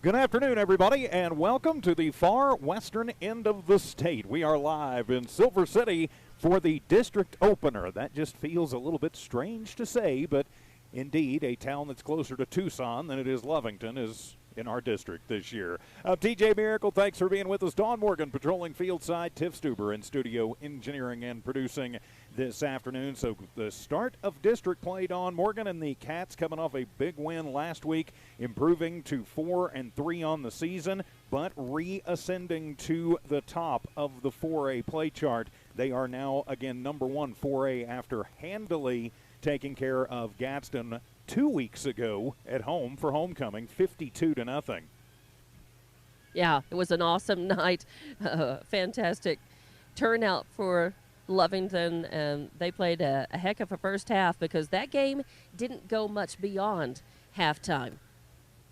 Good afternoon, everybody, and welcome to the far western end of the state. We are live in Silver City for the district opener. That just feels a little bit strange to say, but indeed, a town that's closer to Tucson than it is Lovington is in our district this year. TJ Miracle, thanks for being with us. Dawn Morgan patrolling field side. Tiff Stuber in studio engineering and producing this afternoon. So the start of district play, Dawn Morgan, and the Cats coming off a big win last week, improving to 4-3 on the season, but reascending to the top of the 4A play chart. They are now again number one 4A after handily taking care of Gadsden 2 weeks ago at home for homecoming, 52-0. Yeah, it was an awesome night. Fantastic turnout for Lovington, and they played a heck of a first half because that game didn't go much beyond halftime.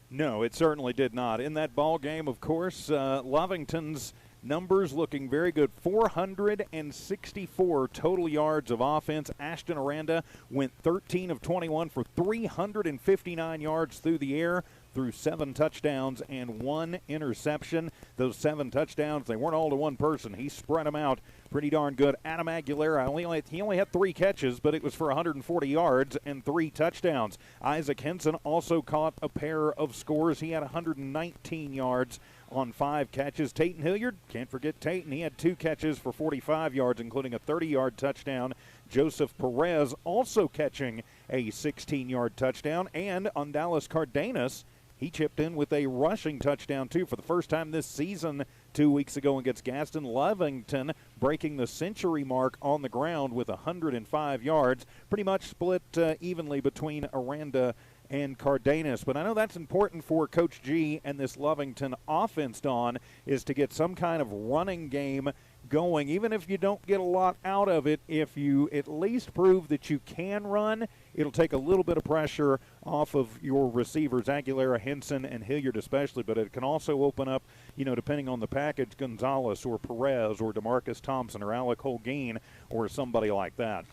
No, it certainly did not. In that ball game, of course, Lovington's numbers looking very good. 464 total yards of offense. Ashton Aranda went 13 of 21 for 359 yards through the air, through 7 touchdowns and 1 interception. Those 7 touchdowns, they weren't all to one person. He spread them out pretty darn good. Adam Aguilera, he only had 3 catches, but it was for 140 yards and 3 touchdowns. Isaac Henson also caught a pair of scores. He had 119 yards on 5 catches. Tayton Hilliard, can't forget Tayton. He had 2 catches for 45 yards, including a 30-yard touchdown. Joseph Perez also catching a 16-yard touchdown. And on Dallas Cardenas, he chipped in with a rushing touchdown, too, for the first time this season 2 weeks ago against Gadsden. Lovington breaking the century mark on the ground with 105 yards, pretty much split evenly between Aranda and Cardenas. But I know that's important for Coach G and this Lovington offense, Dawn, is to get some kind of running game going. Even if you don't get a lot out of it, if you at least prove that you can run, it'll take a little bit of pressure off of your receivers, Aguilera, Henson, and Hilliard especially, but it can also open up, depending on the package, Gonzalez or Perez or DeMarcus Thompson or Alec Holguin or somebody like that.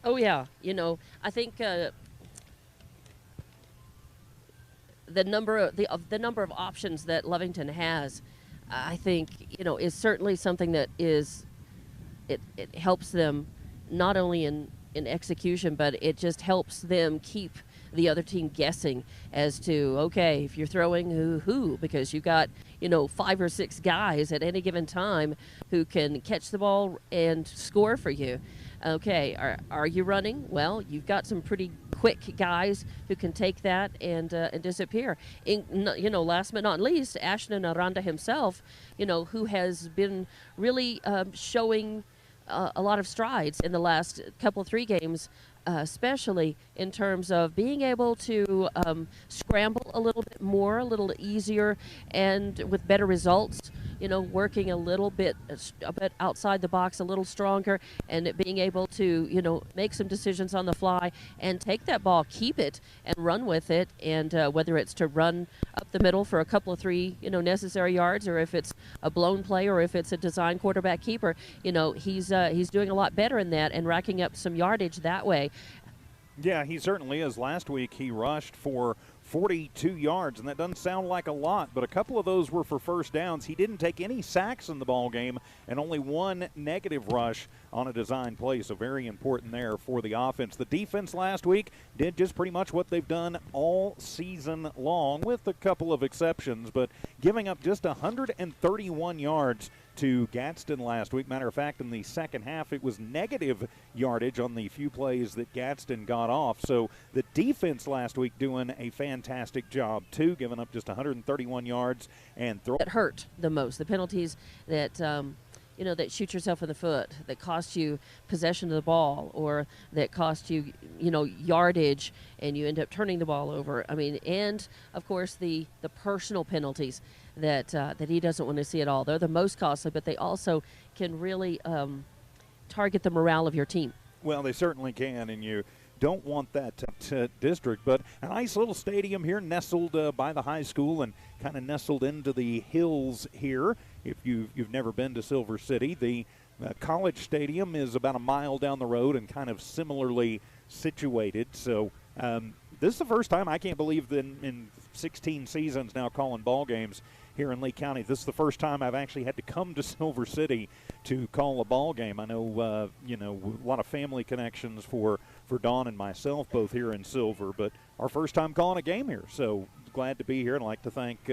Oh, yeah. I think the number of options that Lovington has, I think, is certainly something that it helps them not only in execution, but it just helps them keep the other team guessing as to, okay, if you're throwing who, because you got, 5 or 6 guys at any given time who can catch the ball and score for you. Okay, are you running? Well, you've got some pretty quick guys who can take that and disappear. Last but not least, Ashton Aranda himself, who has been really showing a lot of strides in the last couple 3 games, especially in terms of being able to scramble a little bit more, a little easier, and with better results. Working a bit outside the box, a little stronger, and being able to, make some decisions on the fly and take that ball, keep it, and run with it. And whether it's to run up the middle for a couple of 3, necessary yards, or if it's a blown play, or if it's a design quarterback keeper, he's doing a lot better in that and racking up some yardage that way. Yeah, he certainly is. Last week he rushed for 42 yards, and that doesn't sound like a lot, but a couple of those were for first downs. He didn't take any sacks in the ball game and only 1 negative rush on a design play, so very important there for the offense. The defense last week did just pretty much what they've done all season long, with a couple of exceptions, but giving up just 131 yards to Gadsden last week. Matter of fact, in the second half, it was negative yardage on the few plays that Gadsden got off. So the defense last week doing a fantastic job, too, giving up just 131 yards and That hurt the most. The penalties that that shoot yourself in the foot, that cost you possession of the ball, or that cost you, yardage, and you end up turning the ball over. I mean, and, of course, the personal penalties that he doesn't want to see at all. They're the most costly, but they also can really target the morale of your team. Well, they certainly can, and you don't want that district. But a nice little stadium here nestled by the high school and kind of nestled into the hills here. If you've never been to Silver City, the college stadium is about a mile down the road and kind of similarly situated. So this is the first time, I can't believe, in 16 seasons now calling ball games here in Lee County. This is the first time I've actually had to come to Silver City to call a ball game. I know, a lot of family connections for Dawn and myself, both here in Silver, but our first time calling a game here. So glad to be here. I'd like to thank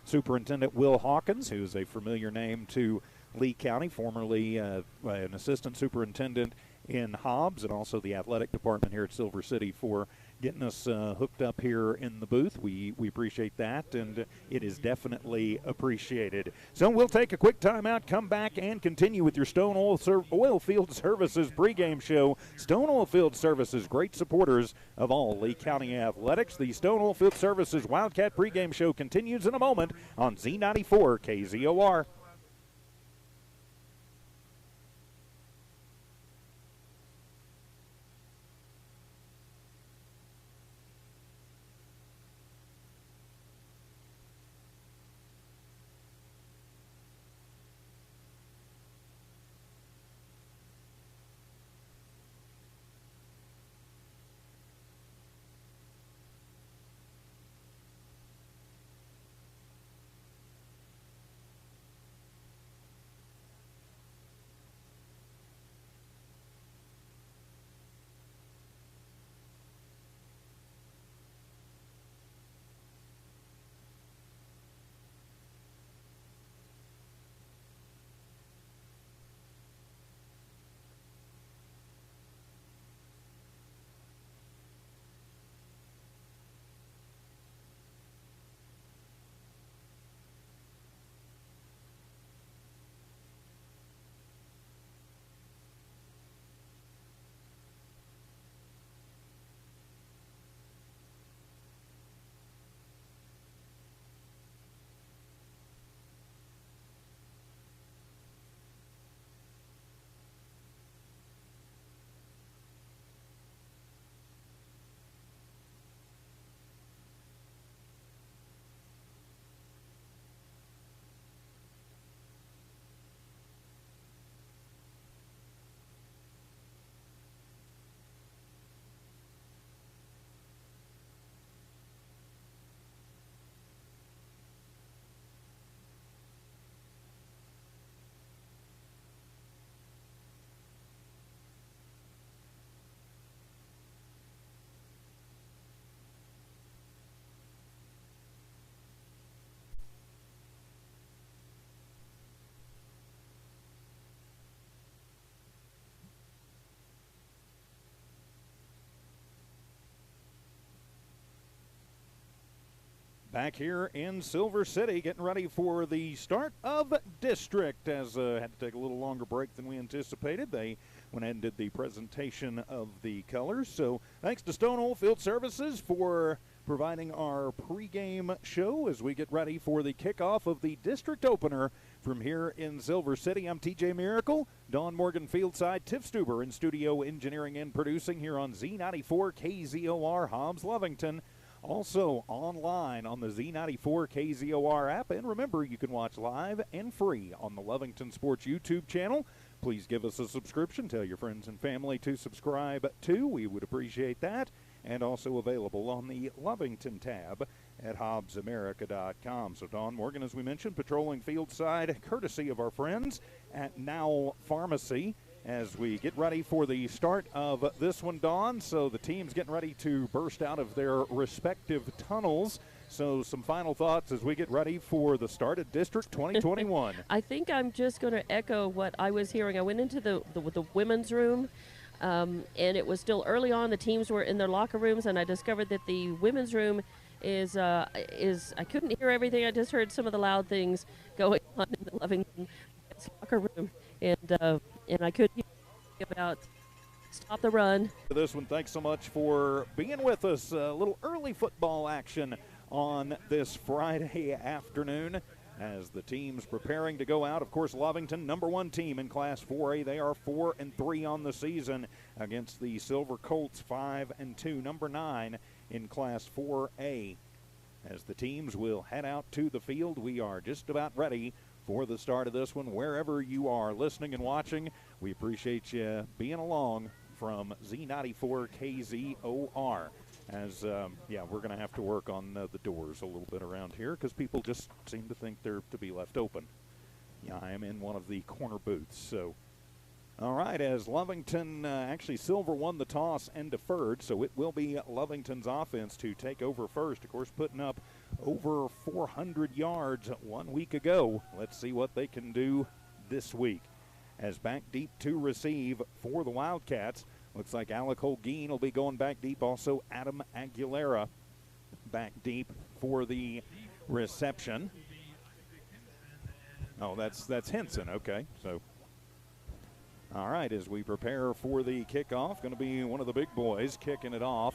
Superintendent Will Hawkins, who's a familiar name to Lee County, formerly an assistant superintendent in Hobbs, and also the athletic department here at Silver City, for getting us hooked up here in the booth. We appreciate that, and it is definitely appreciated. So we'll take a quick timeout, come back, and continue with your Stone Oil Field Services pregame show. Stone Oil Field Services, great supporters of all Lee County athletics. The Stone Oil Field Services Wildcat pregame show continues in a moment on Z94 KZOR. Back here in Silver City, getting ready for the start of district, as had to take a little longer break than we anticipated. They went ahead and did the presentation of the colors. So thanks to Stone Oil Field Services for providing our pregame show as we get ready for the kickoff of the district opener from here in Silver City. I'm TJ Miracle, Dawn Morgan Fieldside, Tiff Stuber in studio engineering and producing here on Z94 KZOR Hobbs Lovington. Also online on the Z94 KZOR app. And remember, you can watch live and free on the Lovington Sports YouTube channel. Please give us a subscription. Tell your friends and family to subscribe too. We would appreciate that. And also available on the Lovington tab at HobbsAmerica.com. So Dawn Morgan, as we mentioned, patrolling field side, courtesy of our friends at Now Pharmacy, as we get ready for the start of this one, Dawn. So the team's getting ready to burst out of their respective tunnels. So some final thoughts as we get ready for the start of District 2021. I think I'm just going to echo what I was hearing. I went into the women's room, and it was still early on. The teams were in their locker rooms, and I discovered that the women's room is I couldn't hear everything. I just heard some of the loud things going on in the Lovington locker room, and I could hear about stop the run. This one, thanks so much for being with us. A little early football action on this Friday afternoon as the team's preparing to go out. Of course, Lovington, #1 team in Class 4A. They are 4-3 on the season against the Silver Colts, 5-2, #9 in Class 4A. As the teams will head out to the field, we are just about ready for the start of this one. Wherever you are listening and watching, we appreciate you being along from Z94 KZOR. as, yeah, we're going to have to work on the doors a little bit around here because people just seem to think they're to be left open. Yeah, I am in one of the corner booths. So, all right, as Lovington, actually Silver won the toss and deferred, so it will be Lovington's offense to take over first. Of course, putting up over 400 yards 1 week ago. Let's see what they can do this week. As back deep to receive for the Wildcats. Looks like Alec Holguin will be going back deep. Also, Adam Aguilera back deep for the reception. Oh, that's Henson. Okay, so all right, as we prepare for the kickoff, going to be one of the big boys kicking it off.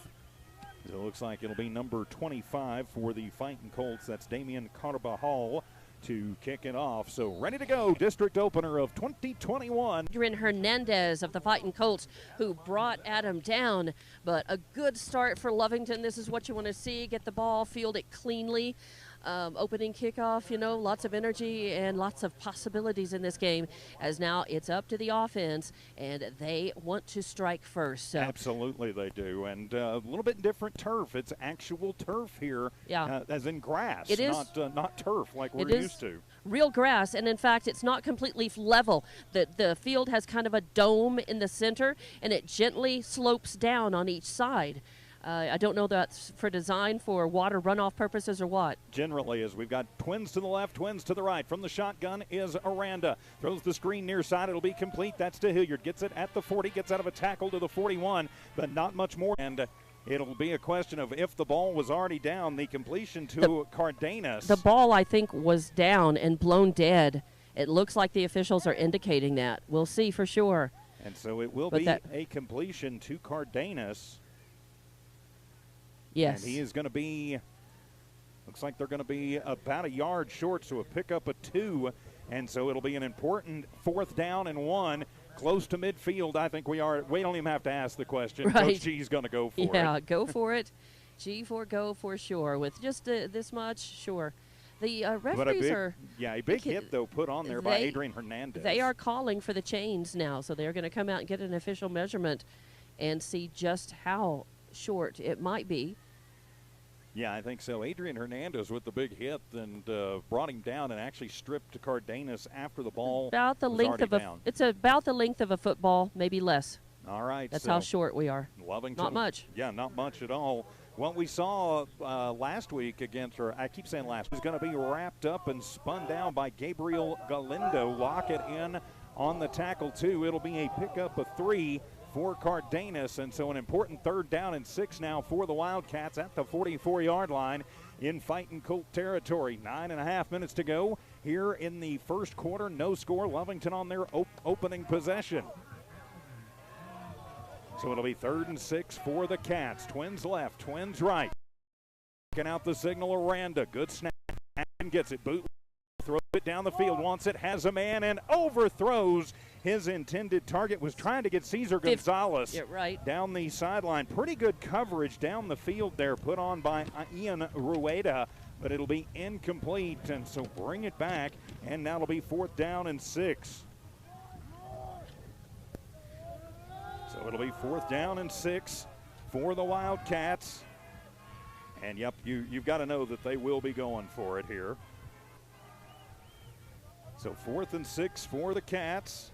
So it looks like it'll be number 25 for the Fighting Colts. That's Damian Carvajal to kick it off. So ready to go, district opener of 2021. Ashton Hernandez of the Fighting Colts, who brought Adam down, but a good start for Lovington. This is what you want to see. Get the ball, field it cleanly. Opening kickoff, you know, lots of energy and lots of possibilities in this game, as now it's up to the offense, and they want to strike first. So. Absolutely they do, and a little bit different turf. It's actual turf here, as in grass. It is not turf like we're used to. Real grass, and in fact, it's not completely level. The field has kind of a dome in the center, and it gently slopes down on each side. I don't know that's for design for water runoff purposes or what. Generally, as we've got twins to the left, twins to the right. From the shotgun is Aranda. Throws the screen near side. It'll be complete. That's to Hilliard. Gets it at the 40. Gets out of a tackle to the 41, but not much more. And it'll be a question of if the ball was already down, the completion to Cardenas. The ball, I think, was down and blown dead. It looks like the officials are indicating that. We'll see for sure. And so it will be a completion to Cardenas. Yes. And he is going to be, looks like they're going to be about a yard short, so a pickup of 2. And so it'll be an important 4th down and 1. Close to midfield, I think we are. We don't even have to ask the question. Right. Coach G's going to go for it. Yeah, go for it. G for go for sure. With just this much, sure. The referees are. Yeah, a big hit, though, put on there by Adrian Hernandez. They are calling for the chains now, so they're going to come out and get an official measurement and see just how short it might be. Yeah, I think so. Adrian Hernandez with the big hit and brought him down and actually stripped Cardenas after the ball about the length of down. It's about the length of a football, maybe less. All right. That's how short we are. Lovington. Not much. Yeah, not much at all. What we saw last week against, or I keep saying last, was going to be wrapped up and spun down by Gabriel Galindo. Lock it in on the tackle, too. It'll be a pickup of 3 for Cardenas, and so an important 3rd down and 6 now for the Wildcats at the 44-yard line in Fighting Colt territory. 9.5 minutes to go here in the first quarter. No score. Lovington on their opening possession. So it'll be 3rd and 6 for the Cats. Twins left, twins right. Checking out the signal, Aranda. Good snap. And gets it. Boot. Throws it down the field. Wants it. Has a man and overthrows his intended target. Was trying to get Cesar Gonzalez down the sideline. Pretty good coverage down the field there put on by Ian Rueda, but it'll be incomplete, and so bring it back, and now it'll be 4th down and 6. So it'll be 4th down and 6 for the Wildcats. And, yep, you've got to know that they will be going for it here. So 4th and 6 for the Cats.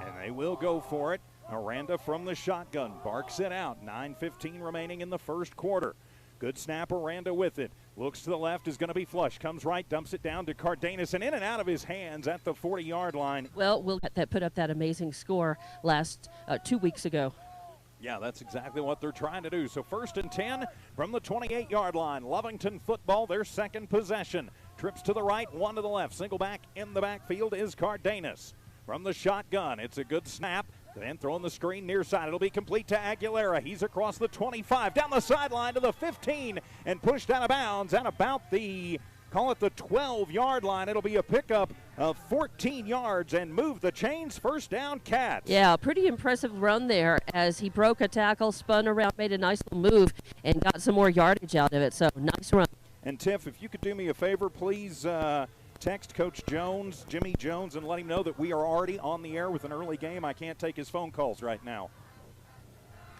And they will go for it. Aranda from the shotgun barks it out. 9:15 remaining in the first quarter. Good snap, Aranda with it. Looks to the left, is going to be flush. Comes right, dumps it down to Cardenas, and in and out of his hands at the 40-yard line. Well, we'll put up that amazing score last 2 weeks ago. Yeah, that's exactly what they're trying to do. So 1st and 10 from the 28-yard line. Lovington football, their 2nd possession. Trips to the right, 1 to the left. Single back in the backfield is Cardenas. From the shotgun, it's a good snap. Then throwing the screen near side. It'll be complete to Aguilera. He's across the 25, down the sideline to the 15, and pushed out of bounds at about the, call it the 12-yard line. It'll be a pickup of 14 yards and move the chains. 1st down, Cats. Yeah, pretty impressive run there as he broke a tackle, spun around, made a nice little move, and got some more yardage out of it. So nice run. And Tiff, if you could do me a favor, please text Coach Jones, Jimmy Jones, and let him know that we are already on the air with an early game. I can't take his phone calls right now.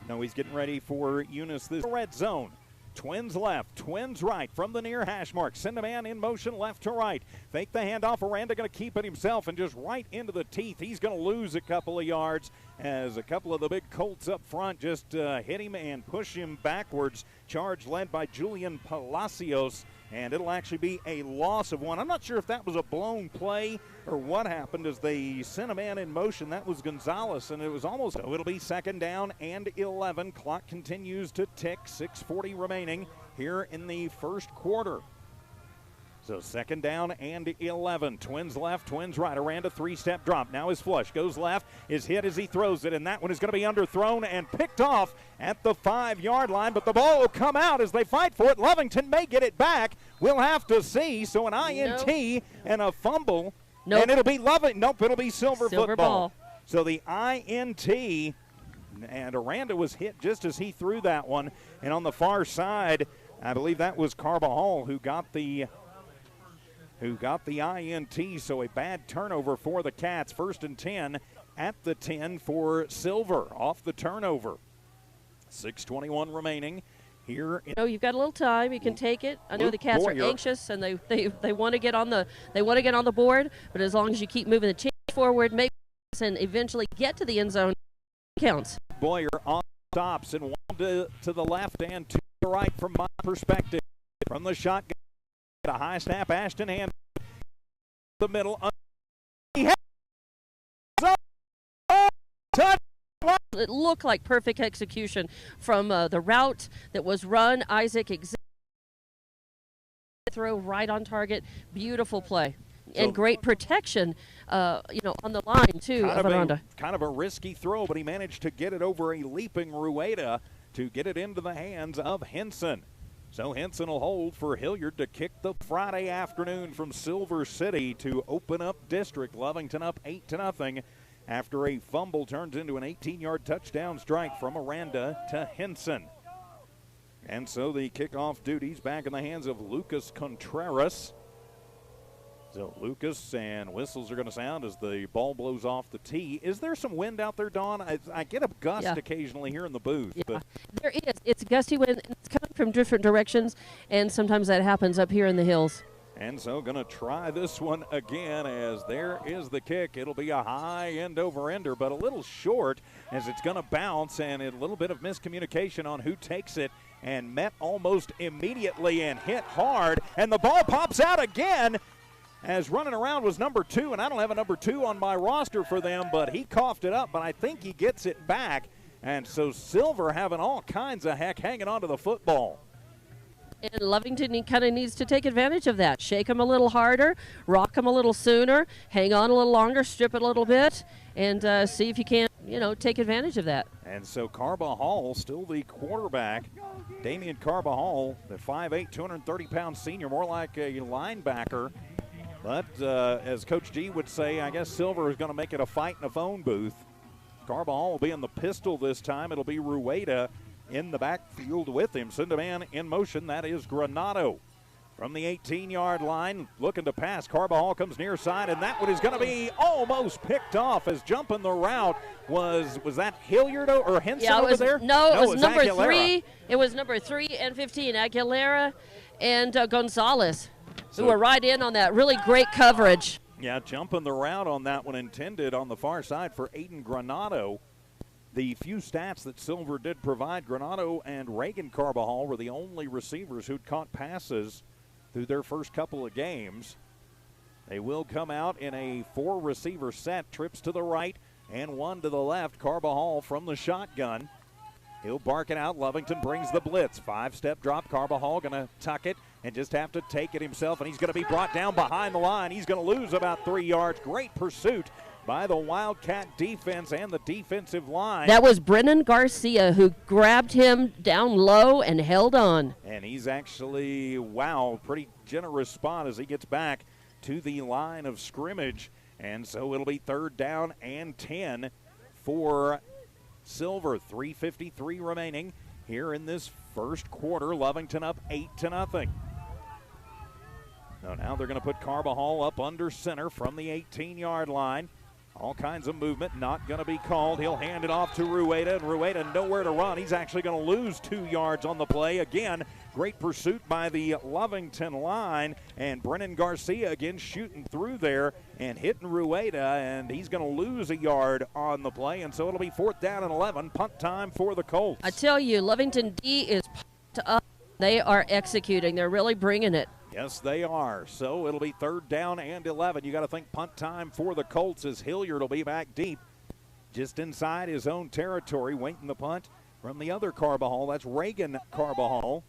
No, he's getting ready for Eunice this red zone. Twins left, Twins right from the near hash mark. Send a man in motion left to right. Fake the handoff. Aranda going to keep it himself and just right into the teeth. He's going to lose a couple of yards as a couple of the big Colts up front just hit him and push him backwards. Charge led by Julian Palacios, and it'll actually be a loss of one. I'm not sure if that was a blown play or what happened as they sent a man in motion. That was Gonzalez, and it was almost, so it'll be 2nd down and 11. Clock continues to tick, 6:40 remaining here in the first quarter. So 2nd down and 11. Twins left, Twins right. Aranda 3-step drop. Now his flush goes left, is hit as he throws it, and that one is going to be underthrown and picked off at the 5-yard line, but the ball will come out as they fight for it. Lovington may get it back. We'll have to see. So an INT and a fumble. Nope. And it'll be Lovington. Nope, it'll be Silver football. Ball. So the INT, and Aranda was hit just as he threw that one. And on the far side, I believe that was Carbajal who got the INT. So a bad turnover for the Cats. 1st and 10 at the 10 for Silver off the turnover. 6:21 remaining. Here, you've got a little time. You can take it. I know the Cats are anxious and they want to get on the board. But as long as you keep moving the chain forward, make and eventually get to the end zone, counts. Boyer on stops and one to the left and to the right from my perspective. From the shotgun, a high snap. Ashton Arandas the middle. Touch. It looked like perfect execution from the route that was run. Isaac throw right on target. Beautiful play. And great protection, on the line, too, of Aranda. Kind of a risky throw, but he managed to get it over a leaping Rueda to get it into the hands of Henson. So Henson will hold for Hilliard to kick the Friday afternoon from Silver City to open up district. Lovington up 8-0 after a fumble turns into an 18-yard touchdown strike from Aranda to Henson. And so the kickoff duties back in the hands of Lucas Contreras. So Lucas and whistles are going to sound as the ball blows off the tee. Is there some wind out there, Dawn? I get a gust occasionally here in the booth. Yeah, but there is. It's gusty wind. It's coming from different directions, and sometimes that happens up here in the hills. And so going to try this one again as there is the kick. It'll be a high end over ender, but a little short as it's going to bounce, and a little bit of miscommunication on who takes it, and met almost immediately and hit hard, and the ball pops out again. As running around was number 2, and I don't have a number 2 on my roster for them, but he coughed it up, but I think he gets it back. And so Silver having all kinds of heck hanging on to the football. And Lovington kind of needs to take advantage of that. Shake him a little harder, rock him a little sooner, hang on a little longer, strip it a little bit, and see if you can, take advantage of that. And so Carbajal, still the quarterback. Damian Carbajal, the 5'8", 230-pound senior, more like a linebacker. But as Coach G would say, I guess Silver is going to make it a fight in a phone booth. Carbajal will be in the pistol this time. It'll be Rueda in the backfield with him. Send a man in motion. That is Granado. From the 18-yard line, looking to pass. Carbajal comes near side, and that one is going to be almost picked off as jumping the route was that Hilliard or Henson over there? No, it was number Aguilera. 3. It was number 3 and 15, Aguilera and Gonzalez. Who are right in on that. Really great coverage. Yeah, jumping the route on that one intended on the far side for Aiden Granado. The few stats that Silver did provide, Granado and Reagan Carbajal were the only receivers who'd caught passes through their first couple of games. They will come out in a 4-receiver set, trips to the right and one to the left. Carbajal from the shotgun. He'll bark it out. Lovington brings the blitz. 5-step drop. Carbajal going to tuck it and just have to take it himself, and he's going to be brought down behind the line. He's going to lose about 3 yards. Great pursuit by the Wildcat defense and the defensive line. That was Brennan Garcia who grabbed him down low and held on. And he's actually, pretty generous spot as he gets back to the line of scrimmage. And so it'll be 3rd down and 10 for Silver. 3:53 remaining here in this first quarter. Lovington up 8-0. So now they're going to put Carbajal up under center from the 18-yard line. All kinds of movement, not going to be called. He'll hand it off to Rueda, and Rueda nowhere to run. He's actually going to lose 2 yards on the play. Again, great pursuit by the Lovington line, and Brennan Garcia again shooting through there and hitting Rueda, and he's going to lose a yard on the play, and so it'll be 4th down and 11, punt time for the Colts. I tell you, Lovington D is pumped up. They are executing. They're really bringing it. Yes, they are. So it'll be 3rd down and 11. You got to think punt time for the Colts as Hilliard will be back deep just inside his own territory, waiting the punt from the other Carbajal. That's Reagan Carbajal.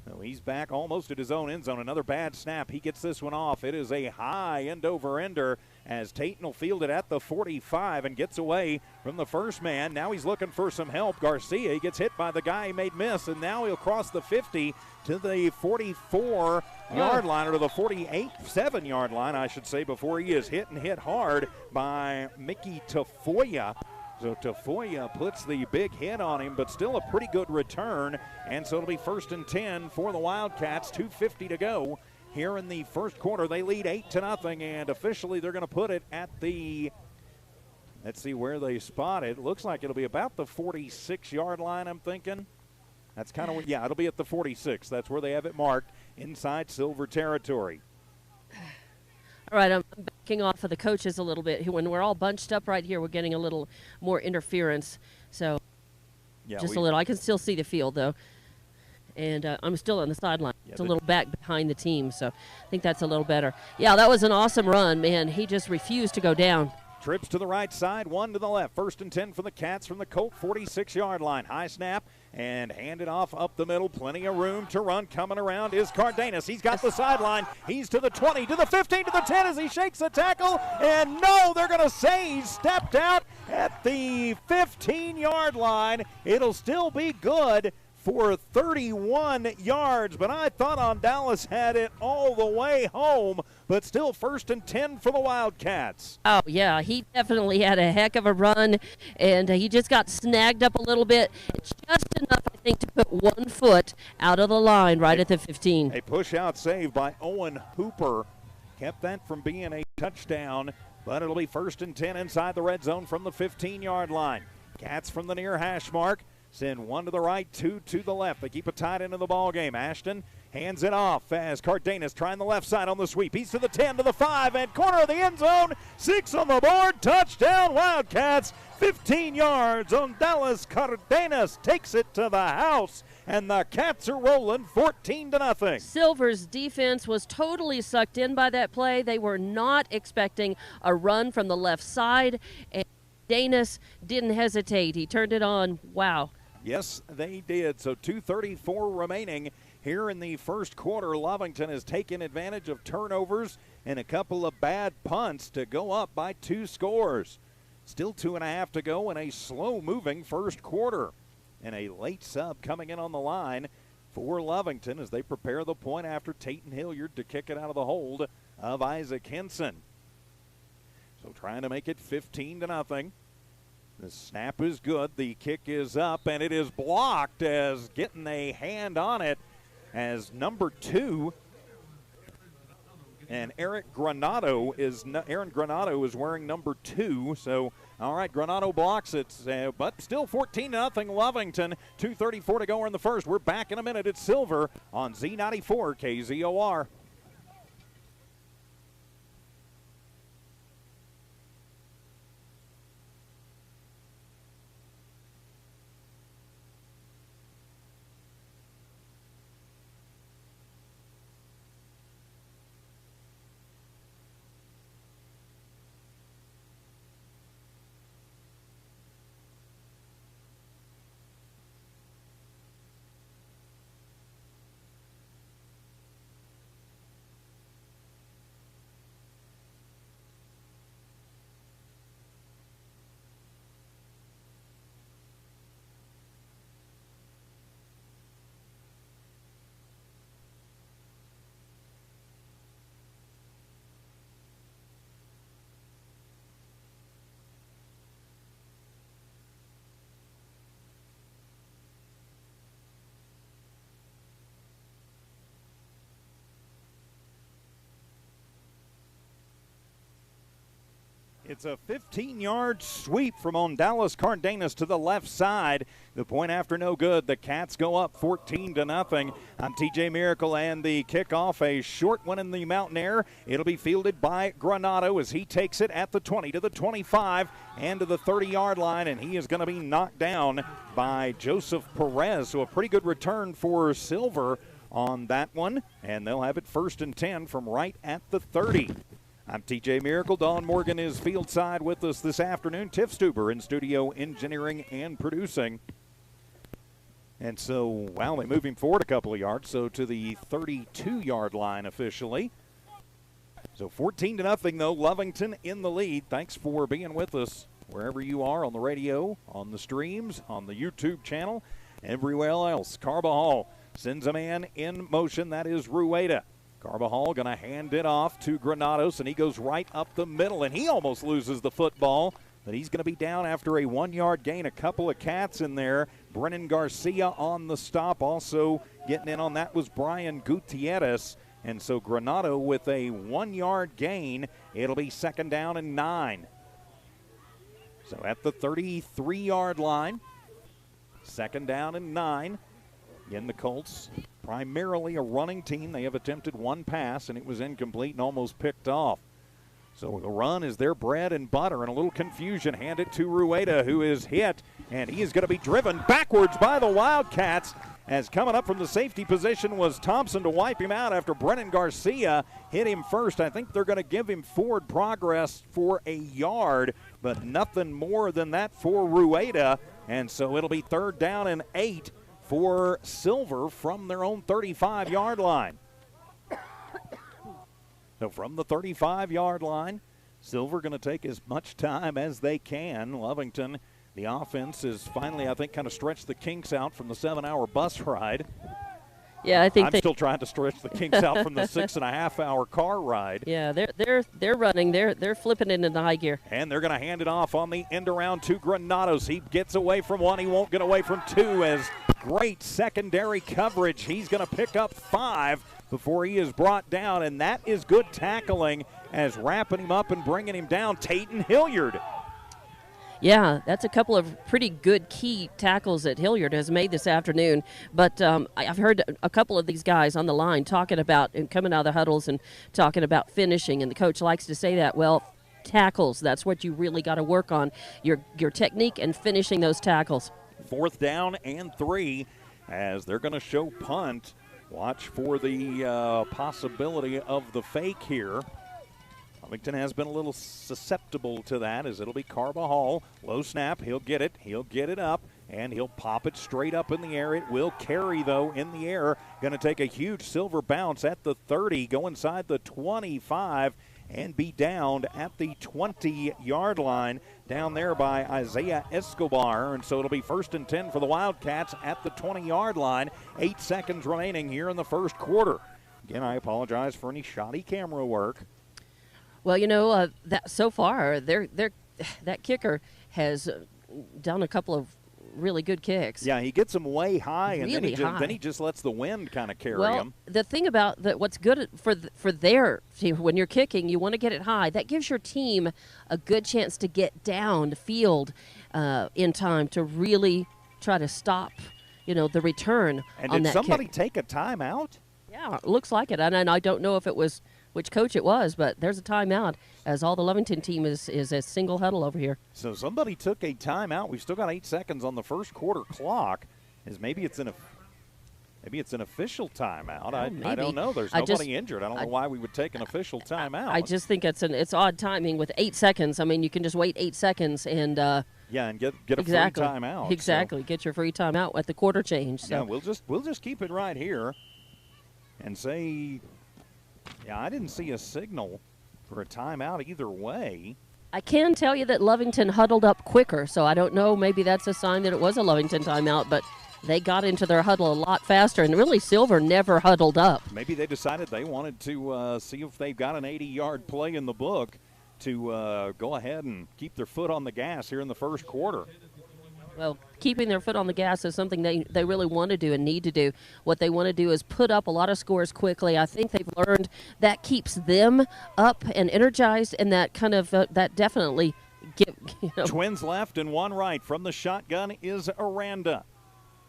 So he's back almost at his own end zone. Another bad snap. He gets this one off. It is a high end-over-ender as Tayton will field it at the 45 and gets away from the first man. Now he's looking for some help. Garcia, he gets hit by the guy he made miss, and now he'll cross the 50 to the 44-yard line, or the 48-7-yard line, I should say, before he is hit and hit hard by Mickey Tafoya. So Tafoya puts the big hit on him, but still a pretty good return. And so it'll be 1st and 10 for the Wildcats, 2:50 to go here in the first quarter. They lead 8-0, and officially they're going to put it at the, let's see where they spot it. Looks like it'll be about the 46-yard line, I'm thinking. That's kind of, yeah, it'll be at the 46. That's where they have it marked, inside Silver territory. All right, I'm backing off of the coaches a little bit. When we're all bunched up right here, we're getting a little more interference. So yeah, just a little. I can still see the field, though. And I'm still on the sideline. Yeah, it's a little back behind the team, so I think that's a little better. Yeah, that was an awesome run, man. He just refused to go down. Trips to the right side, 1 to the left. 1st and 10 for the Cats from the Colt 46-yard line. High snap and hand it off up the middle. Plenty of room to run. Coming around is Cardenas. He's got the sideline. He's to the 20, to the 15, to the 10 as he shakes the tackle. And no, they're going to say he stepped out at the 15-yard line. It'll still be good for 31 yards, but I thought Aranda had it all the way home, but still 1st and 10 for the Wildcats. Oh, yeah, he definitely had a heck of a run, and he just got snagged up a little bit. It's just enough, I think, to put 1 foot out of the line right at the 15. A push-out save by Owen Hooper kept that from being a touchdown, but it'll be 1st and 10 inside the red zone from the 15-yard line. Cats from the near hash mark. Send 1 to the right, 2 to the left. They keep it tight into the ball game. Ashton hands it off as Cardenas trying the left side on the sweep. He's to the 10, to the 5, and corner of the end zone. 6 on the board. Touchdown, Wildcats. 15 yards on Dallas. Cardenas takes it to the house, and the Cats are rolling 14-0. Silver's defense was totally sucked in by that play. They were not expecting a run from the left side, and Danis didn't hesitate. He turned it on. Wow. Yes, they did. So 2:34 remaining here in the first quarter. Lovington has taken advantage of turnovers and a couple of bad punts to go up by 2 scores. Still 2.5 to go in a slow-moving first quarter. And a late sub coming in on the line for Lovington as they prepare the point after Tayton Hilliard to kick it out of the hold of Isaac Henson. So trying to make it 15-0. The snap is good. The kick is up, and it is blocked as getting a hand on it as number 2. And Aaron Granado is wearing number 2. So, all right, Granado blocks it, but still 14-0 Lovington. 2:34 to go in the first. We're back in a minute. It's Silver on Z94 KZOR. It's a 15-yard sweep from Dallas Cardenas to the left side. The point after no good. The Cats go up 14-0 on TJ Miracle, and the kickoff, a short one in the mountain air. It'll be fielded by Granado as he takes it at the 20 to the 25 and to the 30-yard line, and he is going to be knocked down by Joseph Perez. So a pretty good return for Silver on that one, and they'll have it 1st and 10 from right at the 30. I'm TJ Miracle. Dawn Morgan is field side with us this afternoon. Tiff Stuber in studio engineering and producing. And so, wow, they move him forward a couple of yards, so to the 32-yard line officially. So 14-0 though, Lovington in the lead. Thanks for being with us wherever you are, on the radio, on the streams, on the YouTube channel, everywhere else. Carbajal sends a man in motion. That is Rueda. Carbajal going to hand it off to Granados, and he goes right up the middle, and he almost loses the football, but he's going to be down after a 1-yard gain. A couple of Cats in there. Brennan Garcia on the stop. Also getting in on that was Brian Gutierrez, and so Granado with a 1-yard gain. It'll be 2nd down and 9. So at the 33-yard line, 2nd down and 9. Again, the Colts, primarily a running team. They have attempted one pass, and it was incomplete and almost picked off. So the run is their bread and butter, and a little confusion. Hand it to Rueda, who is hit, and he is going to be driven backwards by the Wildcats, as coming up from the safety position was Thompson to wipe him out after Brennan Garcia hit him first. I think they're going to give him forward progress for a yard, but nothing more than that for Rueda, and so it'll be 3rd down and 8 for Silver from their own 35-yard line. So from the 35-yard line, Silver going to take as much time as they can. Lovington, the offense is finally, I think, kind of stretched the kinks out from the 7-hour bus ride. Yeah, I think I'm still trying to stretch the kinks out from the 6.5-hour car ride. Yeah, they're running. They're flipping it into high gear. And they're going to hand it off on the end around to Granados. He gets away from one. He won't get away from two, as great secondary coverage. He's going to pick up 5 before he is brought down, and that is good tackling, as wrapping him up and bringing him down, Tayton Hilliard. Yeah, that's a couple of pretty good key tackles that Hilliard has made this afternoon. But I've heard a couple of these guys on the line talking about and coming out of the huddles and talking about finishing, and the coach likes to say that. Well, tackles, that's what you really got to work on, your technique and finishing those tackles. 4th down and 3, as they're going to show punt. Watch for the possibility of the fake here. Lovington has been a little susceptible to that, as it'll be Carbajal. Low snap, he'll get it up, and he'll pop it straight up in the air. It will carry, though, in the air. Going to take a huge Silver bounce at the 30, go inside the 25, and be downed at the 20-yard line down there by Isaiah Escobar. And so it'll be 1st and 10 for the Wildcats at the 20-yard line. 8 seconds remaining here in the first quarter. Again, I apologize for any shoddy camera work. Well, that so far, that kicker has done a couple of really good kicks. Yeah, he gets them way high, and really then he just lets the wind kind of carry him. The thing about what's good for their team, when you're kicking, you want to get it high. That gives your team a good chance to get down the field in time to really try to stop, the return and on that kick. Did somebody take a timeout? Yeah, it looks like it, and I don't know if it was which coach it was, but there's a timeout, as all the Lovington team is a single huddle over here. So somebody took a timeout. We've still got 8 seconds on the first quarter clock. Maybe it's an official timeout. I don't know. There's nobody injured. I don't know why we would take an official timeout. I just think it's odd timing with 8 seconds. I mean, you can just wait 8 seconds and and get a free timeout. Exactly, get your free timeout at the quarter change. So. Yeah, we'll just keep it right here and say. Yeah, I didn't see a signal for a timeout either way. I can tell you that Lovington huddled up quicker, so I don't know. Maybe that's a sign that it was a Lovington timeout, but they got into their huddle a lot faster, and really Silver never huddled up. Maybe they decided they wanted to see if they've got an 80-yard play in the book to go ahead and keep their foot on the gas here in the first quarter. Well, keeping their foot on the gas is something they really want to do and need to do. What they want to do is put up a lot of scores quickly. I think they've learned that keeps them up and energized, and that kind of that definitely Twins left and one right. From the shotgun is Aranda.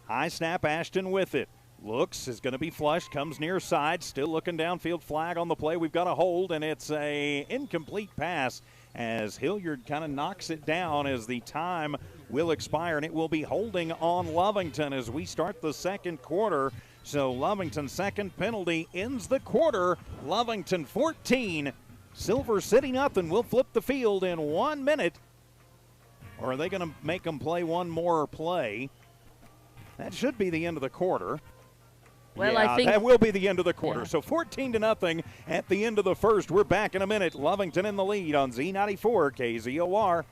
High snap, Ashton with it. Looks, is going to be flushed, comes near side, still looking downfield, flag on the play. We've got a hold, and it's a incomplete pass as Hilliard kind of knocks it down as the time will expire, and it will be holding on Lovington as we start the second quarter. So Lovington's second penalty ends the quarter. Lovington 14, Silver City nothing. We'll flip the field in 1 minute. Or are they going to make them play one more play? That should be the end of the quarter. Well, yeah, I think that will be the end of the quarter. Yeah. So 14-0 at the end of the first. We're back in a minute. Lovington in the lead on Z94 KZOR.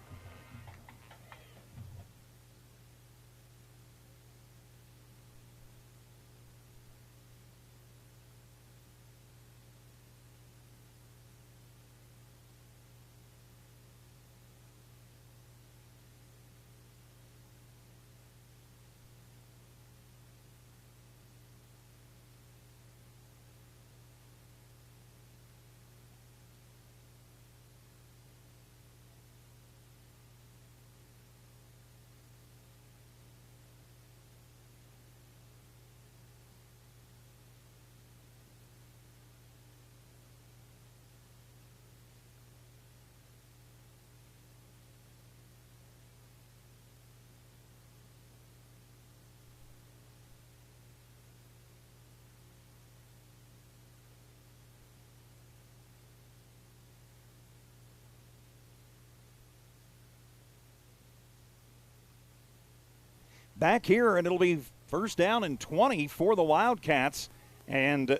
Back here, and it'll be first down and 20 for the Wildcats. And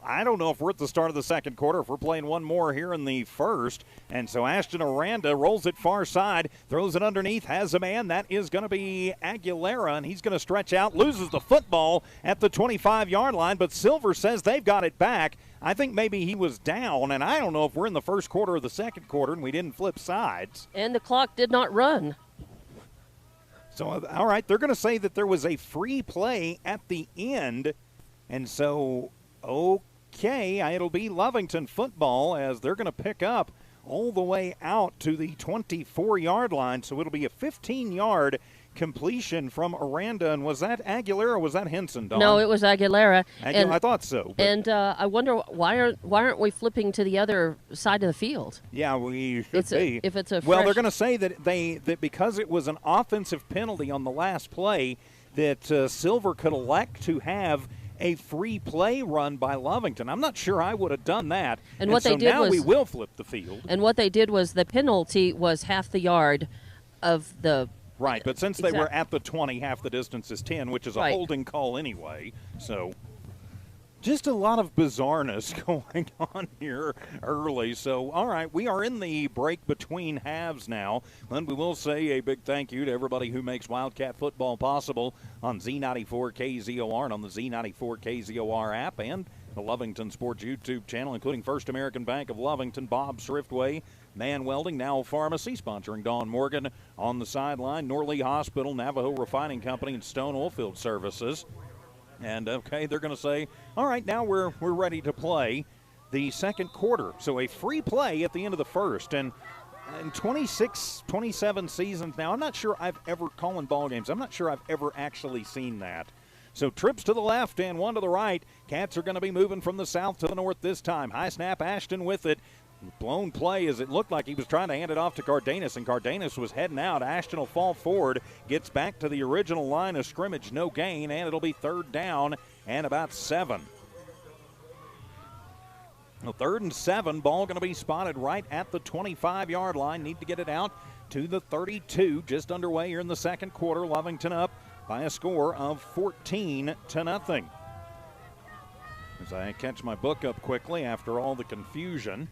I don't know if we're at the start of the second quarter, if we're playing one more here in the first. And so Ashton Aranda rolls it far side, throws it underneath, has a man. That is going to be Aguilera, and he's going to stretch out, loses the football at the 25-yard line. But Silver says they've got it back. I think maybe he was down, and I don't know if we're in the first quarter or the second quarter, and we didn't flip sides. And the clock did not run. So, all right, they're going to say that there was a free play at the end. And so, okay, it'll be Lovington football as they're going to pick up all the way out to the 24-yard line. So it'll be a 15-yard completion from Aranda. And was that Aguilera or was that Henson, Dawn? No, it was Aguilera. I thought so. And I wonder why aren't we flipping to the other side of the field? Yeah, we should be. If it's a well, they're going to say that because it was an offensive penalty on the last play, that Silver could elect to have a free play run by Lovington. I'm not sure I would have done that. And what so they did now was, we will flip the field. And what they did was the penalty was half the yard of the. Right, but since they were at the 20, half the distance is 10, which is a holding call anyway. So just a lot of bizarreness going on here early. So, all right, we are in the break between halves now. And we will say a big thank you to everybody who makes Wildcat football possible on Z94 KZOR and on the Z94 KZOR app and the Lovington Sports YouTube channel, including First American Bank of Lovington, Bob Sriftway, Man Welding, Now Pharmacy, sponsoring Dawn Morgan on the sideline, Norley Hospital, Navajo Refining Company, and Stone Oilfield Services. And, okay, they're going to say, all right, now we're ready to play the second quarter. So a free play at the end of the first. And in 26, 27 seasons now, I'm not sure I've ever, calling ball games, I'm not sure I've ever actually seen that. So trips to the left and one to the right. Cats are going to be moving from the south to the north this time. High snap, Ashton with it. Blown play as it looked like he was trying to hand it off to Cardenas, and Cardenas was heading out. Ashton will fall forward, gets back to the original line of scrimmage, no gain, and it'll be third down and about 7. Well, 3rd and 7, ball going to be spotted right at the 25-yard line. Need to get it out to the 32, just underway here in the second quarter. Lovington up by a score of 14-0. As I catch my book up quickly after all the confusion.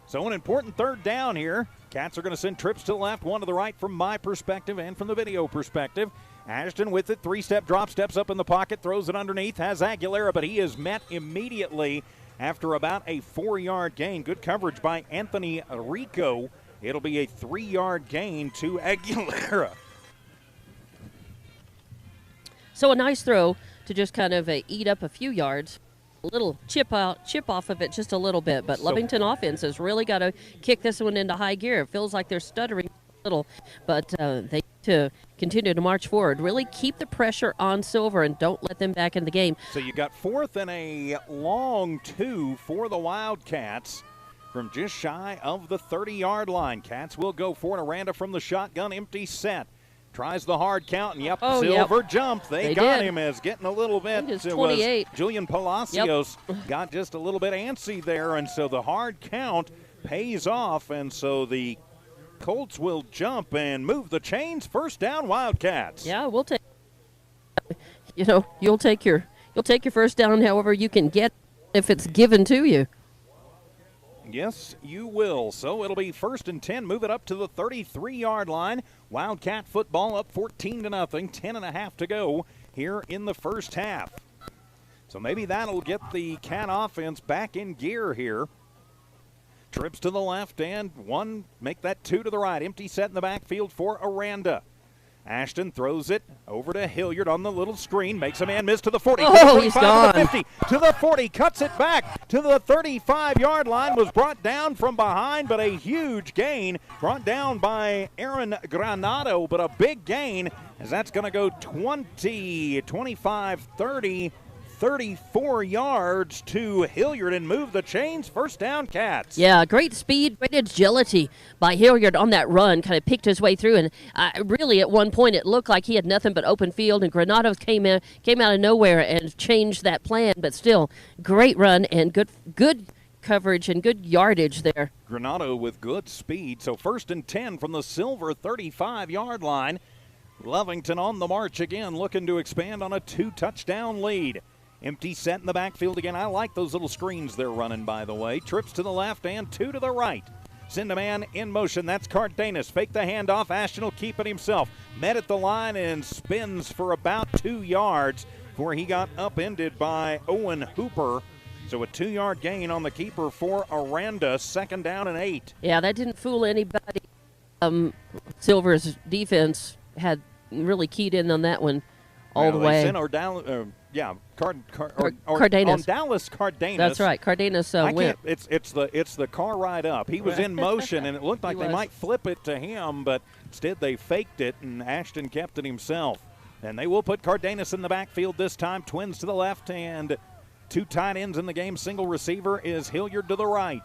So an important third down here. Cats are going to send trips to the left, one to the right from my perspective and from the video perspective. Ashton with it, 3-step drop, steps up in the pocket, throws it underneath, has Aguilera, but he is met immediately after about a 4-yard gain. Good coverage by Anthony Rico. It'll be a 3-yard gain to Aguilera. So a nice throw to just kind of eat up a few yards. A little chip off of it just a little bit. But Lovington offense has really got to kick this one into high gear. It feels like they're stuttering a little, but they need to continue to march forward. Really keep the pressure on Silver and don't let them back in the game. So you got 4th and a long 2 for the Wildcats from just shy of the 30-yard line. Cats will go for it. Aranda from the shotgun, empty set. Tries the hard count, and Silver jumped. They got him as getting a little bit. It was Julian Palacios got just a little bit antsy there, and so the hard count pays off, and so the Colts will jump and move the chains. First down, Wildcats. Yeah, we'll take. You'll take your first down however you can get if it's given to you. Yes, you will. So it'll be 1st and 10. Move it up to the 33-yard line. Wildcat football up 14-0. 10.5 to go here in the first half. So maybe that'll get the Cat offense back in gear here. Trips to the left and 1, make that 2 to the right. Empty set in the backfield for Aranda. Ashton throws it over to Hilliard on the little screen. Makes a man miss to the 40. Oh, he's gone. To the 50, to the 40. Cuts it back to the 35-yard line. Was brought down from behind, but a huge gain. Brought down by Aaron Granado, but a big gain as that's going to go 20, 25, 30, 34 yards to Hilliard and move the chains. First down, Cats. Yeah, great speed, great agility by Hilliard on that run. Kind of picked his way through, and really at one point it looked like he had nothing but open field, and Granados came out of nowhere and changed that plan. But still, great run and good coverage and good yardage there. Granado with good speed. So 1st and 10 from the Silver 35-yard line. Lovington on the march again, looking to expand on a 2-touchdown lead. Empty set in the backfield again. I like those little screens they're running, by the way. Trips to the left and 2 to the right. Send a man in motion. That's Cardenas. Fake the handoff. Ashton will keep it himself. Met at the line and spins for about 2 yards before he got upended by Owen Hooper. So a 2-yard gain on the keeper for Aranda. 2nd down and 8. Yeah, that didn't fool anybody. Silver's defense had really keyed in on that one all the way. Cardenas. On Dallas Cardenas. That's right. Cardenas went. It's the car ride up. He was in motion, and it looked like they might flip it to him, but instead they faked it, and Ashton kept it himself. And they will put Cardenas in the backfield this time. Twins to the left, and 2 tight ends in the game. Single receiver is Hilliard to the right.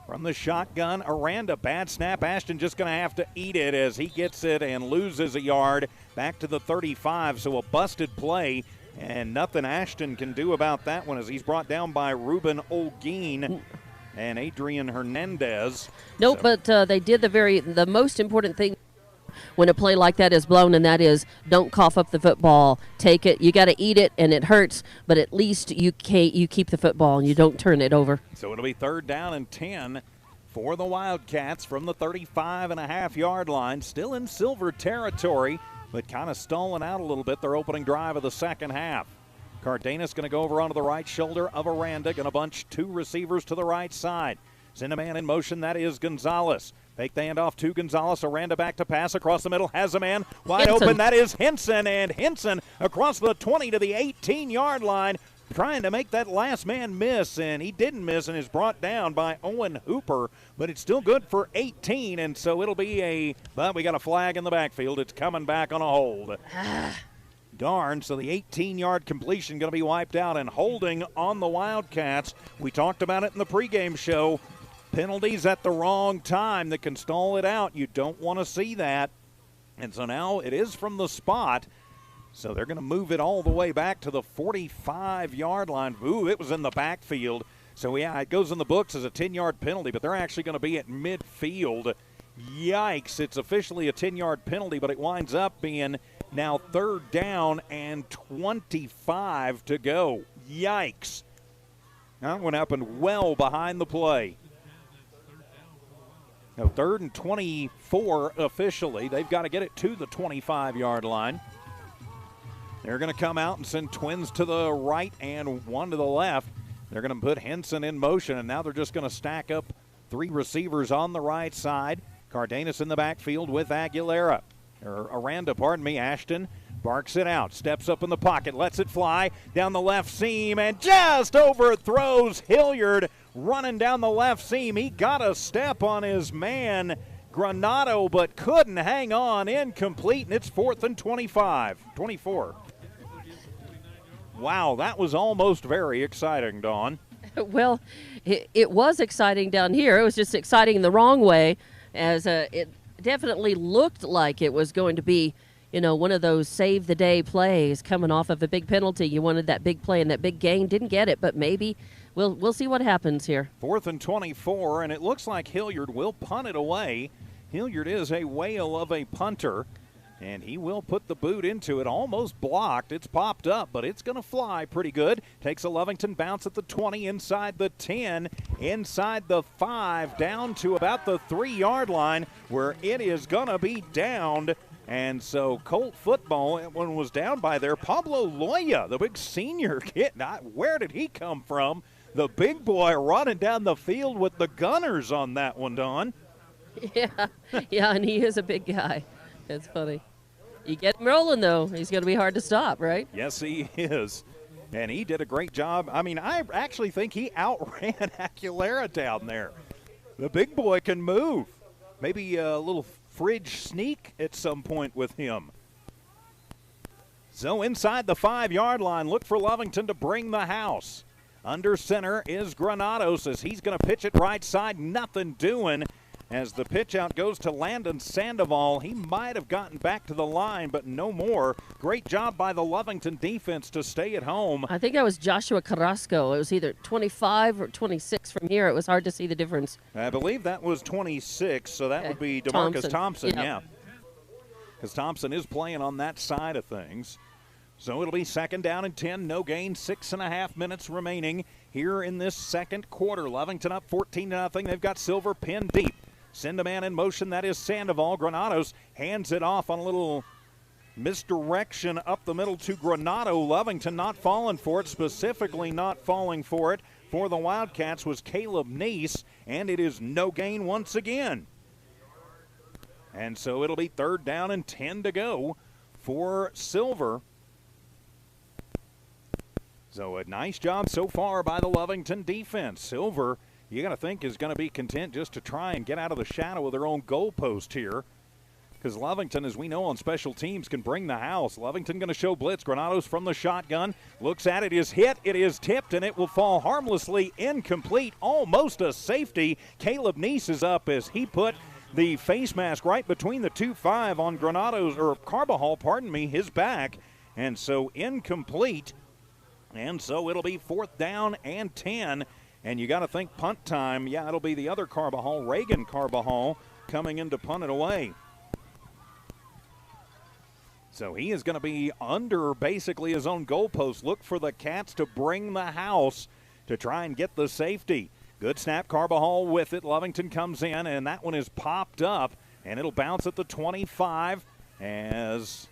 From the shotgun, Aranda, bad snap. Ashton just going to have to eat it as he gets it and loses a yard back to the 35. So a busted play, and nothing Ashton can do about that one as he's brought down by Ruben Olguin and Adrian Hernandez. Nope, but they did the most important thing when a play like that is blown, and that is don't cough up the football. Take it. You got to eat it, and it hurts, but at least you keep the football and you don't turn it over. So it'll be 3rd down and 10 for the Wildcats from the 35.5-yard line. Still in Silver territory, but kind of stalling out a little bit their opening drive of the second half. Cardenas going to go over onto the right shoulder of Aranda. Going to bunch 2 receivers to the right side. Send a man in motion. That is Gonzalez. Fake the handoff to Gonzalez. Aranda back to pass across the middle. Has a man wide open. That is Henson. And Henson across the 20 to the 18-yard line, trying to make that last man miss. And he didn't miss and is brought down by Owen Hooper. But it's still good for 18. And so it'll be but we got a flag in the backfield. It's coming back on a hold. Darn, so the 18-yard completion going to be wiped out and holding on the Wildcats. We talked about it in the pregame show. Penalties at the wrong time that can stall it out. You don't want to see that. And so now it is from the spot. So they're going to move it all the way back to the 45-yard line. Ooh, it was in the backfield. So, yeah, it goes in the books as a 10-yard penalty, but they're actually going to be at midfield. Yikes. It's officially a 10-yard penalty, but it winds up being now 3rd down and 25 to go. Yikes. That one happened well behind the play. Now 3rd and 24 officially. They've got to get it to the 25-yard line. They're going to come out and send twins to the right and 1 to the left. They're going to put Henson in motion, and now they're just going to stack up 3 receivers on the right side. Cardenas in the backfield with Aranda, Ashton Barks it out, steps up in the pocket, lets it fly down the left seam, and just overthrows Hilliard running down the left seam. He got a step on his man, Granado, but couldn't hang on. Incomplete, and it's 4th and 24. Wow, that was almost very exciting, Dawn. Well, it was exciting down here. It was just exciting the wrong way, as it definitely looked like it was going to be, one of those save-the-day plays coming off of a big penalty. You wanted that big play and that big gain. Didn't get it, but maybe we'll see what happens here. 4th and 24, and it looks like Hilliard will punt it away. Hilliard is a whale of a punter, and he will put the boot into it. Almost blocked. It's popped up, but it's going to fly pretty good. Takes a Lovington bounce at the 20, inside the 10, inside the 5, down to about the 3-yard line, where it is going to be downed. And so Colt football, one was down by there. Pablo Loya, the big senior kid, where did he come from? The big boy running down the field with the Gunners on that one, Dawn. Yeah, and he is a big guy. That's funny. You get him rolling, though. He's going to be hard to stop, right? Yes, he is. And he did a great job. I mean, I actually think he outran Aguilera down there. The big boy can move. Maybe a little fridge sneak at some point with him. So inside the 5-yard line, look for Lovington to bring the house. Under center is Granados as he's going to pitch it right side. Nothing doing as the pitch out goes to Landon Sandoval. He might have gotten back to the line, but no more. Great job by the Lovington defense to stay at home. I think that was Joshua Carrasco. It was either 25 or 26 from here. It was hard to see the difference. I believe that was 26, so that would be DeMarcus Thompson, yeah. Because Thompson is playing on that side of things. So it'll be 2nd down and 10, no gain, 6.5 minutes remaining here in this second quarter. Lovington up 14-0. They've got Silver pinned deep. Send a man in motion, that is Sandoval. Granados hands it off on a little misdirection up the middle to Granado. Lovington not falling for it, specifically not falling for it for the Wildcats was Caleb Neese, and it is no gain once again. And so it'll be 3rd down and 10 to go for Silver. So a nice job so far by the Lovington defense. Silver, you got to think, is going to be content just to try and get out of the shadow of their own goalpost here. Because Lovington, as we know on special teams, can bring the house. Lovington going to show blitz. Granados from the shotgun. Looks at it, is hit, it is tipped, and it will fall harmlessly incomplete. Almost a safety. Caleb Neese is up as he put the face mask right between the 2-5 on Granados, or Carbajal, his back. And so incomplete. And so it'll be 4th down and 10. And you got to think punt time. Yeah, it'll be the other Carbajal, Reagan Carbajal, coming in to punt it away. So he is going to be under basically his own goalpost. Look for the Cats to bring the house to try and get the safety. Good snap, Carbajal with it. Lovington comes in, and that one is popped up, and it'll bounce at the 25 as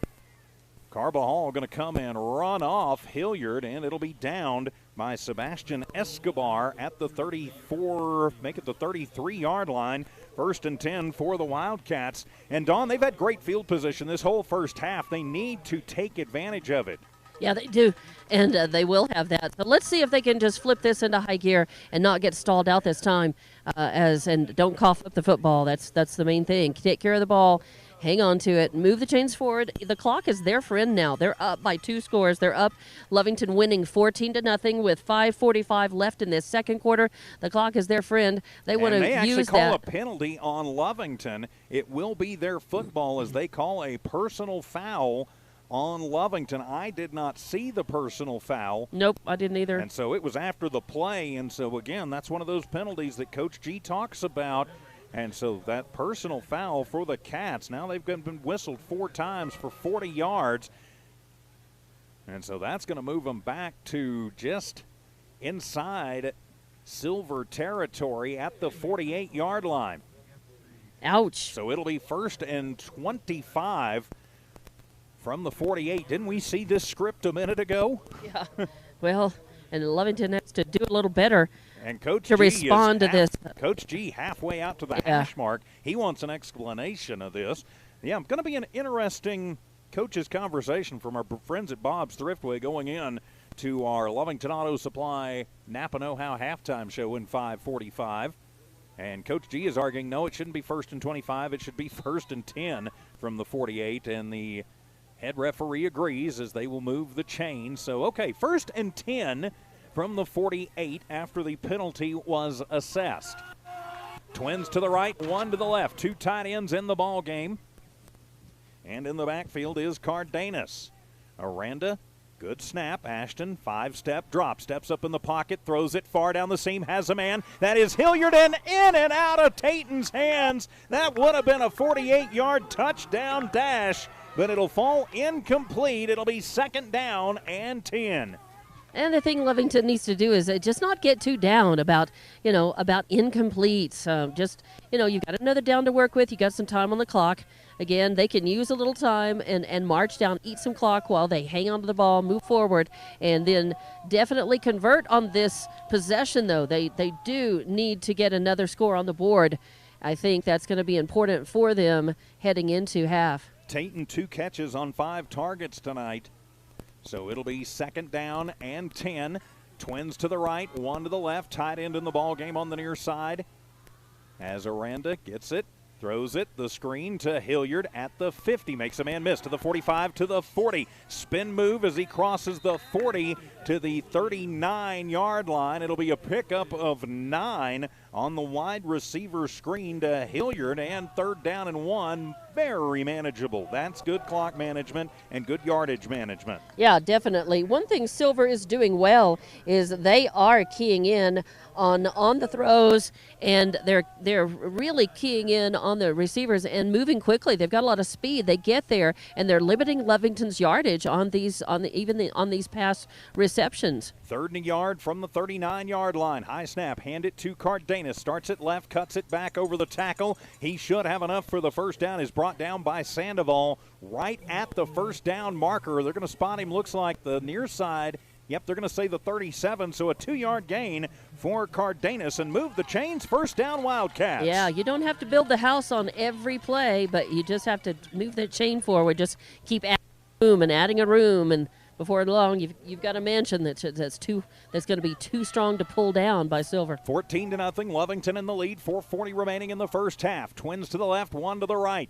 Carbajal going to come and run off Hilliard, and it'll be downed by Sebastian Escobar at the 34, make it the 33-yard line. 1st and 10 for the Wildcats. And, Dawn, they've had great field position this whole first half. They need to take advantage of it. Yeah, they do, and they will have that. So let's see if they can just flip this into high gear and not get stalled out this time. And don't cough up the football. That's the main thing. Take care of the ball. Hang on to it. Move the chains forward. The clock is their friend now. They're up by 2 scores. They're up. Lovington winning 14-0 with 5:45 left in this second quarter. The clock is their friend. They want to use that. They actually call a penalty on Lovington. It will be their football as they call a personal foul on Lovington. I did not see the personal foul. Nope, I didn't either. And so it was after the play. And so, again, that's one of those penalties that Coach G talks about. And so that personal foul for the Cats. Now they've been whistled 4 times for 40 yards. And so that's going to move them back to just inside Silver territory at the 48-yard line. Ouch. So it'll be 1st and 25 from the 48. Didn't we see this script a minute ago? Yeah. Well, and Lovington has to do a little better. And Coach to G respond to this. Coach G halfway out to the hash mark. He wants an explanation of this. Yeah, it's going to be an interesting coach's conversation from our friends at Bob's Thriftway going in to our Lovington Auto Supply Napa Know-How halftime show in 5:45. And Coach G is arguing, no, it shouldn't be 1st and 25. It should be 1st and 10 from the 48. And the head referee agrees as they will move the chain. So, okay, 1st and 10 from the 48 after the penalty was assessed. Twins to the right, one to the left. Two tight ends in the ball game. And in the backfield is Cardenas. Aranda, good snap. Ashton, 5-step drop. Steps up in the pocket, throws it far down the seam, has a man. That is Hilliard, and in and out of Taten's hands. That would have been a 48-yard touchdown dash, but it'll fall incomplete. It'll be 2nd down and 10. And the thing Lovington needs to do is just not get too down about incompletes. You've got another down to work with. You got some time on the clock. Again, they can use a little time and march down, eat some clock while they hang on to the ball, move forward, and then definitely convert on this possession, though. They do need to get another score on the board. I think that's going to be important for them heading into half. Taten, 2 catches on 5 targets tonight. So it'll be 2nd down and 10. Twins to the right, one to the left. Tight end in the ball game on the near side. As Aranda gets it, throws it, the screen to Hilliard at the 50. Makes a man miss to the 45, to the 40. Spin move as he crosses the 40 to the 39-yard line. It'll be a pickup of 9 on the wide receiver screen to Hilliard, and 3rd down and 1. Very manageable. That's good clock management and good yardage management. Yeah, definitely. One thing Silver is doing well is they are keying in on the throws, and they're really keying in on the receivers and moving quickly. They've got a lot of speed. They get there, and they're limiting Lovington's yardage on these past receptions. 3rd and a yard from the 39-yard line. High snap, hand it to Cardenas. Starts it left, cuts it back over the tackle. He should have enough for the 1st down. Is brought down by Sandoval right at the 1st down marker. They're going to spot him, looks like the near side. Yep, they're going to say the 37, so a 2-yard gain for Cardenas and move the chains. 1st down Wildcats. Yeah, you don't have to build the house on every play, but you just have to move the chain forward. Just keep adding room and adding a room, and before long, you've got a mansion that's going to be too strong to pull down by Silver. 14-0, Lovington in the lead. 4:40 remaining in the 1st half. Twins to the left, one to the right.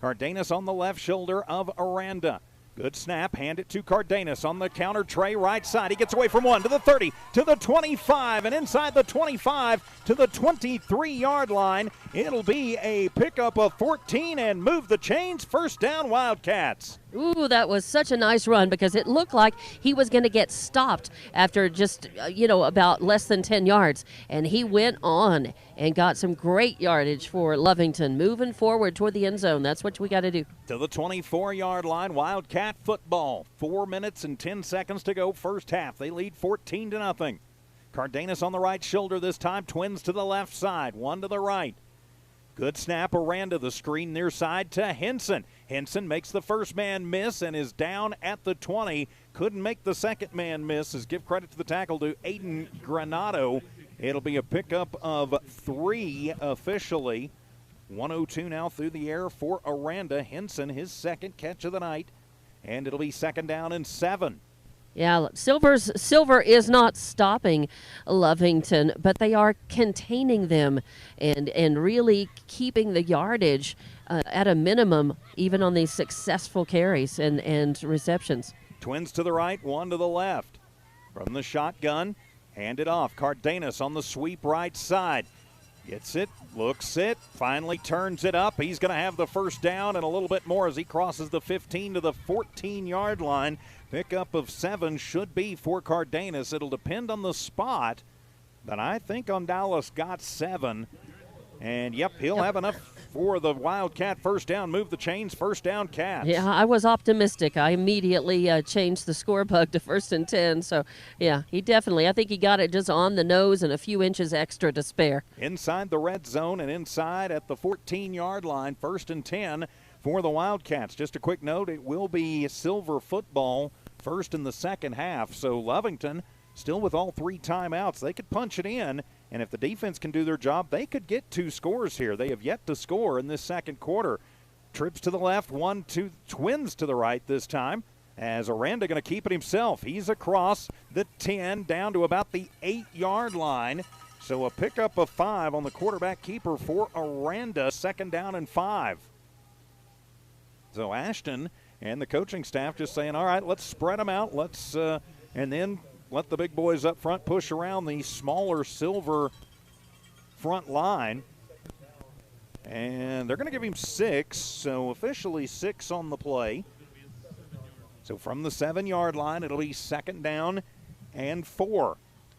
Cardenas on the left shoulder of Aranda. Good snap, hand it to Cardenas on the counter tray right side. He gets away from 1 to the 30, to the 25, and inside the 25 to the 23-yard line. It'll be a pickup of 14 and move the chains. 1st down Wildcats. Ooh, that was such a nice run because it looked like he was going to get stopped after just, about less than 10 yards. And he went on and got some great yardage for Lovington. Moving forward toward the end zone. That's what we got to do. To the 24-yard line, Wildcat football. 4 minutes and 10 seconds to go, 1st half. They lead 14-0. Cardenas on the right shoulder this time. Twins to the left side, one to the right. Good snap, Aranda, the screen near side to Henson. Henson makes the 1st man miss and is down at the 20. Couldn't make the 2nd man miss. As give credit to the tackle to Aiden Granado. It'll be a pickup of 3 officially. 102 now through the air for Aranda. Henson, his 2nd catch of the night. And it'll be 2nd down and 7. Yeah, Silver is not stopping Lovington, but they are containing them and really keeping the yardage at a minimum, even on these successful carries and receptions. Twins to the right, one to the left. From the shotgun, hand it off. Cardenas on the sweep right side. Gets it, looks it, finally turns it up. He's going to have the 1st down and a little bit more as he crosses the 15 to the 14-yard line. Pickup of 7 should be for Cardenas. It'll depend on the spot, but I think on Dallas got 7. And, yep, he'll have enough for the Wildcat 1st down. Move the chains, 1st down Cats. Yeah, I was optimistic. I immediately changed the score bug to 1st and 10. So, yeah, I think he got it just on the nose and a few inches extra to spare. Inside the red zone and inside at the 14-yard line, 1st and 10 for the Wildcats. Just a quick note, it will be Silver football 1st in the 2nd half. So Lovington still with all 3 timeouts. They could punch it in, and if the defense can do their job, they could get 2 scores here. They have yet to score in this 2nd quarter. trips to the left, 1, 2, twins to the right this time. As Aranda going to keep it himself. He's across the 10 down to about the 8-yard line. So a pickup of 5 on the quarterback keeper for Aranda, 2nd down and 5. So Ashton and the coaching staff just saying, all right, let's spread them out. Let's and then let the big boys up front push around the smaller Silver front line. And they're going to give him 6, so officially 6 on the play. So from the 7-yard line, it'll be 2nd down and 4.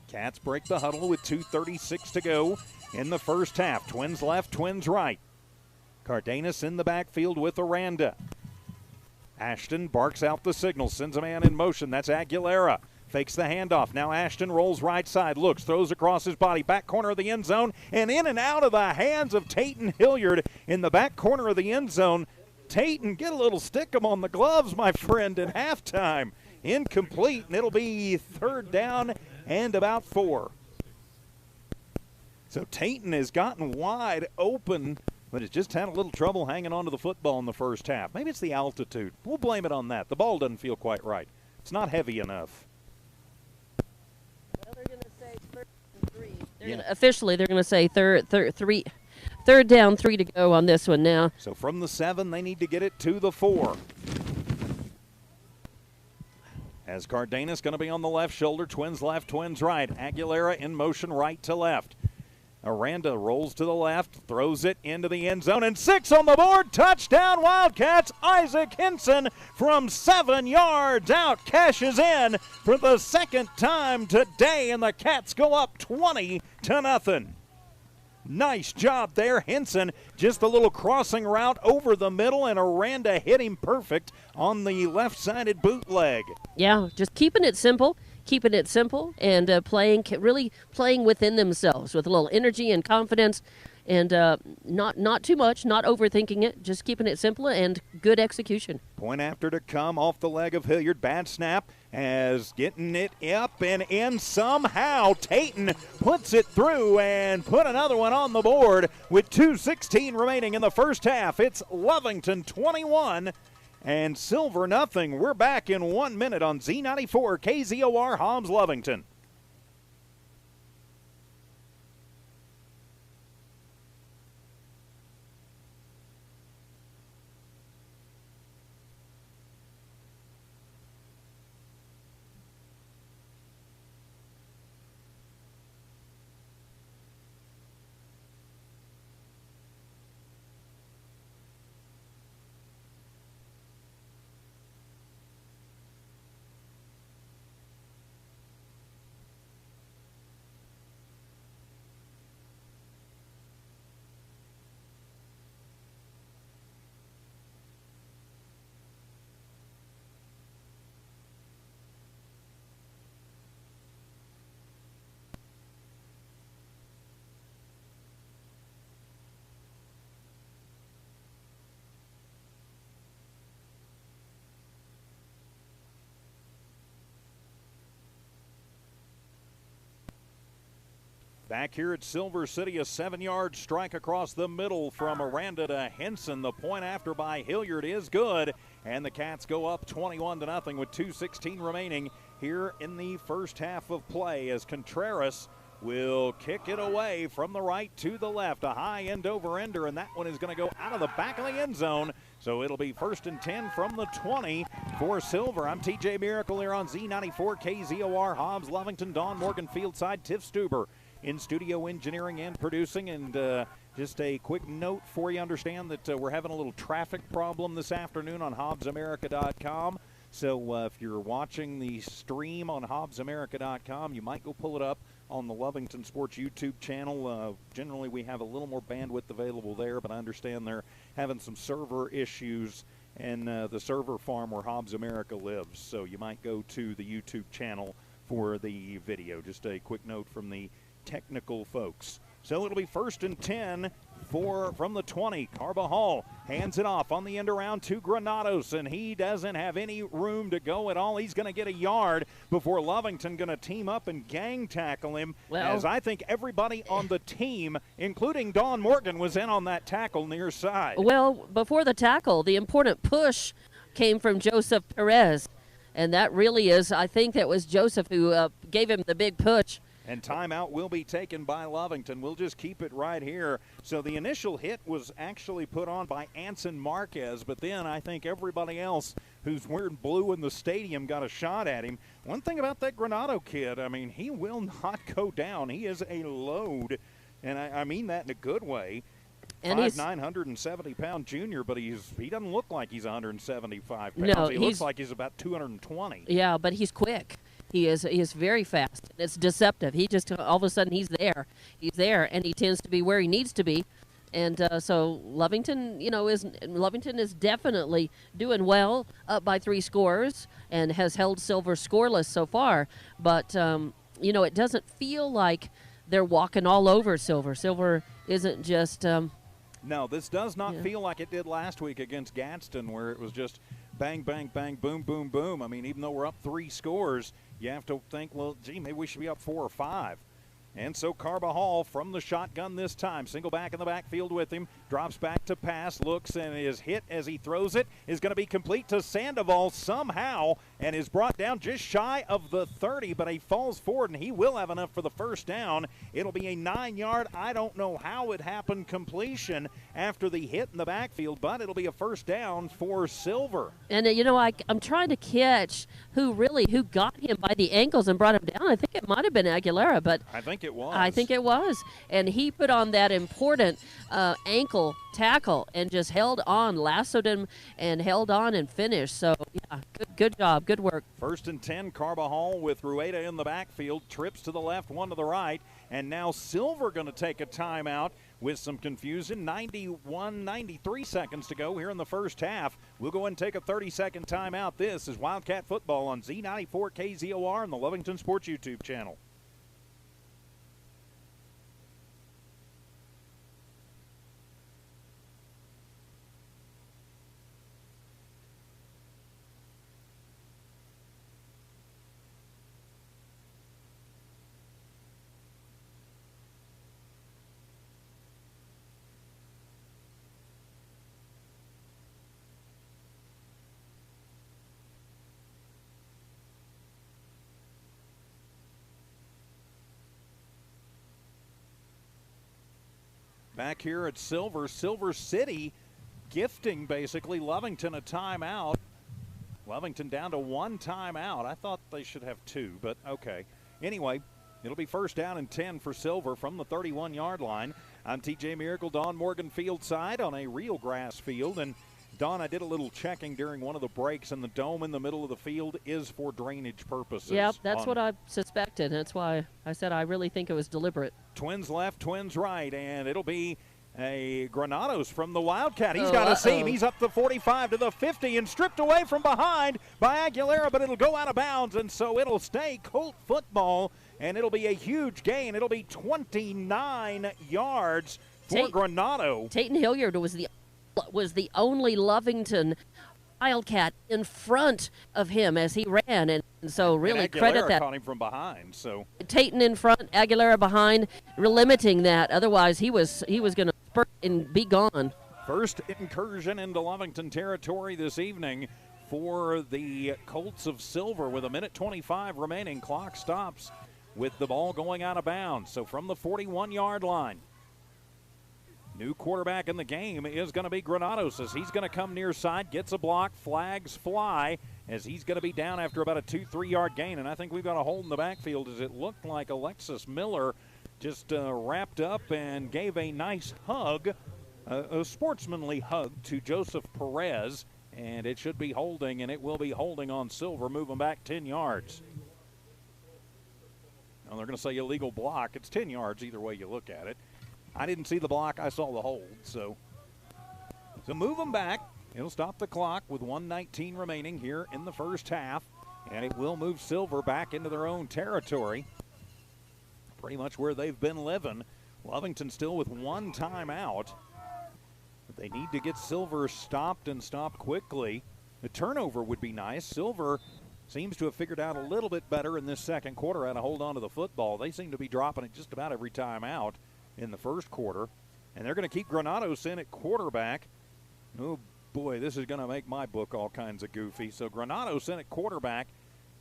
Cats break the huddle with 2:36 to go in the first half. Twins left, Twins right. Cardenas in the backfield with Aranda. Ashton barks out the signal, sends a man in motion. That's Aguilera. Fakes the handoff. Now Ashton rolls right side, looks, throws across his body, back corner of the end zone, and in and out of the hands of Tayton Hilliard in the back corner of the end zone. Tayton, get a little stick-em on the gloves, my friend, at halftime. Incomplete, and it'll be 3rd down and about 4. So Tayton has gotten wide open, but has just had a little trouble hanging on to the football in the first half. Maybe it's the altitude. We'll blame it on that. The ball doesn't feel quite right. It's not heavy enough. Well, they're going to say 3rd and 3. Officially, they're going to say third down, 3 to go on this one now. So from the 7, they need to get it to the 4. As Cardenas going to be on the left shoulder, Twins left, Twins right. Aguilera in motion right to left. Aranda rolls to the left, throws it into the end zone, and 6 on the board. Touchdown Wildcats. Isaac Henson from 7 yards out cashes in for the 2nd time today, and the Cats go up 20-0. Nice job there, Henson. Just a little crossing route over the middle, and Aranda hit him perfect on the left-sided bootleg. Yeah, just keeping it simple, and really playing within themselves with a little energy and confidence, and not too much, not overthinking it, just keeping it simple and good execution. Point after to come off the leg of Hilliard. Bad snap as getting it up and in somehow. Tayton puts it through and put another one on the board with 2:16 remaining in the first half. It's Lovington 21 and Silver nothing. We're back in 1 minute on Z94 KZOR Hobbs Lovington. Back here at Silver City, a 7-yard strike across the middle from Aranda to Henson. The point after by Hilliard is good, and the Cats go up 21-0 with 2:16 remaining here in the first half of play as Contreras will kick it away from the right to the left. A high end over-ender, and that one is going to go out of the back of the end zone. So it'll be 1st and 10 from the 20 for Silver. I'm TJ Miracle here on Z94 KZOR Hobbs Lovington. Don Morgan Fieldside, Tiff Stuber in studio engineering and producing. And just a quick note for you, understand that we're having a little traffic problem this afternoon on HobbsAmerica.com. So if you're watching the stream on HobbsAmerica.com, you might go pull it up on the Lovington Sports YouTube channel. Generally, we have a little more bandwidth available there, but I understand they're having some server issues in the server farm where Hobbs America lives. So you might go to the YouTube channel for the video. Just a quick note from the technical folks So it'll be 1st and 10 from the 20. Carbajal hands it off on the end around to Granados, and he doesn't have any room to go at all. He's going to get a yard before Lovington going to team up and gang tackle him, as I think everybody on the team, including Dawn Morgan, was in on that tackle near side. Well, before the tackle, the important push came from Joseph Perez, and that really is, I think that was Joseph who gave him the big push. And timeout will be taken by Lovington. We'll just keep it right here. So the initial hit was actually put on by Anson Marquez, but then I think everybody else who's wearing blue in the stadium got a shot at him. One thing about that Granado kid, I mean, he will not go down. He is a load, and I mean that in a good way. And he's 970-pound junior, but he doesn't look like he's 175 pounds. No, he looks like he's about 220. Yeah, but he's quick. He is very fast. It's deceptive. He just all of a sudden he's there. He's there, and he tends to be where he needs to be. And so Lovington, Lovington is definitely doing well, up by 3 scores, and has held Silver scoreless so far. But it doesn't feel like they're walking all over Silver. Silver isn't just. No, this does not feel like it did last week against Gadsden, where it was just bang, bang, bang, boom, boom, boom. I mean, even though we're up 3 scores, you have to think, well, gee, maybe we should be up 4 or 5. And so Carbajal from the shotgun this time. Single back in the backfield with him. Drops back to pass. Looks and is hit as he throws it. Is going to be complete to Sandoval somehow. And is brought down just shy of the 30. But he falls forward and he will have enough for the first down. It'll be a 9-yard, I don't know how it happened, completion after the hit in the backfield. But it'll be a first down for Silver. And, I'm trying to catch who got him by the ankles and brought him down. I think it might have been Aguilera, but I think it was. I think it was. And he put on that important ankle tackle and just held on, lassoed him, and held on and finished. So, yeah, good job. Good work. 1st and 10, Carbajal with Rueda in the backfield. Trips to the left, one to the right. And now Silver going to take a timeout with some confusion. 93 seconds to go here in the first half. We'll go and take a 30-second timeout. This is Wildcat Football on Z94 KZOR and the Lovington Sports YouTube channel. Back here at Silver City gifting basically Lovington a timeout. Lovington down to 1 timeout. I thought they should have 2, but okay. Anyway, it'll be 1st down and 10 for Silver from the 31-yard line. I'm TJ Miracle, Dawn Morgan field side on a real grass field. And Dawn, I did a little checking during one of the breaks, and the dome in the middle of the field is for drainage purposes. Yep, that's what I suspected. That's why I said I really think it was deliberate. Twins left, Twins right, and it'll be a Granados from the Wildcat. He's got a seam. He's up the 45 to the 50 and stripped away from behind by Aguilera, but it'll go out of bounds, and so it'll stay Colt football, and it'll be a huge gain. It'll be 29 yards for Granado. Tayton Hilliard was the only Lovington Wildcat in front of him as he ran, and so really credit that. Caught him from behind, so Tayton in front, Aguilera behind, limiting that. Otherwise, he was going to spurt and be gone. First incursion into Lovington territory this evening for the Colts of Silver with 1:25 remaining. Clock stops with the ball going out of bounds. So from the 41-yard line, new quarterback in the game is going to be Granados as he's going to come near side, gets a block, flags fly as he's going to be down after about a 2-3 yard gain. And I think we've got a hold in the backfield as it looked like Alexis Miller just wrapped up and gave a nice hug, a sportsmanly hug to Joseph Perez. And it should be holding, and it will be holding on Silver, moving back 10 yards. Now they're going to say illegal block. It's 10 yards either way you look at it. I didn't see the block. I saw the hold. So move them back. It'll stop the clock with 1:19 remaining here in the first half. And it will move Silver back into their own territory. Pretty much where they've been living. Lovington still with one timeout. But they need to get Silver stopped and stopped quickly. The turnover would be nice. Silver seems to have figured out a little bit better in this second quarter how to hold on to the football. They seem to be dropping it just about every time out in the first quarter. And they're going to keep Granados in at quarterback. Oh, boy, this is going to make my book all kinds of goofy. So Granados in at quarterback.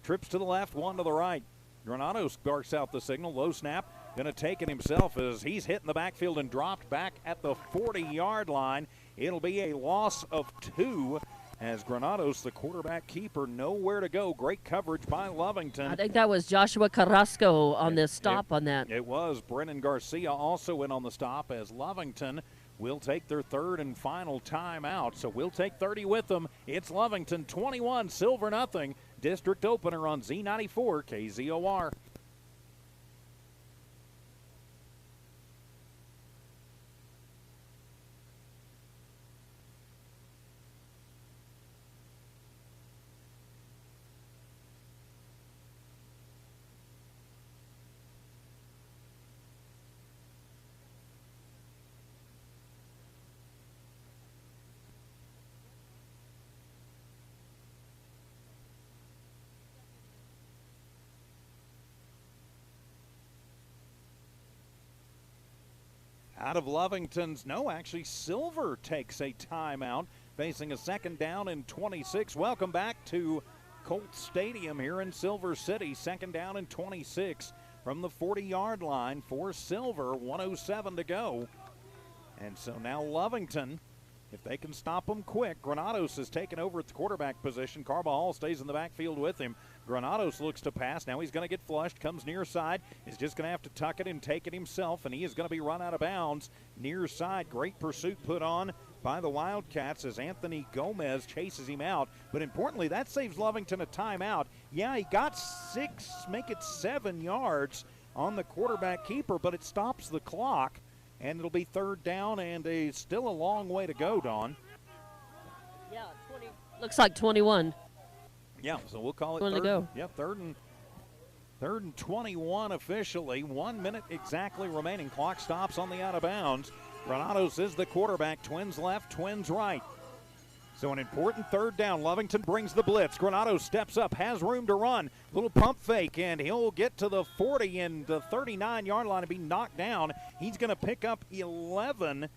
Trips to the left, one to the right. Granados barks out the signal. Low snap. Going to take it himself as he's hit in the backfield and dropped back at the 40-yard line. It'll be a loss of 2 as Granados, the quarterback keeper, nowhere to go. Great coverage by Lovington. I think that was Joshua Carrasco on the stop on that. It was. Brennan Garcia also in on the stop as Lovington will take their third and final timeout. So we'll take 30 with them. It's Lovington 21, Silver nothing. District opener on Z94 KZOR. Out of Lovington's, no, actually Silver takes a timeout, facing a second down and 26. Welcome back to Colts Stadium here in Silver City. Second down and 26 from the 40-yard line for Silver, 1:07 to go. And so now Lovington, if they can stop them quick, Granados has taken over at the quarterback position. Carbajal stays in the backfield with him. Granados looks to pass. Now he's going to get flushed, comes near side. He's just going to have to tuck it and take it himself, and he is going to be run out of bounds near side. Great pursuit put on by the Wildcats as Anthony Gomez chases him out. But importantly, that saves Lovington a timeout. Yeah, he got 6, make it 7 yards on the quarterback keeper, but it stops the clock, and it'll be third down and still a long way to go, Dawn. Yeah, 20. Looks like 21. Yeah, so we'll call it third. To go. Yep, third and 21 officially. 1 minute exactly remaining. Clock stops on the out of bounds. Granados is the quarterback. Twins left, Twins right. So an important third down. Lovington brings the blitz. Granados steps up, has room to run. Little pump fake, and he'll get to the 40 and the 39-yard line and be knocked down. He's going to pick up 11,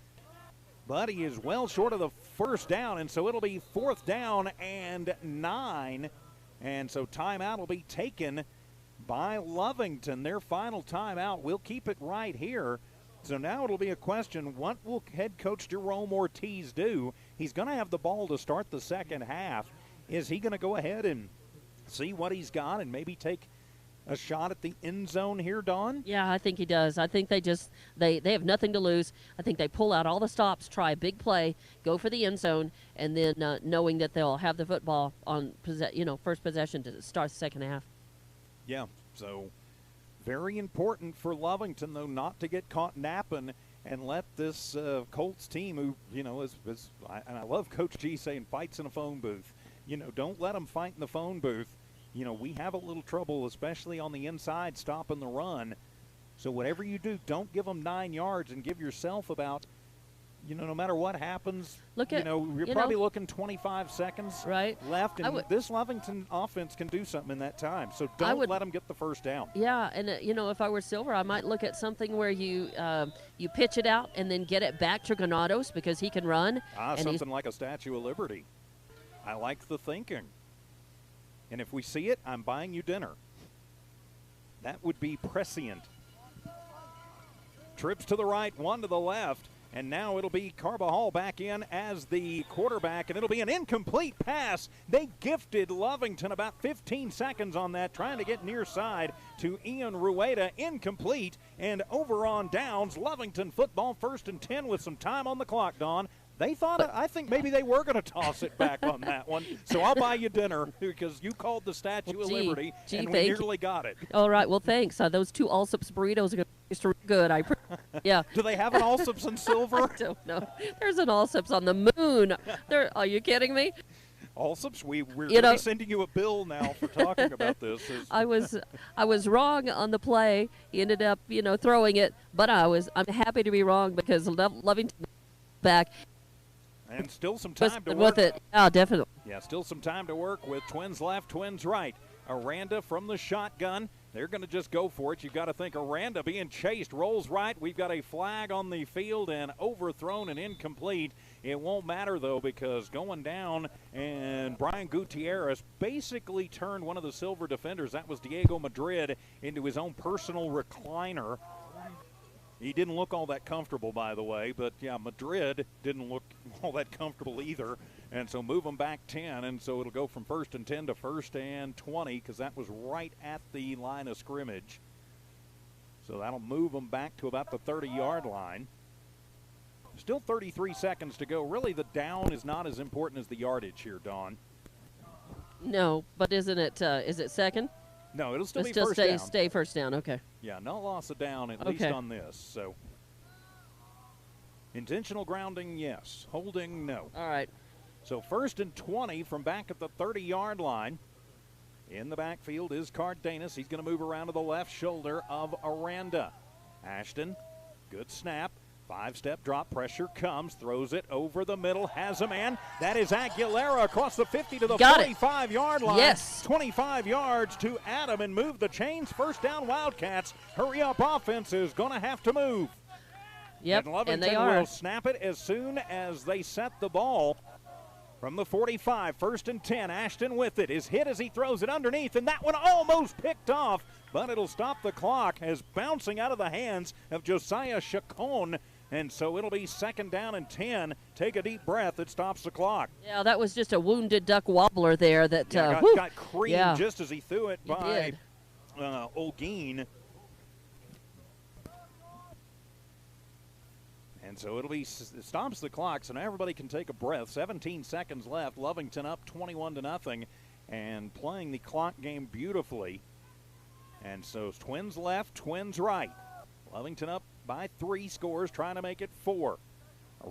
but he is well short of the first down, and so it'll be fourth down and 9. And so timeout will be taken by Lovington. Their final timeout. We'll keep it right here. So now it'll be a question, what will head coach Jerome Ortiz do? He's going to have the ball to start the second half. Is he going to go ahead and see what he's got and maybe take a shot at the end zone here, Dawn? Yeah, I think he does. I think they have nothing to lose. I think they pull out all the stops, try a big play, go for the end zone, and then knowing that they'll have the football on first possession to start the second half. Yeah, so very important for Lovington, though, not to get caught napping and let this Colts team, who, and I love Coach G saying fights in a phone booth. Don't let them fight in the phone booth. We have a little trouble, especially on the inside, stopping the run. So whatever you do, don't give them 9 yards and give yourself about, no matter what happens, you're probably looking 25 seconds left. And this Lovington offense can do something in that time. So don't let them get the first down. Yeah, and, if I were Silver, I might look at something where you pitch it out and then get it back to Granados because he can run. Something like a Statue of Liberty. I like the thinking. And if we see it, I'm buying you dinner. That would be prescient. Trips to the right, one to the left. And now it'll be Carbajal back in as the quarterback, and it'll be an incomplete pass. They gifted Lovington about 15 seconds on that, trying to get near side to Ian Rueda. Incomplete, and over on downs, Lovington football, 1st and 10 with some time on the clock, Dawn. They thought I think maybe they were going to toss it back on that one. So I'll buy you dinner because you called the Statue of Liberty, and we nearly got it. All right, well, thanks. Those 2 Allsup's burritos are going to taste good. Yeah. Do they have an Allsup's in silver? I don't know. There's an Allsup's on the moon. Are you kidding me? We're going to be sending you a bill now for talking about this. I was wrong on the play. He ended up, throwing it, but I'm happy to be wrong because Lovington back. And still some time to work with it. Oh, definitely. Yeah, still some time to work with Twins left, Twins right. Aranda from the shotgun. They're going to just go for it. You've got to think Aranda being chased, rolls right. We've got a flag on the field and overthrown and incomplete. It won't matter, though, because going down, and Brian Gutierrez basically turned one of the Silver defenders, that was Diego Madrid, into his own personal recliner. He didn't look all that comfortable, by the way, but, yeah, Madrid didn't look all that comfortable either. And so move them back 10, and so it'll go from 1st and 10 to 1st and 20 because that was right at the line of scrimmage. So that'll move them back to about the 30-yard line. Still 33 seconds to go. Really, the down is not as important as the yardage here, Dawn. No, but isn't it? Is it second? No, it'll still be still first down. Stay first down, okay. Yeah, no loss of down, at least on this. So intentional grounding, yes. Holding, no. All right. So 1st and 20 from back at the 30-yard line. In the backfield is Cardenas. He's going to move around to the left shoulder of Aranda. Ashton, good snap. 5-step drop, pressure comes, throws it over the middle, has a man. That is Aguilera across the 50 to the 45-yard line. Yes. 25 yards to Adam and move the chains. First down, Wildcats. Hurry up, offense is going to have to move. Yep, and Lovington they are. will snap it as soon as they set the ball. From the 45, 1st and 10, Ashton with it is hit as he throws it underneath, and that one almost picked off, but it'll stop the clock as bouncing out of the hands of Josiah Chacon, and so it'll be 2nd down and 10. Take a deep breath. It stops the clock. Yeah, that was just a wounded duck wobbler there. That got creamed just as he threw it by Olguin. And so it stops the clock, so now everybody can take a breath. 17 seconds left. Lovington up 21-0 and playing the clock game beautifully. And so Twins left, Twins right. Lovington up by 3 scores, trying to make it 4.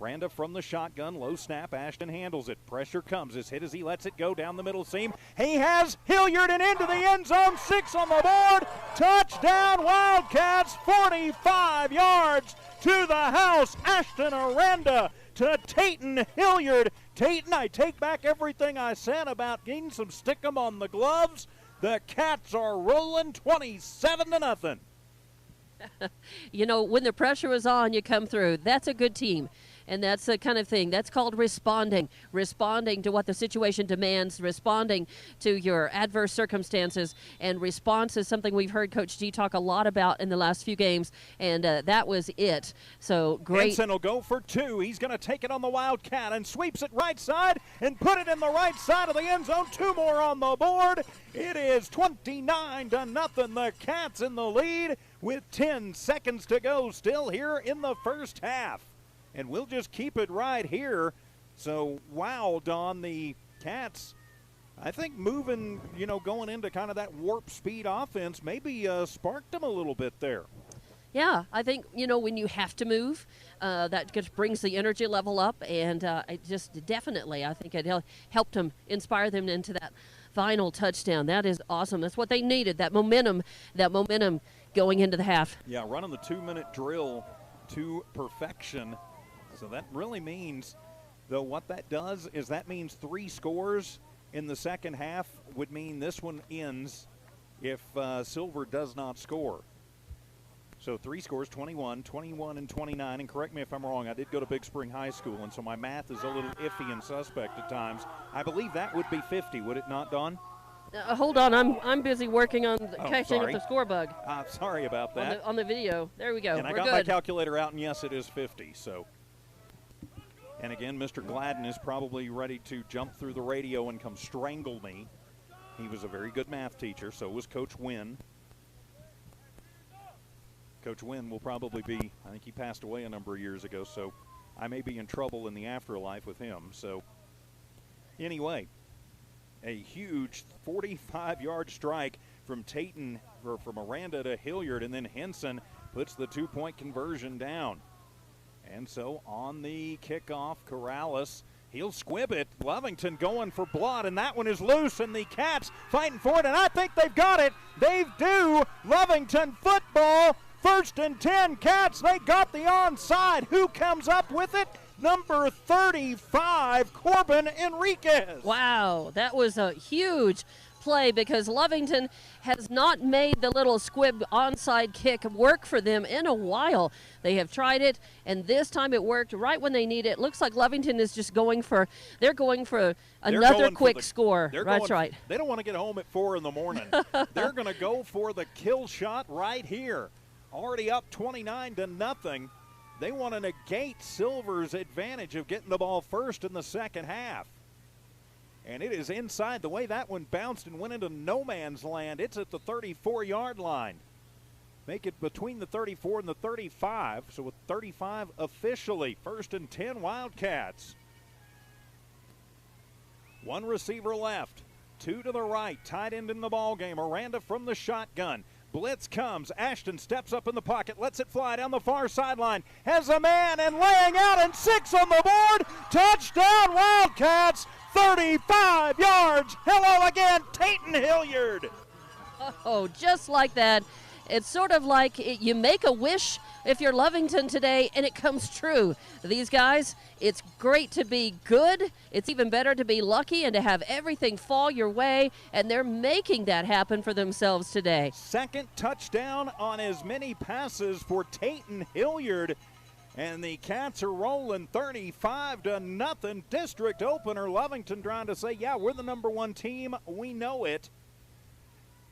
Aranda from the shotgun, low snap, Ashton handles it. Pressure comes, is hit as he lets it go down the middle seam. He has Hilliard and into the end zone, 6 on the board. Touchdown Wildcats, 45 yards to the house. Ashton Aranda to Tayton Hilliard. Tayton, I take back everything I said about getting some stickum on the gloves. The Cats are rolling 27-0. When the pressure is on, you come through. That's a good team. And that's the kind of thing. That's called responding to what the situation demands, responding to your adverse circumstances. And response is something we've heard Coach G talk a lot about in the last few games, and that was it. So great. Henson will go for 2. He's going to take it on the Wildcat and sweeps it right side and put it in the right side of the end zone. 2 more on the board. It is 29-0. The Cats in the lead with 10 seconds to go still here in the first half. And we'll just keep it right here. So, wow, Dawn, the Cats, I think moving, going into kind of that warp speed offense maybe sparked them a little bit there. Yeah, I think, when you have to move, that just brings the energy level up. And it just definitely, I think it helped them, inspire them into that final touchdown. That is awesome. That's what they needed, that momentum going into the half. Yeah, running the 2-minute drill to perfection. So that really means, though, what that does is that means 3 scores in the second half would mean this one ends if Silver does not score. So 3 scores, 21, 21, and 29. And correct me if I'm wrong, I did go to Big Spring High School, and so my math is a little iffy and suspect at times. I believe that would be 50, would it not, Dawn? Hold on, I'm busy working on catching up the score bug. Sorry about that. On the video. There we go. And I got my calculator out, and yes, it is 50. So. And again, Mr. Gladden is probably ready to jump through the radio and come strangle me. He was a very good math teacher, so was Coach Wynn. Coach Wynn will probably be, I think he passed away a number of years ago, so I may be in trouble in the afterlife with him. So anyway, a huge 45-yard strike from Tayton, or from Aranda to Hilliard, and then Henson puts the 2-point conversion down. And so on the kickoff, Corrales, He'll squib it. Lovington going for blood, and that one is loose, and the Cats fighting for it, and I think they've got it. They do. Lovington football. 1st and 10, Cats. They got the onside. Who comes up with it? Number 35, Corbin Enriquez. Wow, that was a huge play because Lovington has not made the little squib onside kick work for them in a while. They have tried it, and this time it worked right when they need it. Looks like Lovington is just they're going for another quick score. That's right. They don't want to get home at 4 in the morning. They're going to go for the kill shot right here. Already up 29-0. They want to negate Silver's advantage of getting the ball first in the second half. And it is inside. The way that one bounced and went into no man's land, it's at the 34-yard line. Make it between the 34 and the 35. So with 35 officially, 1st and 10 Wildcats. 1 receiver left, 2 to the right, tight end in the ball game. Aranda from the shotgun. Blitz comes. Ashton steps up in the pocket, lets it fly down the far sideline. Has a man and laying out, and 6 on the board. Touchdown Wildcats. 35 yards. Hello again, Tayton Hilliard. Oh, just like that. It's sort of like you make a wish if you're Lovington today, and it comes true. These guys, it's great to be good. It's even better to be lucky and to have everything fall your way, and they're making that happen for themselves today. 2nd touchdown on as many passes for Tayton Hilliard. And the Cats are rolling 35-0. District opener. Lovington trying to say, yeah, we're the number 1 team. We know it.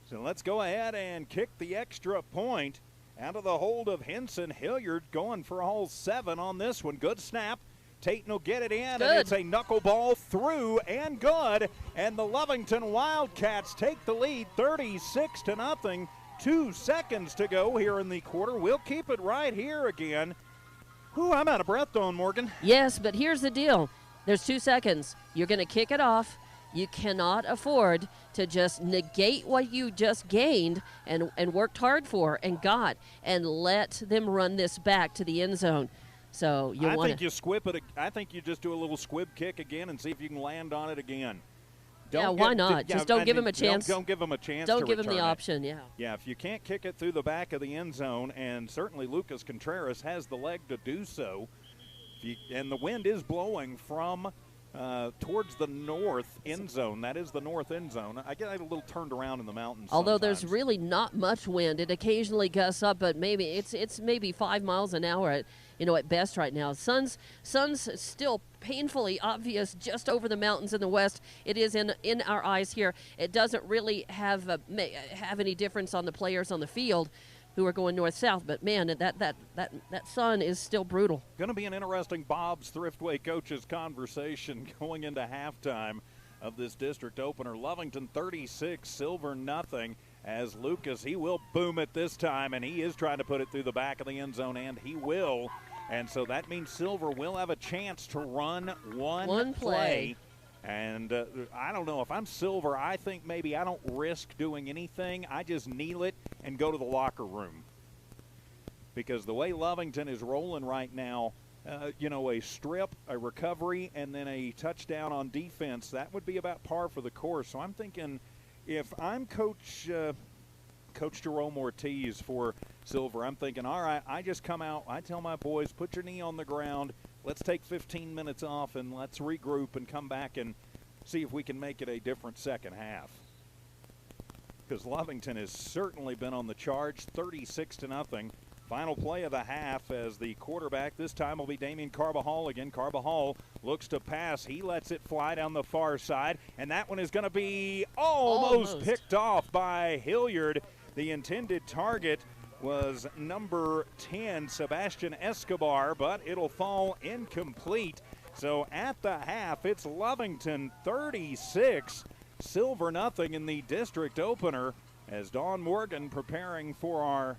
So let's go ahead and kick the extra point out of the hold of Henson. Hilliard going for all 7 on this one. Good snap. Tayton will get it in, good. And it's a knuckleball through and good. And the Lovington Wildcats take the lead 36-0. 2 seconds to go here in the quarter. We'll keep it right here again. Whew, I'm out of breath, Dawn Morgan. Yes, but here's the deal. There's 2 seconds. You're going to kick it off. You cannot afford to just negate what you just gained and worked hard for and got, and let them run this back to the end zone. So you want to. I think you squib it. I think you just do a little squib kick again and see if you can land on it again. Why not? Just don't give him a chance. Don't give him a chance. Don't give him the option, yeah. Yeah, if you can't kick it through the back of the end zone, and certainly Lucas Contreras has the leg to do so, and the wind is blowing from towards the north end zone. That is the north end zone. I get a little turned around in the mountains. Although sometimes. There's really not much wind. It occasionally gusts up, but maybe it's maybe 5 miles an hour at best right now. Sun's still painfully obvious just over the mountains in the west. It is in our eyes here. It doesn't really have any difference on the players on the field who are going north-south, but man, that sun is still brutal. Going to be an interesting Bob's Thriftway coaches conversation going into halftime of this district opener. Lovington 36, Silver nothing. As Lucas, he will boom it this time, and he is trying to put it through the back of the end zone, and he will. And so that means Silver will have a chance to run one play. And I don't know, if I'm Silver, I think maybe I don't risk doing anything. I just kneel it and go to the locker room. Because the way Lovington is rolling right now, a strip, a recovery, and then a touchdown on defense, that would be about par for the course. So I'm thinking, if I'm Coach Jerome Ortiz for Silver, I'm thinking, all right, I just come out, I tell my boys, put your knee on the ground, let's take 15 minutes off, and let's regroup and come back and see if we can make it a different second half. Because Lovington has certainly been on the charge, 36-0. Final play of the half as the quarterback this time will be Damian Carbajal again. Carbajal looks to pass. He lets it fly down the far side, and that one is going to be almost picked off by Hilliard. The intended target was number 10, Sebastian Escobar, but it'll fall incomplete. So at the half, it's Lovington 36, Silver nothing in the district opener, as Dawn Morgan preparing for our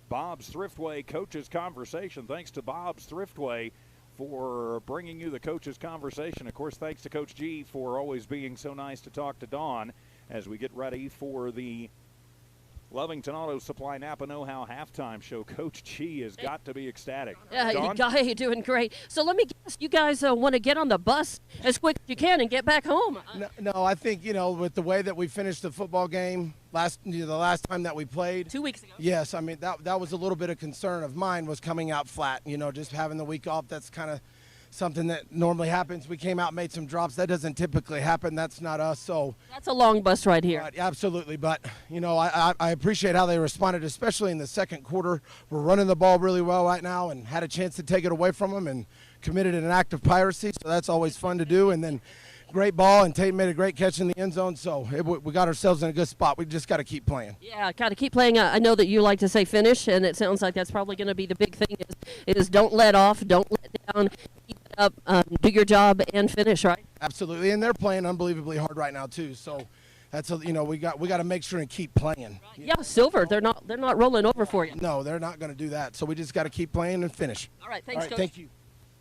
Bob's Thriftway Coaches Conversation. Thanks to Bob's Thriftway for bringing you the Coaches Conversation. Of course, thanks to Coach G for always being so nice to talk to Dawn as we get ready for the Lovington Auto Supply Napa Know-How halftime show. Coach G has got to be ecstatic. Yeah, Dawn? you're doing great. So let me guess, you guys want to get on the bus as quick as you can and get back home. No, I think, with the way that we finished the football game the last time that we played. 2 weeks ago. Yes, I mean, that was a little bit of concern of mine, was coming out flat, just having the week off. That's kind of something that normally happens. We came out, made some drops. That doesn't typically happen. That's not us. So that's a long bus ride here. Right, absolutely. But, I appreciate how they responded, especially in the second quarter. We're running the ball really well right now and had a chance to take it away from them and committed an act of piracy. So that's always fun to do. And then great ball, and Tate made a great catch in the end zone. So we got ourselves in a good spot. We just got to keep playing. Yeah, got to keep playing. I know that you like to say finish, and it sounds like that's probably going to be the big thing is don't let off, don't let down, keep it up, do your job, and finish, right? Absolutely, and they're playing unbelievably hard right now too. So that's we got to make sure and keep playing. Right. Yeah, Silver, they're not rolling over for you. No, they're not going to do that. So we just got to keep playing and finish. All right, thanks, Coach. Thank you.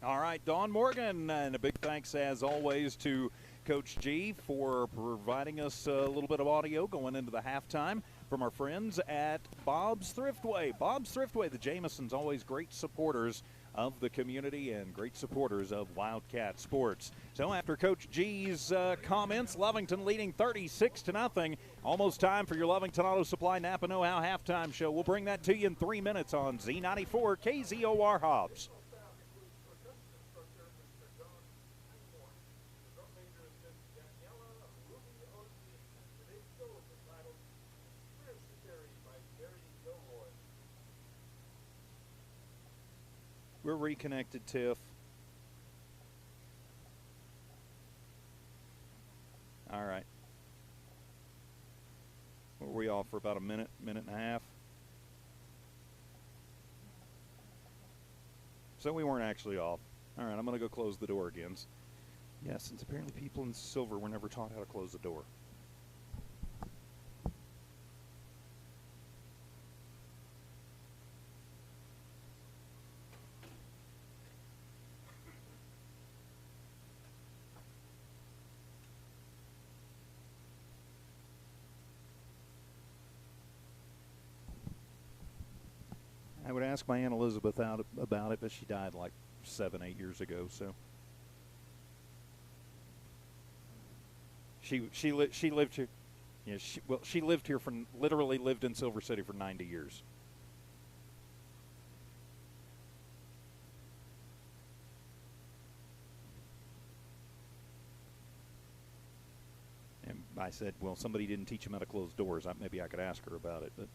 All right, Dawn Morgan, and a big thanks as always to Coach G for providing us a little bit of audio going into the halftime from our friends at Bob's Thriftway. Bob's Thriftway, the Jamesons, always great supporters of the community and great supporters of Wildcat sports. So after Coach G's comments, Lovington leading 36-0. Almost time for your Lovington Auto Supply Napa Know-How halftime show. We'll bring that to you in 3 minutes on Z94 KZOR Hobbs. We're reconnected, Tiff. All right. What were we off for, about a minute and a half? So we weren't actually off. All right, I'm going to go close the door again. Yeah, since apparently people in Silver were never taught how to close the door. I would ask my Aunt Elizabeth about it, but she died like 7-8 years ago. So she lived here. Yeah, she lived here literally lived in Silver City for 90 years. And I said, well, somebody didn't teach him how to close doors. Maybe I could ask her about it, but.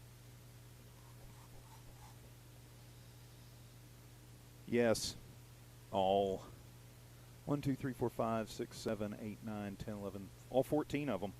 Yes, all 1, 2, 3, 4, 5, 6, 7, 8, 9, 10, 11, all 14 of them.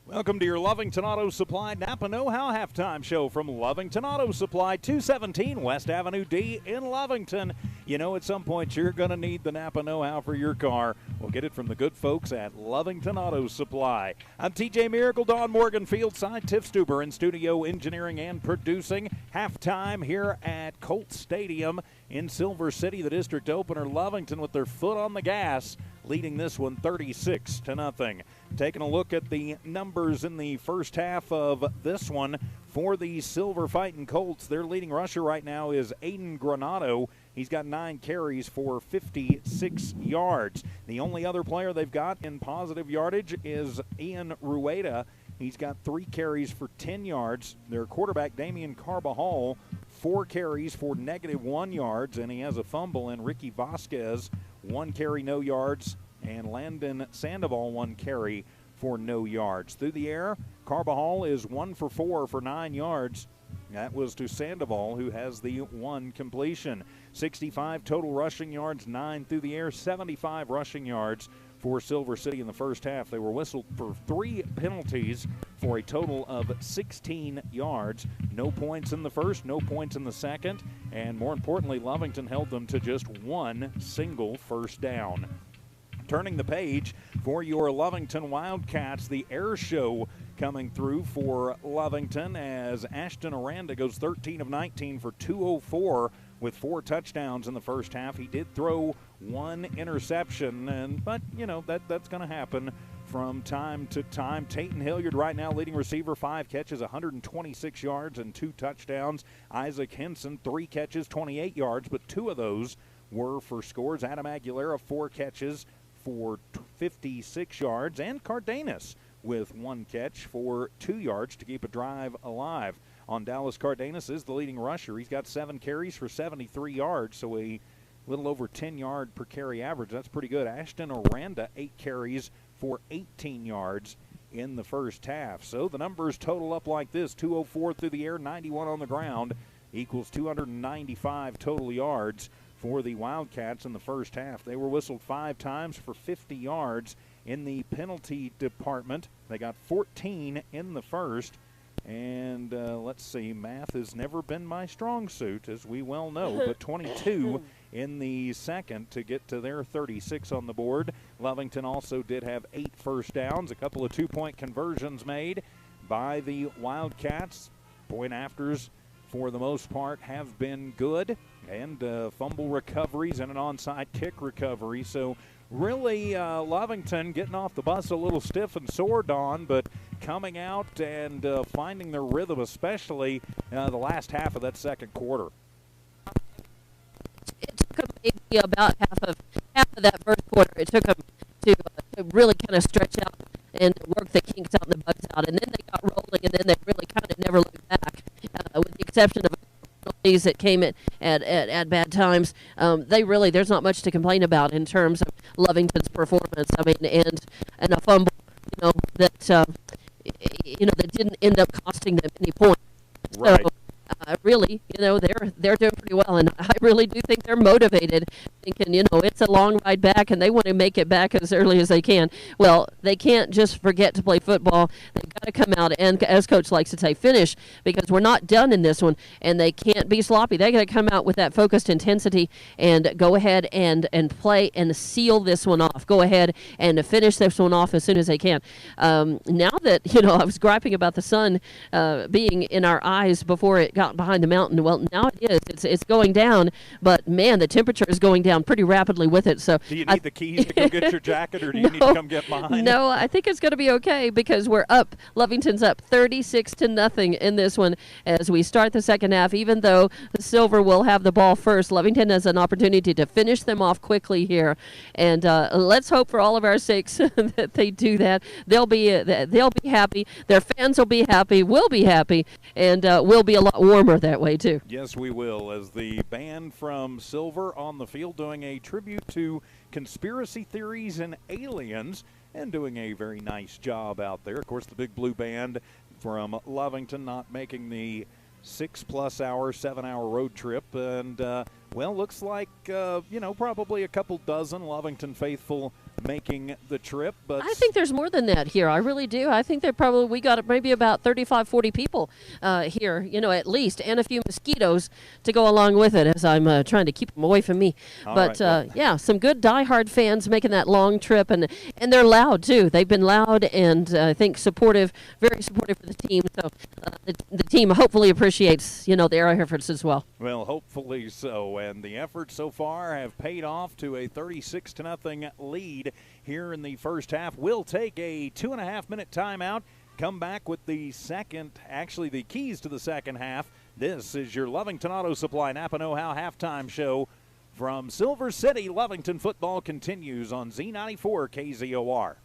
Welcome to your Lovington Auto Supply Napa Know-How halftime show from Lovington Auto Supply, 217 West Avenue D in Lovington. You know, at some point you're going to need the Napa know-how for your car. We'll get it from the good folks at Lovington Auto Supply. I'm TJ Miracle, Don Morgan, Fieldside, Tiff Stuber in studio engineering and producing. Halftime here at Colts Stadium in Silver City, the district opener. Lovington with their foot on the gas, leading this one 36-0. Taking a look at the numbers in the first half of this one for the Silver Fighting Colts. Their leading rusher right now is Aiden Granado. He's got 9 carries for 56 yards. The only other player they've got in positive yardage is Ian Rueda. He's got 3 carries for 10 yards. Their quarterback, Damian Carbajal, 4 carries for -1 yards, and he has a fumble. And Ricky Vasquez, 1 carry, no yards, and Landon Sandoval, 1 carry for no yards. Through the air, Carbajal is 1 for 4 for 9 yards. That was to Sandoval, who has the 1 completion. 65 total rushing yards, 9 through the air, 75 rushing yards for Silver City in the first half. They were whistled for 3 penalties for a total of 16 yards. No points in the first, no points in the second, and more importantly, Lovington held them to just 1 single first down. Turning the page for your Lovington Wildcats, the air show coming through for Lovington as Ashton Aranda goes 13 of 19 for 204 with 4 touchdowns in the first half. He did throw 1 interception, but you know that's going to happen from time to time. Tayton Hilliard right now leading receiver, 5 catches, 126 yards and 2 touchdowns. Isaac Henson, 3 catches, 28 yards, but 2 of those were for scores. Adam Aguilera, 4 catches for 56 yards, and Cardenas with 1 catch for 2 yards to keep a drive alive. On Dallas, Cardenas is the leading rusher. He's got 7 carries for 73 yards, so a little over 10-yard per carry average. That's pretty good. Ashton Aranda, 8 carries for 18 yards in the first half. So the numbers total up like this: 204 through the air, 91 on the ground, equals 295 total yards for the Wildcats in the first half. They were whistled 5 times for 50 yards in the penalty department. They got 14 in the first. And let's see, math has never been my strong suit, as we well know, but 22 in the second to get to their 36 on the board. Lovington also did have 8 first downs, a couple of 2-point conversions made by the Wildcats. Point afters, for the most part, have been good, and fumble recoveries and an onside kick recovery. So really, Lovington getting off the bus a little stiff and sore, Don, but coming out and finding their rhythm, especially the last half of that second quarter. It took them maybe about half of that first quarter. It took them to really kind of stretch out and work the kinks out and the bugs out, and then they got rolling, and then they really kind of never looked back, with the exception of penalties that came at bad times. There's not much to complain about in terms of Lovington's performance. I mean, and a fumble, that didn't end up costing them any points. Right. So, really, they're doing pretty well, and I really do think they're motivated, thinking, it's a long ride back, and they want to make it back as early as they can. Well, they can't just forget to play football. They've got to come out and, as Coach likes to say, finish, because we're not done in this one, and they can't be sloppy. They got to come out with that focused intensity and go ahead and play and seal this one off. Go ahead and finish this one off as soon as they can. Now that, I was griping about the sun being in our eyes before it got behind the mountain. Well, now it is. It's going down, but man, the temperature is going down pretty rapidly with it. So, do you need the keys to go get your jacket, or do you need to come get mine? No, I think it's going to be okay, because we're up. Lovington's up 36-0 in this one as we start the second half. Even though the Silver will have the ball first, Lovington has an opportunity to finish them off quickly here, and let's hope for all of our sakes that they do that. They'll be happy. Their fans will be happy. We'll be happy, and we'll be a lot warmer that way too. Yes, we will, as the band from Silver on the field doing a tribute to conspiracy theories and aliens, and doing a very nice job out there. Of course, the Big Blue Band from Lovington not making the 6+ hour, 7-hour road trip, and looks like probably a couple dozen Lovington faithful making the trip. But I think there's more than that here. I really do. I think we got maybe about 35, 40 people here, at least, and a few mosquitoes to go along with it as I'm trying to keep them away from me. Yeah, some good diehard fans making that long trip, and they're loud too. They've been loud and I think supportive, very supportive for the team. So the team hopefully appreciates, their efforts as well. Well, hopefully so. And the efforts so far have paid off to a 36-0 lead here in the first half. We'll take a 2.5-minute timeout, come back with the keys to the second half. This is your Lovington Auto Supply Napa Know-How halftime show from Silver City. Lovington football continues on Z94 KZOR.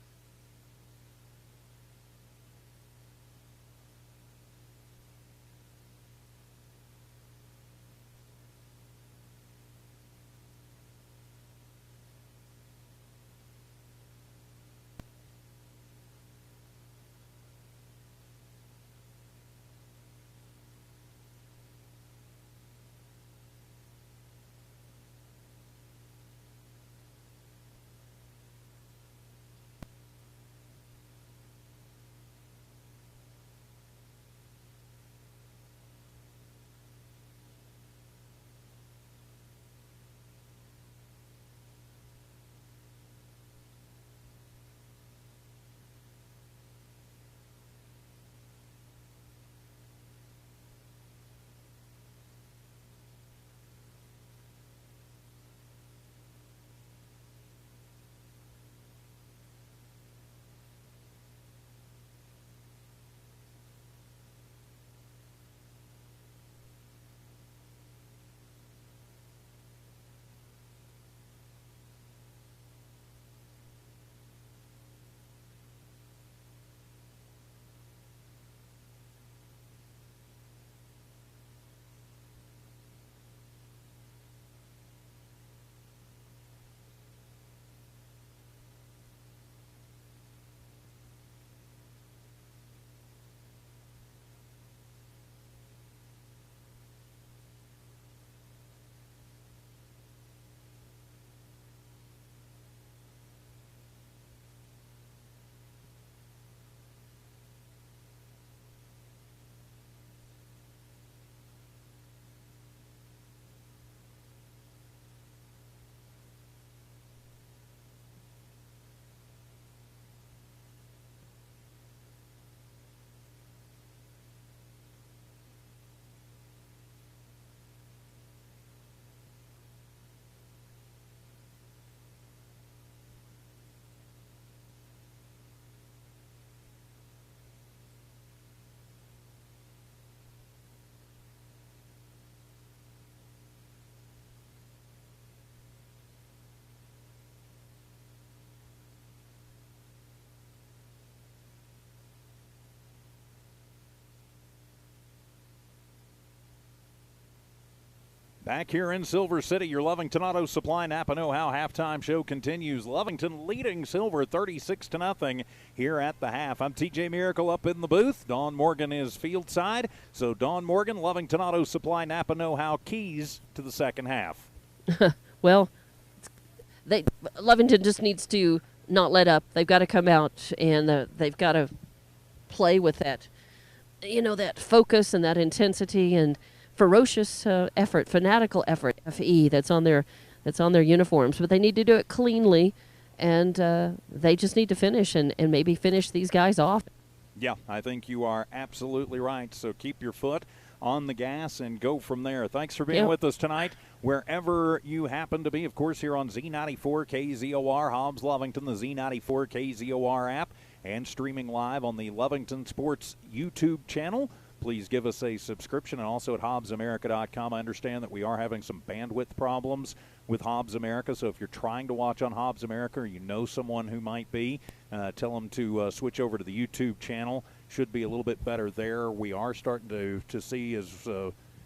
Back here in Silver City, your Lovington Auto Supply Napa Know-How halftime show continues. Lovington leading Silver 36-0 here at the half. I'm TJ Miracle up in the booth. Dawn Morgan is field side. So Dawn Morgan, Lovington Auto Supply Napa Know-How keys to the second half. Well, Lovington just needs to not let up. They've got to come out and they've got to play with that, that focus and that intensity and ferocious effort, fanatical effort, FE, that's on their uniforms. But they need to do it cleanly, and they just need to finish and maybe finish these guys off. Yeah, I think you are absolutely right. So keep your foot on the gas and go from there. Thanks for being with us tonight, wherever you happen to be. Of course, here on Z94 KZOR, Hobbs Lovington, the Z94 KZOR app, and streaming live on the Lovington Sports YouTube channel. Please give us a subscription, and also at HobbsAmerica.com. I understand that we are having some bandwidth problems with Hobbs America, so if you're trying to watch on Hobbs America or you know someone who might be, tell them to switch over to the YouTube channel. Should be a little bit better there. We are starting to see as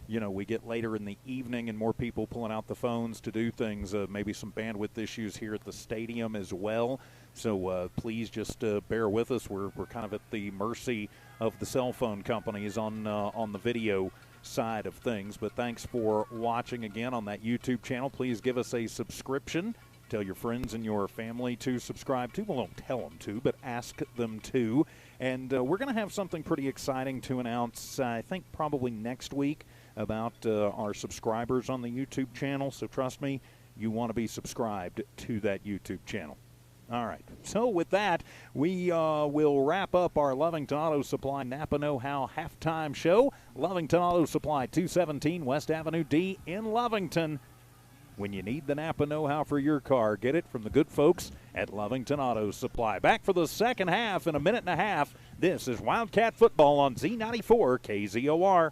we get later in the evening and more people pulling out the phones to do things, maybe some bandwidth issues here at the stadium as well. So please just bear with us. We're kind of at the mercy of the cell phone companies on the video side of things. But thanks for watching again on that YouTube channel. Please give us a subscription Tell your friends and your family to subscribe to. Well, don't tell them to, but ask them to. And we're going to have something pretty exciting to announce, I think probably next week, about our subscribers on the YouTube channel. So trust me, you want to be subscribed to that YouTube channel. All right. So with that, we will wrap up our Lovington Auto Supply Napa Know-How halftime show. Lovington Auto Supply, 217 West Avenue D in Lovington. When you need the Napa know-how for your car, get it from the good folks at Lovington Auto Supply. Back for the second half in a minute and a half. This is Wildcat Football on Z94 KZOR.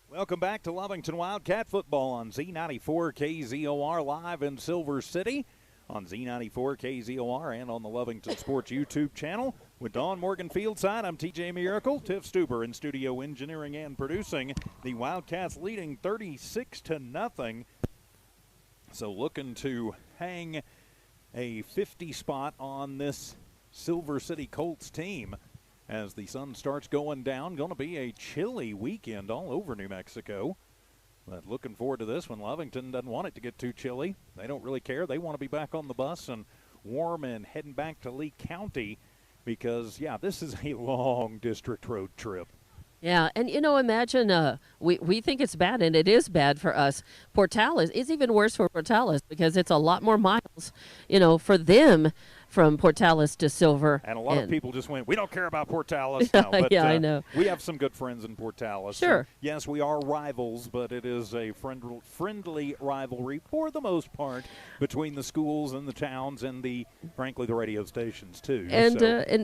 Welcome back to Lovington Wildcat Football on Z94 KZOR, live in Silver City on Z94 KZOR and on the Lovington Sports YouTube channel. With Dawn Morgan Fieldside, I'm TJ Miracle. Tiff Stuber in studio engineering and producing. The Wildcats leading 36-0. So looking to hang a 50 spot on this Silver City Colts team as the sun starts going down. Going to be a chilly weekend all over New Mexico. But looking forward to this one. Lovington doesn't want it to get too chilly. They don't really care. They want to be back on the bus and warm and heading back to Lee County because, yeah, this is a long district road trip. Yeah, and, imagine we think it's bad, and it is bad for us. Portales is even worse for Portales because it's a lot more miles, for them from Portales to Silver. And a lot of people just went, we don't care about Portales now. But, yeah, I know. We have some good friends in Portales. Sure. And yes, we are rivals, but it is a friendly rivalry for the most part between the schools and the towns and frankly, the radio stations too. And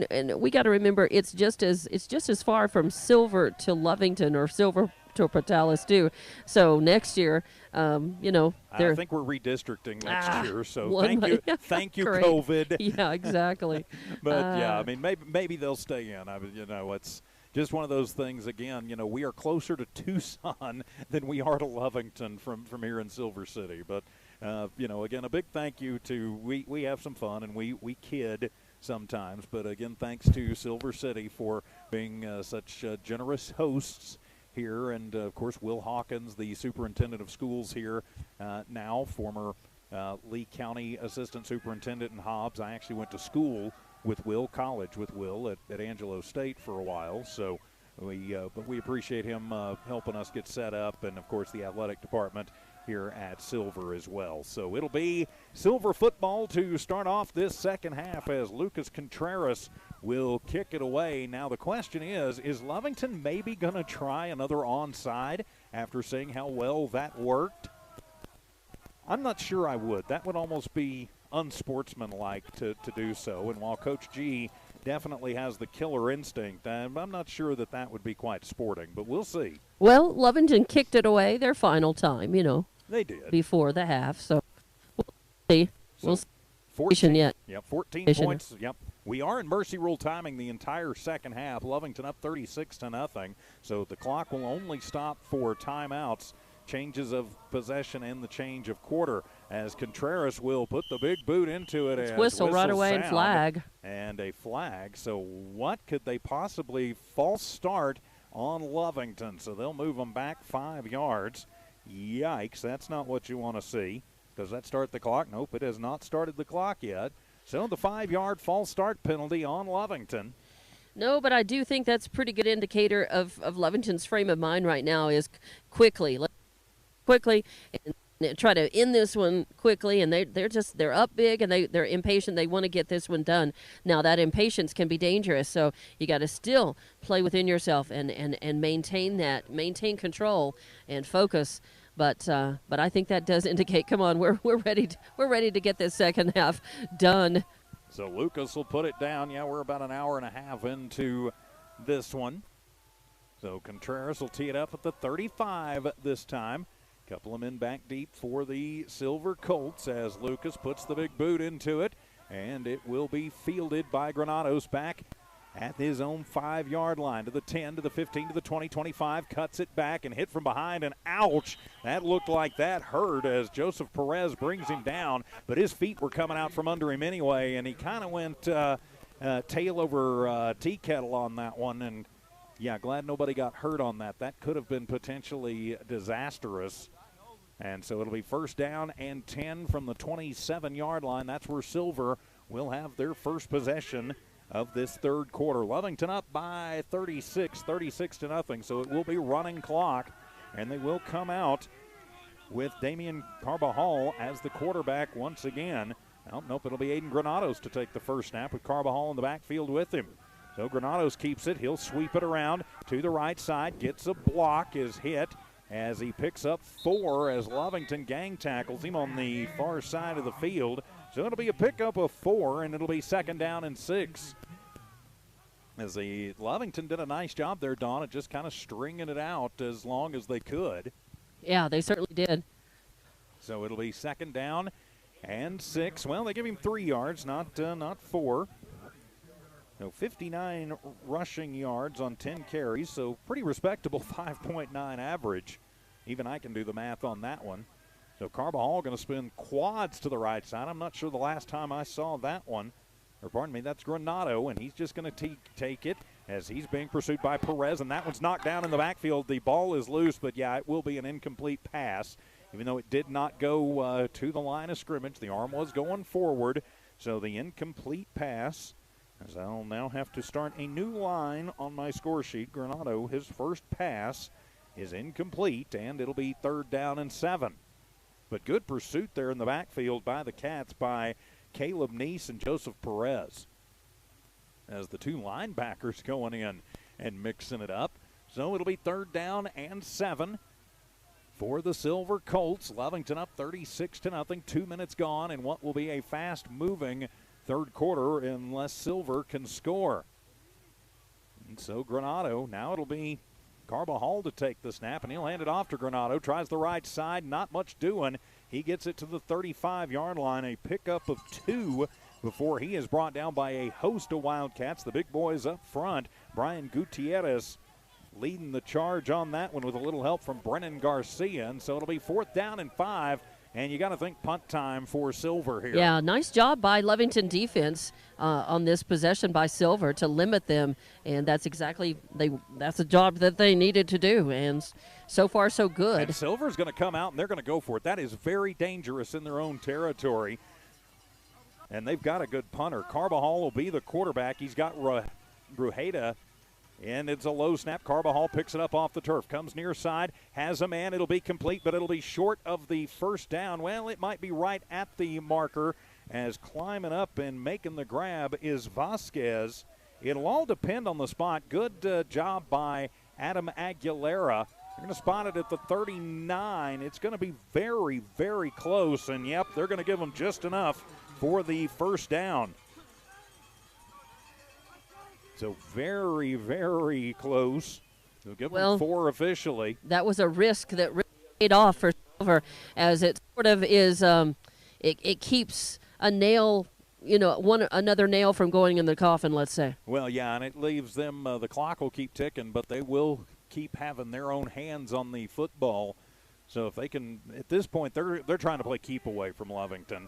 and we got to remember it's just as far from Silver to Lovington or Silver to Portales too. So next year, I think we're redistricting next year. So thank you, Great. COVID. Yeah, exactly. But yeah, I mean, maybe they'll stay in. It's just one of those things. Again, we are closer to Tucson than we are to Lovington from here in Silver City. But again, a big thank you to we have some fun and we kid sometimes. But again, thanks to Silver City for being such generous hosts here, and of course Will Hawkins, the superintendent of schools here now, former Lee County assistant superintendent in Hobbs. I actually went to school with Will, college with Will at Angelo State for a while, so but we appreciate him helping us get set up, and of course the athletic department here at Silver as well. So it'll be Silver football to start off this second half as Lucas Contreras will kick it away. Now the question is Lovington maybe going to try another onside after seeing how well that worked? I'm not sure I would. That would almost be unsportsmanlike to do so. And while Coach G definitely has the killer instinct, I'm not sure that would be quite sporting, but we'll see. Well, Lovington kicked it away their final time, They did. Before the half, so we'll see. We'll see. 14 yet. Yep, 14 points. Yep. We are in mercy rule timing the entire second half. Lovington up 36-0. So the clock will only stop for timeouts changes of possession and the change of quarter, as Contreras will put the big boot into it. It's whistle right away and flag. And a flag. So what could they possibly false start on Lovington? So they'll move them back 5 yards. Yikes, that's not what you want to see. Does that start the clock? Nope, it has not started the clock yet. So the 5-yard false start penalty on Lovington. No, but I do think that's a pretty good indicator of Lovington's frame of mind right now is quickly and try to end this one quickly, and they're up big and they're impatient. They want to get this one done. Now that impatience can be dangerous, so you got to still play within yourself and maintain control and focus. But I think that does indicate, come on, we're ready to get this second half done. So Lucas will put it down. Yeah, we're about an hour and a half into this one. So Contreras will tee it up at the 35 this time. Couple of men back deep for the Silver Colts as Lucas puts the big boot into it, and it will be fielded by Granados back at his own 5-yard line, to the 10, to the 15, to the 20, 25, cuts it back and hit from behind, and ouch, that looked like that hurt as Joseph Perez brings him down, but his feet were coming out from under him anyway, and he kind of went tail over tea kettle on that one, and yeah, glad nobody got hurt on that. That could have been potentially disastrous. And so it'll be first down and 10 from the 27-yard line. That's where Silver will have their first possession of this third quarter. Lovington up by 36 to nothing. So it will be running clock, and they will come out with Damian Carbajal as the quarterback once again. Nope, it'll be Aiden Granados to take the first snap with Carbajal in the backfield with him. So Granados keeps it. He'll sweep it around to the right side, gets a block, is hit as he picks up 4 as Lovington gang tackles him on the far side of the field. So it'll be a pickup of 4, and it'll be second down and 6. As the Lovington did a nice job there, Dawn, at just kind of stringing it out as long as they could. Yeah, they certainly did. So it'll be second down and 6. Well, they give him 3 yards, not 4. So 59 rushing yards on 10 carries, so pretty respectable 5.9 average. Even I can do the math on that one. So Carbajal going to spin quads to the right side. I'm not sure the last time I saw that one. Or pardon me, that's Granado, and he's just going to take it as he's being pursued by Perez, and that one's knocked down in the backfield. The ball is loose, but yeah, it will be an incomplete pass. Even though it did not go to the line of scrimmage, the arm was going forward. So the incomplete pass, as I'll now have to start a new line on my score sheet. Granado, his first pass is incomplete, and it'll be third down and 7. But good pursuit there in the backfield by the Cats by Caleb Neese and Joseph Perez as the 2 linebackers going in and mixing it up. So it'll be third down and 7 for the Silver Colts. Lovington up 36 to nothing. 2 minutes gone in what will be a fast-moving third quarter unless Silver can score. And so Granado, now it'll be Carbajal to take the snap, and he'll hand it off to Granado. Tries the right side, not much doing. He gets it to the 35-yard line, a pickup of 2 before he is brought down by a host of Wildcats. The big boys up front. Brian Gutierrez leading the charge on that one with a little help from Brennan Garcia. And so it'll be fourth down and 5. And you got to think punt time for Silver here. Yeah, nice job by Lovington defense on this possession by Silver to limit them, and that's exactly that's a job that they needed to do. And so far, so good. And Silver's going to come out and they're going to go for it. That is very dangerous in their own territory. And they've got a good punter. Carbajal will be the quarterback. He's got Brujeda. And it's a low snap. Carbajal picks it up off the turf. Comes near side. Has a man. It'll be complete, but it'll be short of the first down. Well, it might be right at the marker as climbing up and making the grab is Vasquez. It'll all depend on the spot. Good job by Adam Aguilera. They're going to spot it at the 39. It's going to be very, very close. And, yep, they're going to give them just enough for the first down. So very, very close. They'll give them 4 officially. That was a risk that really paid off for Silver, as it sort of is. It keeps a nail, another nail from going in the coffin. Let's say. Well, yeah, and it leaves them. The clock will keep ticking, but they will keep having their own hands on the football. So if they can, at this point, they're trying to play keep away from Lovington.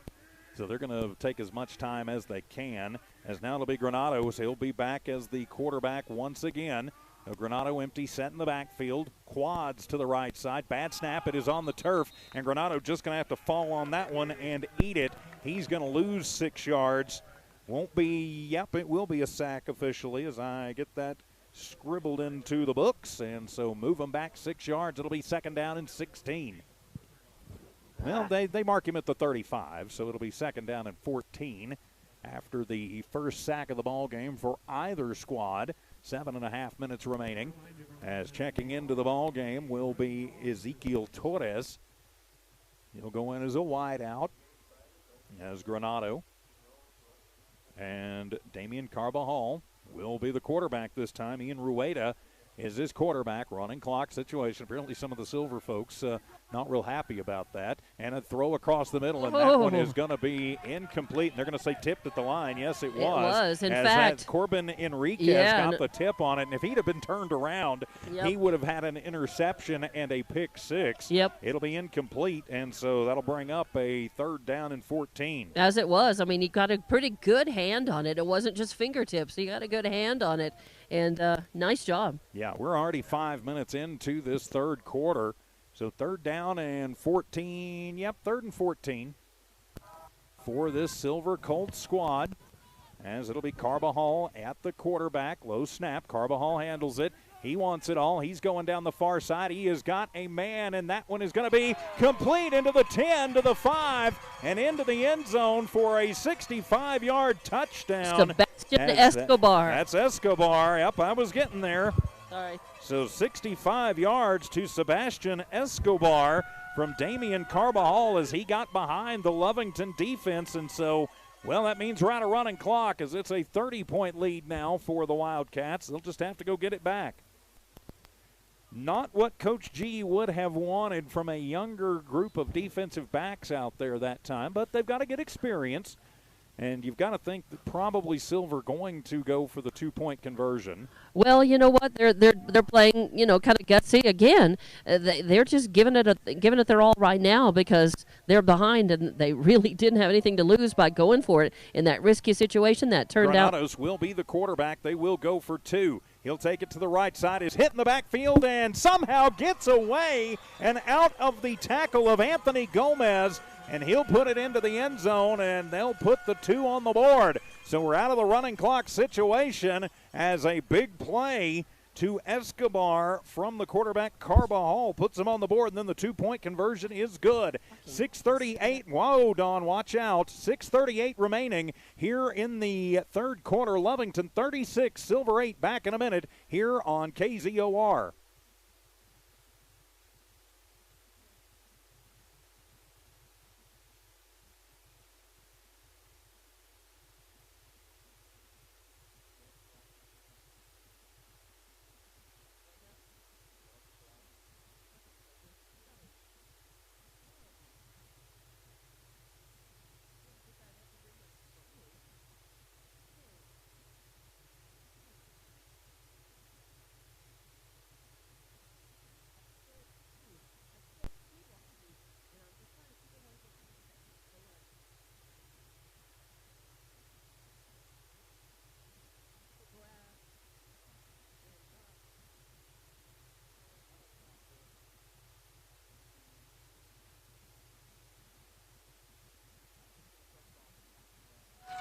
So they're going to take as much time as they can. As now it'll be Granados. He'll be back as the quarterback once again. Granado empty, set in the backfield. Quads to the right side. Bad snap. It is on the turf. And Granado just going to have to fall on that one and eat it. He's going to lose 6 yards. Won't be, yep, it will be a sack officially as I get that scribbled into the books. And so move him back 6 yards. It'll be 2nd down and 16. Well, they mark him at the 35, so it'll be 2nd down and 14 after the first sack of the ball game for either squad. 7.5 minutes remaining. As checking into the ball game will be Ezekiel Torres. He'll go in as a wideout as Granado. And Damian Carbajal will be the quarterback this time. Ian Rueda is his quarterback. Running clock situation. Apparently some of the Silver folks not real happy about that. And a throw across the middle, and that one is going to be incomplete. And they're going to say tipped at the line. Yes, it was. It was. In as fact, Corbin Enriquez got the tip on it. And if he'd have been turned around, he would have had an interception and a pick 6. Yep. It'll be incomplete, and so that'll bring up a 3rd down and 14. As it was. I mean, he got a pretty good hand on it. It wasn't just fingertips. He got a good hand on it. And nice job. Yeah, we're already 5 minutes into this 3rd quarter. So 3rd down and 14. Yep, 3rd and 14 for this Silver Colts squad. As it'll be Carbajal at the quarterback. Low snap. Carbajal handles it. He wants it all. He's going down the far side. He has got a man, and that one is going to be complete into the 10, to the 5, and into the end zone for a 65-yard touchdown. Sebastian Escobar. That's Escobar. Yep, I was getting there. Sorry. So 65 yards to Sebastian Escobar from Damian Carbajal as he got behind the Lovington defense. And so, well, that means we're out of running clock as it's a 30-point lead now for the Wildcats. They'll just have to go get it back. Not what Coach G would have wanted from a younger group of defensive backs out there that time, but they've got to get experience. And you've got to think that probably Silver going to go for the 2-point conversion. Well, you know what? They're playing, kind of gutsy again. They're just giving it their all right now because they're behind and they really didn't have anything to lose by going for it in that risky situation that turned out. Granados will be the quarterback. They will go for 2. He'll take it to the right side, is hit in the backfield, and somehow gets away and out of the tackle of Anthony Gomez. And he'll put it into the end zone, and they'll put the 2 on the board. So we're out of the running clock situation as a big play to Escobar from the quarterback. Carbajal puts him on the board, and then the 2-point conversion is good. 6:38. Whoa, Don, watch out. 6:38 remaining here in the 3rd quarter. Lovington 36, Silver 8. Back in a minute here on KZOR.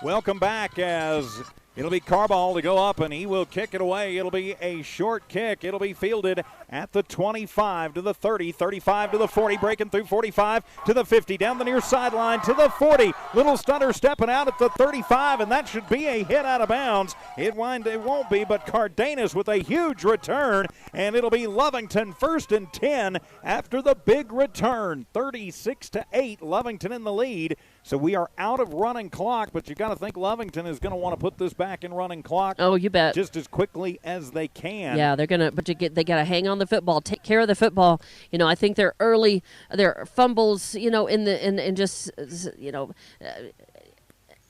Welcome back as it'll be Carbajal to go up, and he will kick it away. It'll be a short kick. It'll be fielded at the 25 to the 30, 35 to the 40, breaking through 45 to the 50, down the near sideline to the 40. Little stunner stepping out at the 35, and that should be a hit out of bounds. It won't be, but Cardenas with a huge return, and it'll be Lovington 1st and 10 after the big return. 36-8, Lovington in the lead. So we are out of running clock, but you got to think Lovington is going to want to put this back in running clock. Oh, you bet. Just as quickly as they can. Yeah, they're gonna. But they got to hang on the football, take care of the football. I think their fumbles, and just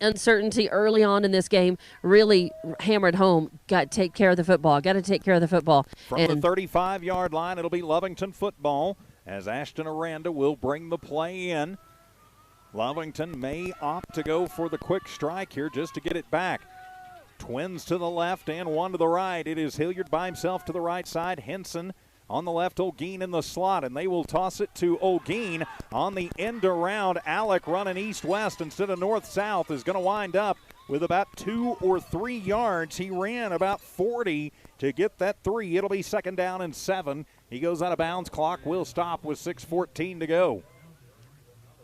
uncertainty early on in this game really hammered home. Got to take care of the football. Got to take care of the football. From the 35-yard line, it'll be Lovington football. as Ashton Aranda will bring the play in. Lovington may opt to go for the quick strike here just to get it back. Twins to the left and one to the right. It is Hilliard by himself to the right side. Henson on the left, Olguin in the slot, and they will toss it to Olguin on the end around. Alec running east-west instead of north-south is going to wind up with about 2 or 3 yards. He ran about 40 to get that 3. It'll be 2nd down and 7. He goes out of bounds. Clock will stop with 6:14 to go.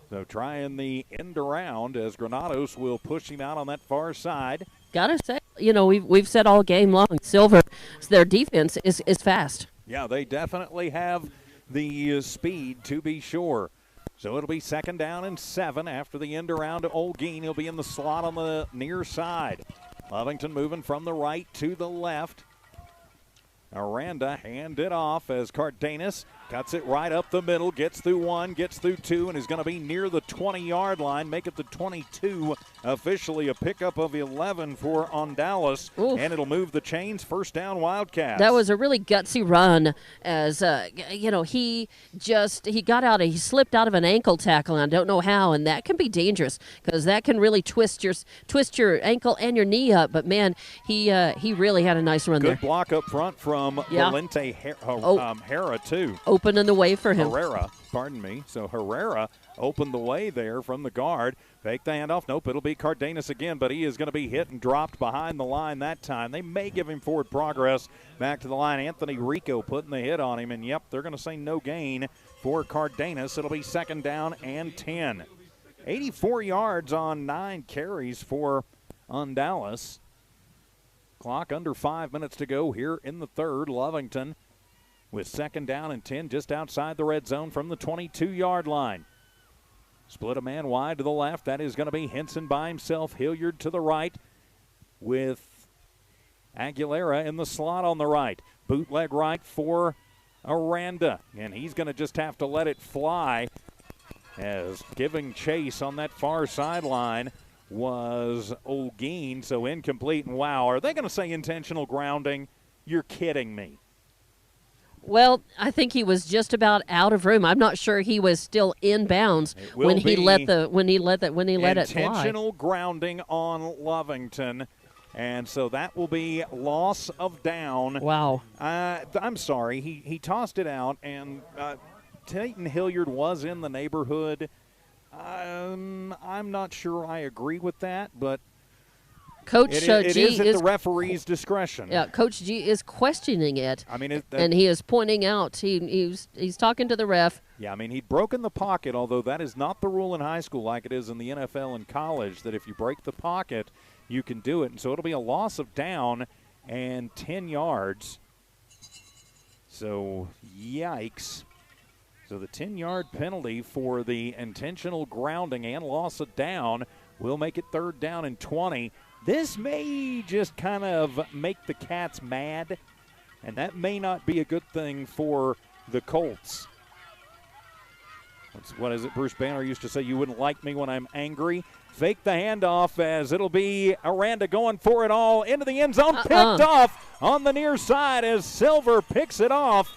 So trying the end around as Granados will push him out on that far side. Gotta say, we've said all game long, Silver, their defense is fast. Yeah, they definitely have the speed, to be sure. So it'll be 2nd down and 7 after the end around to Olguin. He'll be in the slot on the near side. Lovington moving from the right to the left. Aranda hand it off as Cardenas cuts it right up the middle, gets through 1, gets through 2, and is going to be near the 20-yard line, make it the 22. Officially a pickup of 11 for Arandas, and it'll move the chains. 1st down Wildcats. That was a really gutsy run as, he got out, he slipped out of an ankle tackle, and I don't know how, and that can be dangerous because that can really twist your ankle and your knee up. But, man, he really had a nice run there. Good block up front from Valente Hera, too. Opening the way for him. So Herrera opened the way there from the guard. Fake the handoff. Nope, it'll be Cardenas again, but he is going to be hit and dropped behind the line that time. They may give him forward progress back to the line. Anthony Rico putting the hit on him, and yep, they're going to say no gain for Cardenas. It'll be 2nd down and 10. 84 yards on 9 carries for Arandas. Clock under 5 minutes to go here in the 3rd. Lovington with 2nd down and 10 just outside the red zone from the 22-yard line. Split a man wide to the left. That is going to be Henson by himself. Hilliard to the right with Aguilera in the slot on the right. Bootleg right for Aranda, and he's going to just have to let it fly as giving chase on that far sideline was Olguin, so incomplete. And wow, are they going to say intentional grounding? You're kidding me. Well, I think he was just about out of room. I'm not sure he was still in bounds when he let it fly. Intentional grounding on Lovington, and so that will be loss of down. Wow. I'm sorry. He tossed it out, and Tayton Hilliard was in the neighborhood. I'm not sure I agree with that, but Coach it G is at the referee's discretion. Yeah, Coach G is questioning it. I mean, and he is pointing out. He's talking to the ref. Yeah, I mean, he'd broken the pocket, although that is not the rule in high school like it is in the NFL and college, that if you break the pocket, you can do it. And so it'll be a loss of down and 10 yards. So, yikes. So the 10-yard penalty for the intentional grounding and loss of down will make it 3rd down and 20. This may just kind of make the Cats mad, and that may not be a good thing for the Colts. What is it Bruce Banner used to say? You wouldn't like me when I'm angry. Fake the handoff as it'll be Aranda going for it all into the end zone. Picked off on the near side as Silver picks it off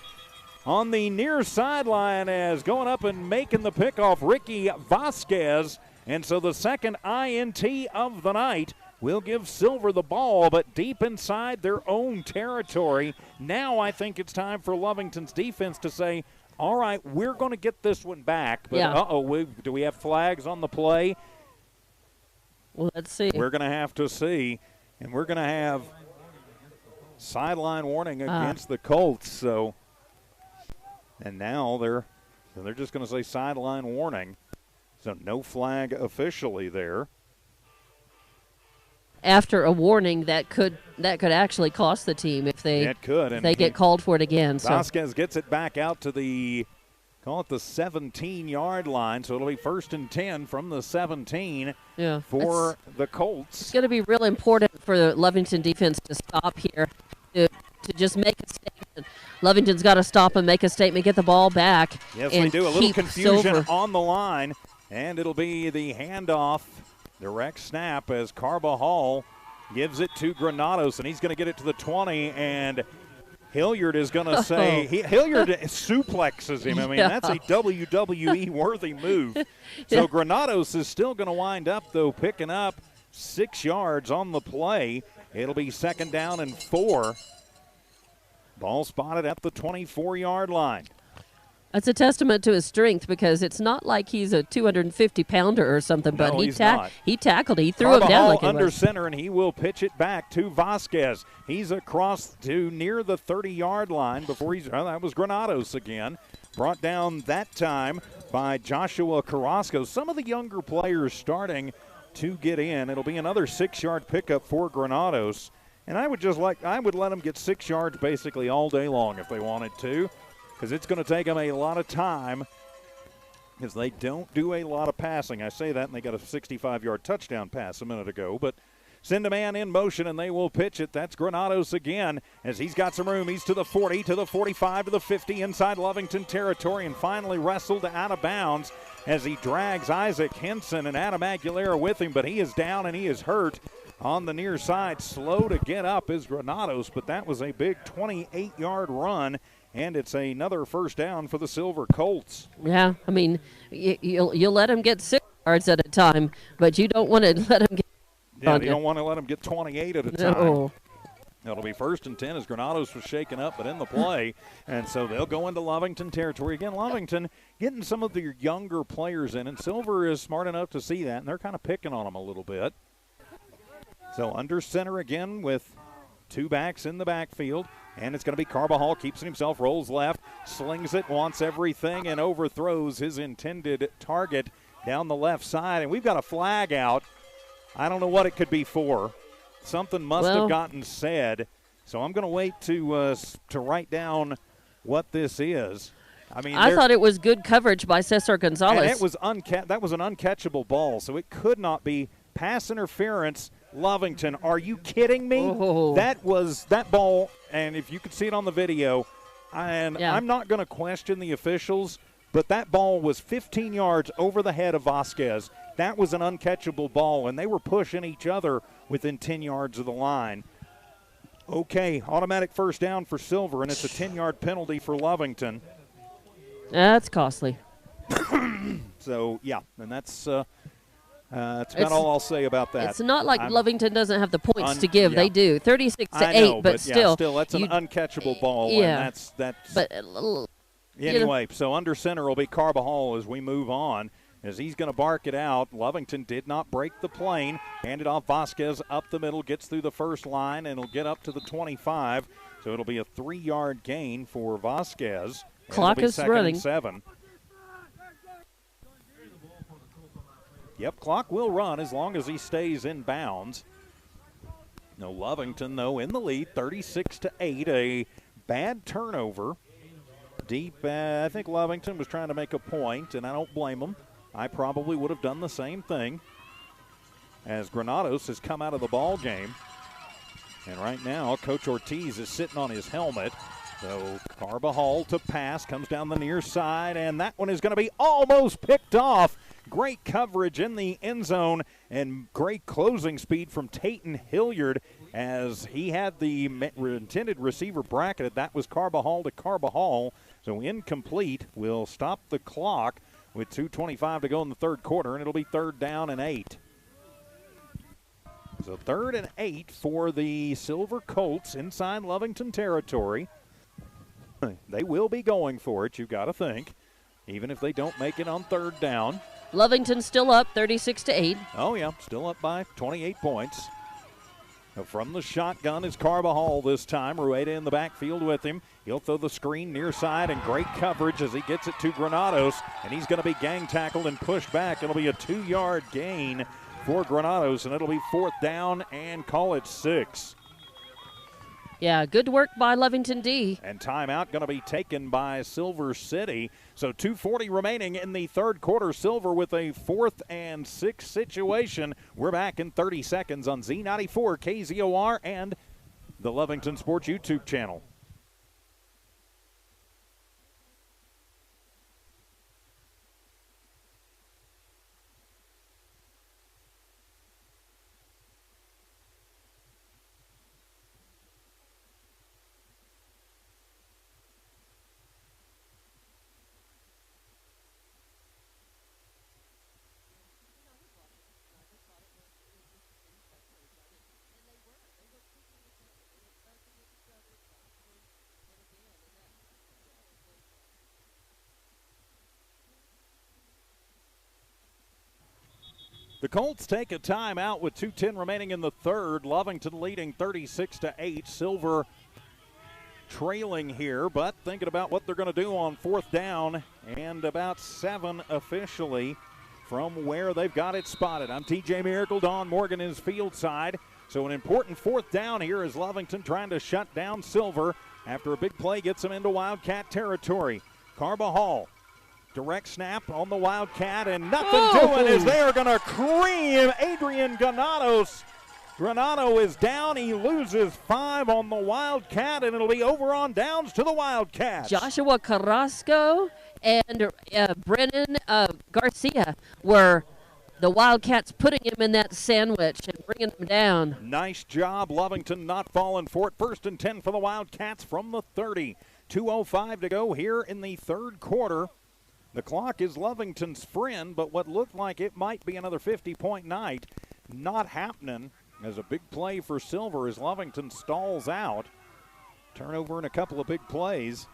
on the near sideline as going up and making the pickoff, Ricky Vasquez. And so the 2nd INT of the night will give Silver the ball, but deep inside their own territory. Now I think it's time for Lovington's defense to say, all right, we're going to get this one back. But do we have flags on the play? Well, let's see. We're going to have to see. And we're going to have sideline warning against the Colts. So, and now they're just going to say sideline warning. So no flag officially there. After a warning that could actually cost the team if they get called for it again. Vasquez gets it back out to the 17-yard line, so it'll be 1st and 10 from the 17 for the Colts. It's going to be real important for the Lovington defense to stop here, to just make a statement. Lovington's got to stop and make a statement, get the ball back. Yes, they do. A little confusion on the line, and it'll be the handoff. Direct snap as Carbajal gives it to Granados, and he's going to get it to the 20, and Hilliard is going to say, Hilliard suplexes him. I mean, that's a WWE-worthy move. So Granados is still going to wind up, though, picking up 6 yards on the play. It'll be 2nd down and 4. Ball spotted at the 24-yard line. That's a testament to his strength because it's not like he's a 250-pounder or something, but he tackled. He threw him down like it under was. center, and he will pitch it back to Vasquez. He's across to near the 30-yard line before that was Granados again. Brought down that time by Joshua Carrasco. Some of the younger players starting to get in. It'll be another 6-yard pickup for Granados. And I would let them get 6 yards basically all day long if they wanted to, because it's going to take them a lot of time because they don't do a lot of passing. I say that, and they got a 65-yard touchdown pass a minute ago. But send a man in motion, and they will pitch it. That's Granados again as he's got some room. He's to the 40, to the 45, to the 50, inside Lovington territory, and finally wrestled out of bounds as he drags Isaac Henson and Adam Aguilera with him, but he is down and he is hurt on the near side. Slow to get up is Granados, but that was a big 28-yard run, and it's another 1st down for the Silver Colts. Yeah, I mean, you'll let him get 6 yards at a time, but you don't want to let him get. Yeah, you don't want to let him get 28 at a time. No. It'll be 1st and 10 as Granados was shaken up, but in the play. And so they'll go into Lovington territory. Again, Lovington getting some of their younger players in, and Silver is smart enough to see that, and they're kind of picking on them a little bit. So under center again with 2 backs in the backfield. And it's going to be Carbajal, keeps it himself, rolls left, slings it, wants everything, and overthrows his intended target down the left side. And we've got a flag out. I don't know what it could be for. Something must have gotten said. So I'm going to wait to write down what this is. I mean, I thought it was good coverage by Cesar Gonzalez. And it was that was an uncatchable ball, so it could not be pass interference. Lovington, are you kidding me? Oh. That ball, and if you could see it on the video, and I'm not going to question the officials, but that ball was 15 yards over the head of Vasquez. That was an uncatchable ball, and they were pushing each other within 10 yards of the line. Okay, automatic 1st down for Silver, and it's a 10-yard penalty for Lovington. That's costly. So, yeah, and that's about all I'll say about that. It's not like Lovington doesn't have the points to give. Yeah. They do. 36-8, but still. Still, that's an uncatchable ball. Yeah. And that's but, anyway, so under center will be Carbajal as we move on, as he's going to bark it out. Lovington did not break the plane. Handed off Vasquez up the middle, gets through the first line, and will get up to the 25. So it'll be a 3-yard gain for Vasquez. Clock is running. 7. Yep, clock will run as long as he stays in bounds. No, Lovington, though, in the lead, 36-8. A bad turnover. Deep, I think Lovington was trying to make a point, and I don't blame him. I probably would have done the same thing, as Granados has come out of the ball game. And right now, Coach Ortiz is sitting on his helmet. So Carbajal to pass, comes down the near side, and that one is going to be almost picked off. Great coverage in the end zone and great closing speed from Tayton Hilliard as he had the intended receiver bracketed. That was Carbajal to Carbajal. So incomplete. Will stop the clock with 2:25 to go in the 3rd quarter, and it'll be 3rd down and 8. So 3rd and 8 for the Silver Colts inside Lovington territory. They will be going for it, you've got to think, even if they don't make it on 3rd down. Lovington still up 36-8. Oh, yeah, still up by 28 points. Now from the shotgun is Carbajal this time. Rueda in the backfield with him. He'll throw the screen near side, and great coverage as he gets it to Granados, and he's going to be gang tackled and pushed back. It'll be a 2-yard gain for Granados, and it'll be 4th down and call it 6. Yeah, good work by Lovington D. And timeout going to be taken by Silver City. So 2:40 remaining in the 3rd quarter. Silver with a 4th and 6 situation. We're back in 30 seconds on Z94, KZOR, and the Lovington Sports YouTube channel. The Colts take a timeout with 2:10 remaining in the third. Lovington leading 36-8. Silver trailing here, but thinking about what they're going to do on fourth down and about 7 officially from where they've got it spotted. I'm TJ Miracle. Don Morgan is field side. So an important fourth down here as Lovington trying to shut down Silver after a big play gets them into Wildcat territory. Carbajal, direct snap on the Wildcat, and nothing doing as they are going to cream Adrian Granados. Granado is down. He loses 5 on the Wildcat, and it'll be over on downs to the Wildcats. Joshua Carrasco and Brennan Garcia were the Wildcats putting him in that sandwich and bringing him down. Nice job. Lovington not falling for it. 1st and 10 for the Wildcats from the 30. 2:05 to go here in the third quarter. The clock is Lovington's friend, but what looked like it might be another 50-point night, not happening. As a big play for Silver as Lovington stalls out. Turnover and a couple of big plays.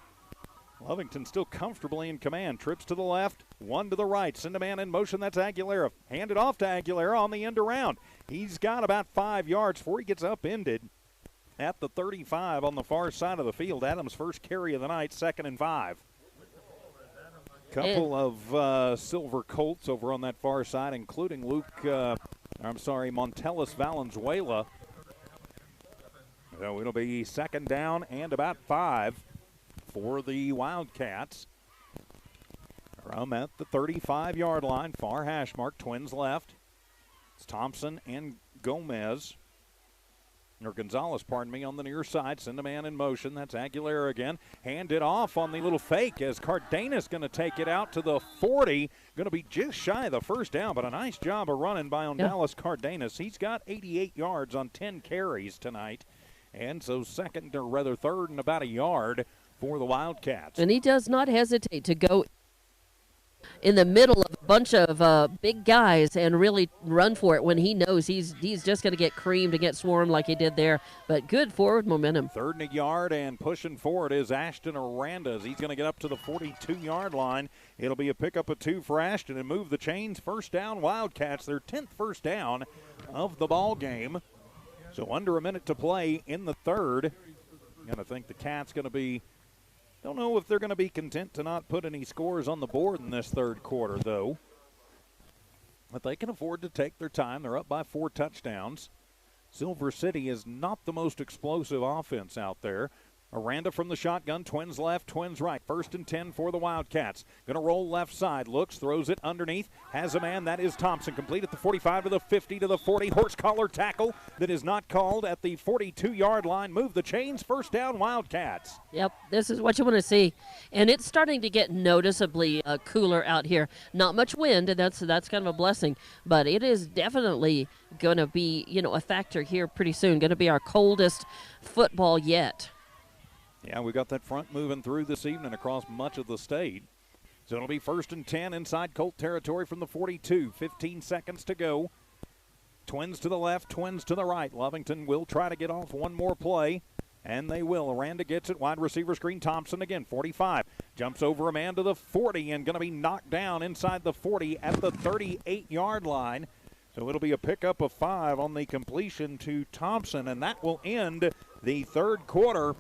Lovington still comfortably in command. Trips to the left, one to the right. Send a man in motion. That's Aguilera. Hand it off to Aguilera on the end around. He's got about 5 yards before he gets upended at the 35 on the far side of the field. Adams' first carry of the night, 2nd and 5. Couple of Silver Colts over on that far side, including Montelis Valenzuela. So it'll be 2nd down and about 5 for the Wildcats. From at the 35-yard line, far hash mark, Twins left. It's Thompson and Gonzalez, on the near side. Send a man in motion. That's Aguilera again. Hand it off on the little fake as Cardenas going to take it out to the 40. Going to be just shy of the first down, but a nice job of running by Ondalis Cardenas. He's got 88 yards on 10 carries tonight. And so third and about a yard for the Wildcats. And he does not hesitate to go in the middle of a bunch of big guys and really run for it when he knows he's just going to get creamed and get swarmed like he did there. But good forward momentum. 3rd and a yard, and pushing forward is Ashton Arandas. He's going to get up to the 42-yard line. It'll be a pickup of 2 for Ashton and move the chains. 1st down, Wildcats, their 10th first down of the ball game. So under a minute to play in the third. Going to think the Cats going to be, don't know if they're going to be content to not put any scores on the board in this third quarter, though. But they can afford to take their time. They're up by 4 touchdowns. Silver City is not the most explosive offense out there. Aranda from the shotgun, Twins left, Twins right. 1st and 10 for the Wildcats. Going to roll left side, looks, throws it underneath, has a man, that is Thompson. Complete at the 45 to the 50 to the 40. Horse collar tackle that is not called at the 42-yard line. Move the chains, 1st down, Wildcats. Yep, this is what you want to see. And it's starting to get noticeably cooler out here. Not much wind, and that's kind of a blessing. But it is definitely going to be, a factor here pretty soon. Going to be our coldest football yet. Yeah, we got that front moving through this evening across much of the state. So it'll be 1st and 10 inside Colt territory from the 42. 15 seconds to go. Twins to the left, Twins to the right. Lovington will try to get off one more play, and they will. Aranda gets it, wide receiver screen. Thompson again, 45. Jumps over a man to the 40 and going to be knocked down inside the 40 at the 38-yard line. So it'll be a pickup of 5 on the completion to Thompson, and that will end the third quarter.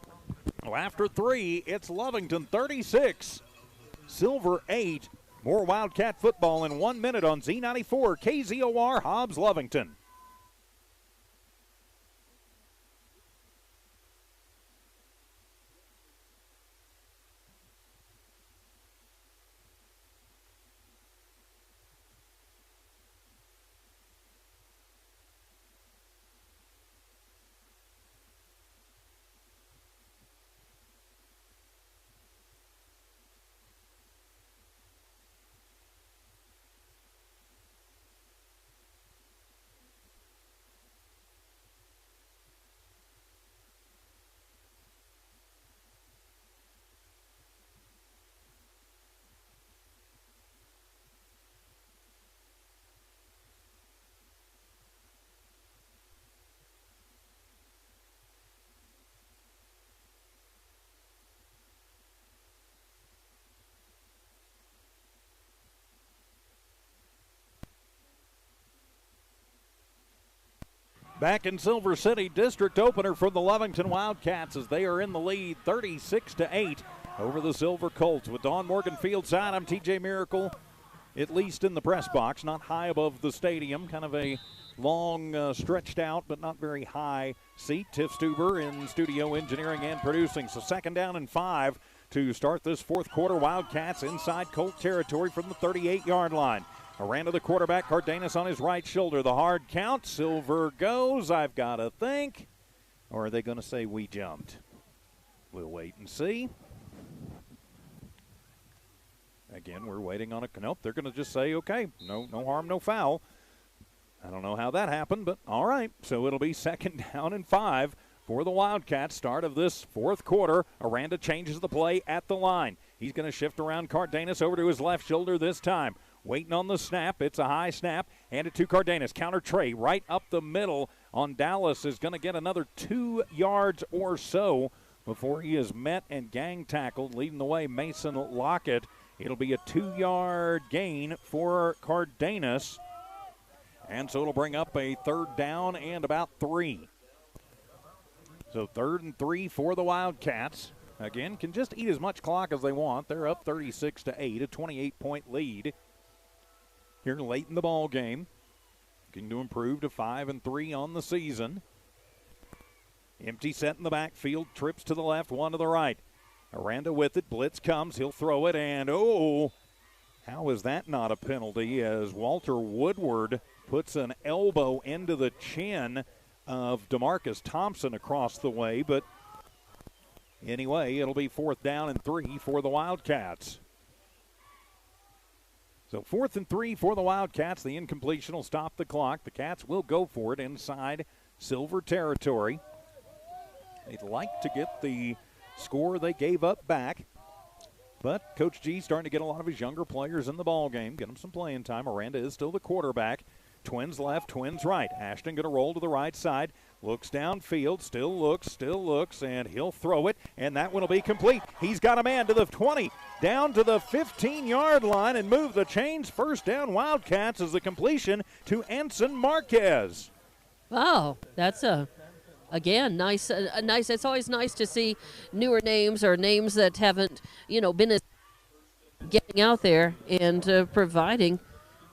Well, after 3, it's Lovington 36, Silver 8. More Wildcat football in 1 minute on Z94, KZOR, Hobbs, Lovington. Back in Silver City, district opener for the Lovington Wildcats as they are in the lead 36-8 over the Silver Colts. With Don Morgan fieldside, I'm TJ Miracle, at least in the press box, not high above the stadium, kind of a long, stretched out, but not very high seat. Tiff Stuber in studio engineering and producing. So 2nd down and 5 to start this 4th quarter. Wildcats inside Colt territory from the 38-yard line. Aranda, the quarterback, Cardenas on his right shoulder. The hard count. Silver goes. I've got to think. Or are they going to say we jumped? We'll wait and see. Again, we're waiting on a nope. They're going to just say, okay, no harm, no foul. I don't know how that happened, but all right. So it'll be 2nd down and 5 for the Wildcats. Start of this 4th quarter. Aranda changes the play at the line. He's going to shift around Cardenas over to his left shoulder this time. Waiting on the snap. It's a high snap. Hand it to Cardenas. Counter tray right up the middle on Dallas is going to get another 2 yards or so before he is met and gang tackled. Leading the way, Mason Lockett. It'll be a 2-yard gain for Cardenas. And so it'll bring up a 3rd down and about 3. So 3rd and 3 for the Wildcats. Again, can just eat as much clock as they want. They're up 36-8, a 28-point lead here late in the ball game. Looking to improve to 5 and 3 on the season. Empty set in the backfield. Trips to the left, one to the right. Aranda with it. Blitz comes. He'll throw it. And, how is that not a penalty as Walter Woodward puts an elbow into the chin of DeMarcus Thompson across the way. But anyway, it'll be 4th down and 3 for the Wildcats. So 4th and 3 for the Wildcats. The incompletion will stop the clock. The Cats will go for it inside Silver territory. They'd like to get the score they gave up back. But Coach G starting to get a lot of his younger players in the ball game, get them some playing time. Aranda is still the quarterback. Twins left, Twins right. Ashton going to roll to the right side. Looks downfield, still looks, and he'll throw it, and that one will be complete. He's got a man to the 20, down to the 15-yard line, and move the chains. 1st down Wildcats as the completion to Ensign Marquez. Wow, that's again, nice. Nice. It's always nice to see newer names or names that haven't, been as getting out there and providing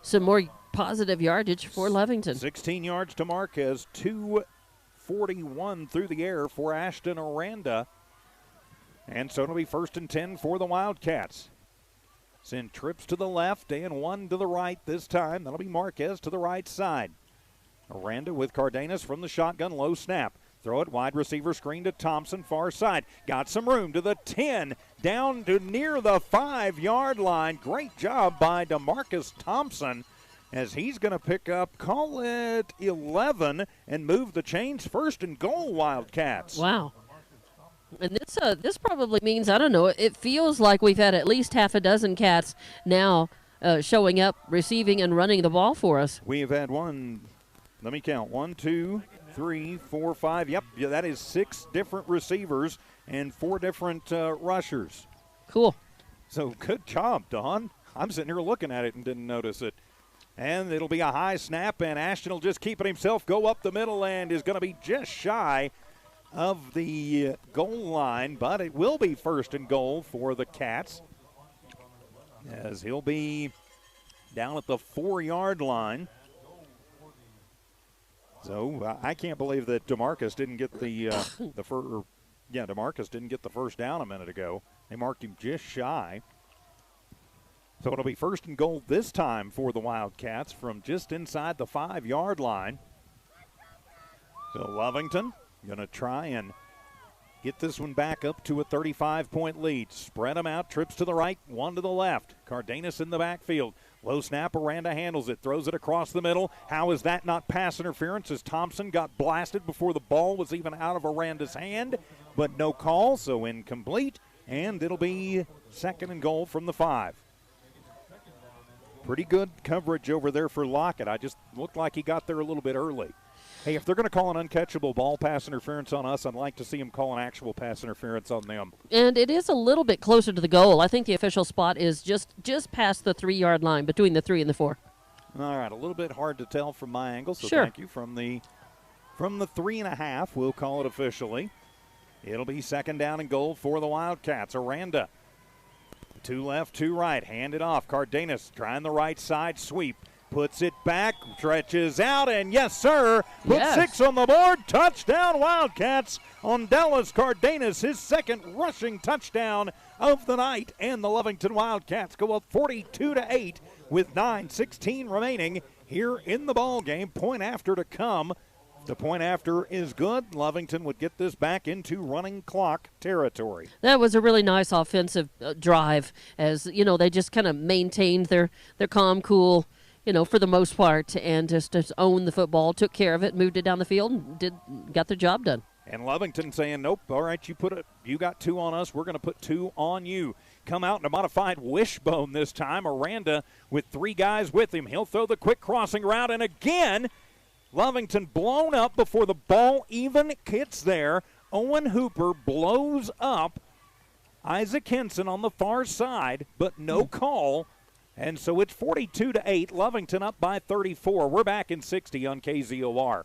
some more positive yardage for Lovington. 16 yards to Marquez, 2:41 through the air for Ashton Aranda. And so it'll be 1st and 10 for the Wildcats. Send trips to the left and one to the right this time. That'll be Marquez to the right side. Aranda with Cardenas from the shotgun, low snap. Throw it wide receiver screen to Thompson, far side. Got some room to the 10, down to near the 5-yard line. Great job by DeMarcus Thompson as he's going to pick up, call it 11, and move the chains. 1st and goal, Wildcats. Wow. And this probably means, I don't know, it feels like we've had at least half a dozen Cats now showing up, receiving, and running the ball for us. We have had let me count, 1, 2, 3, 4, 5. Yep, that is 6 different receivers and 4 different rushers. Cool. So good job, Don. I'm sitting here looking at it and didn't notice it. And it'll be a high snap, and Ashton will just keep it himself, go up the middle, and is going to be just shy of the goal line, but it will be 1st and goal for the Cats as he'll be down at the 4-yard line. So I can't believe that DeMarcus didn't get DeMarcus didn't get the 1st down a minute ago. They marked him just shy. So it'll be 1st and goal this time for the Wildcats from just inside the 5-yard line. So Lovington going to try and get this one back up to a 35-point lead. Spread them out, trips to the right, one to the left. Cardenas in the backfield. Low snap, Aranda handles it, throws it across the middle. How is that not pass interference as Thompson got blasted before the ball was even out of Aranda's hand, but no call, so incomplete, and it'll be 2nd and goal from the 5. Pretty good coverage over there for Lockett. I just looked like he got there a little bit early. Hey, if they're going to call an uncatchable ball pass interference on us, I'd like to see them call an actual pass interference on them. And it is a little bit closer to the goal. I think the official spot is just past the 3-yard line, between the 3 and the 4. All right, a little bit hard to tell from my angle, so sure. Thank you from the from the 3.5. We'll call it officially. It'll be second down and goal for the Wildcats. Aranda, 2 left, 2 right, hand it off. Cardenas trying the right side sweep. Puts it back, stretches out, and yes, sir, puts 6 on the board. Touchdown, Wildcats on Dallas Cardenas, his second rushing touchdown of the night. And the Lovington Wildcats go up 42-8 with 9:16 remaining here in the ball game. Point after to come. The point after is good. Lovington would get this back into running clock territory. That was a really nice offensive drive, as you know, they just kind of maintained their calm, cool, for the most part, and just owned the football, took care of it, moved it down the field, and got the job done. And Lovington saying, nope, all right, you got 2 on us, we're going to put 2 on you. Come out in a modified wishbone this time. Aranda with 3 guys with him. He'll throw the quick crossing route, and again, Lovington blown up before the ball even hits there. Owen Hooper blows up Isaac Henson on the far side, but no call. And so it's 42-8. Lovington up by 34. We're back in 60 on KZOR.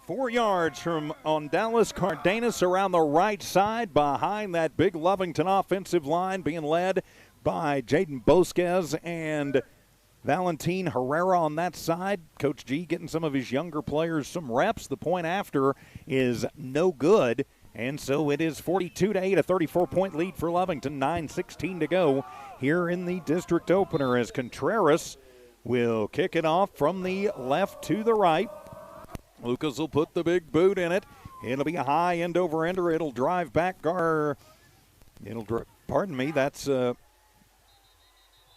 Four yards from Dallas Cardenas around the right side behind that big Lovington offensive line being led by Jaden Bosquez and Valentin Herrera on that side. Coach G getting some of his younger players some reps. The point after is no good, and so it is 42-8, a 34-point lead for Lovington. 9:16 to go here in the district opener as Contreras will kick it off from the left to the right. Lucas will put the big boot in it. It'll be a high end over ender. It'll drive back. That's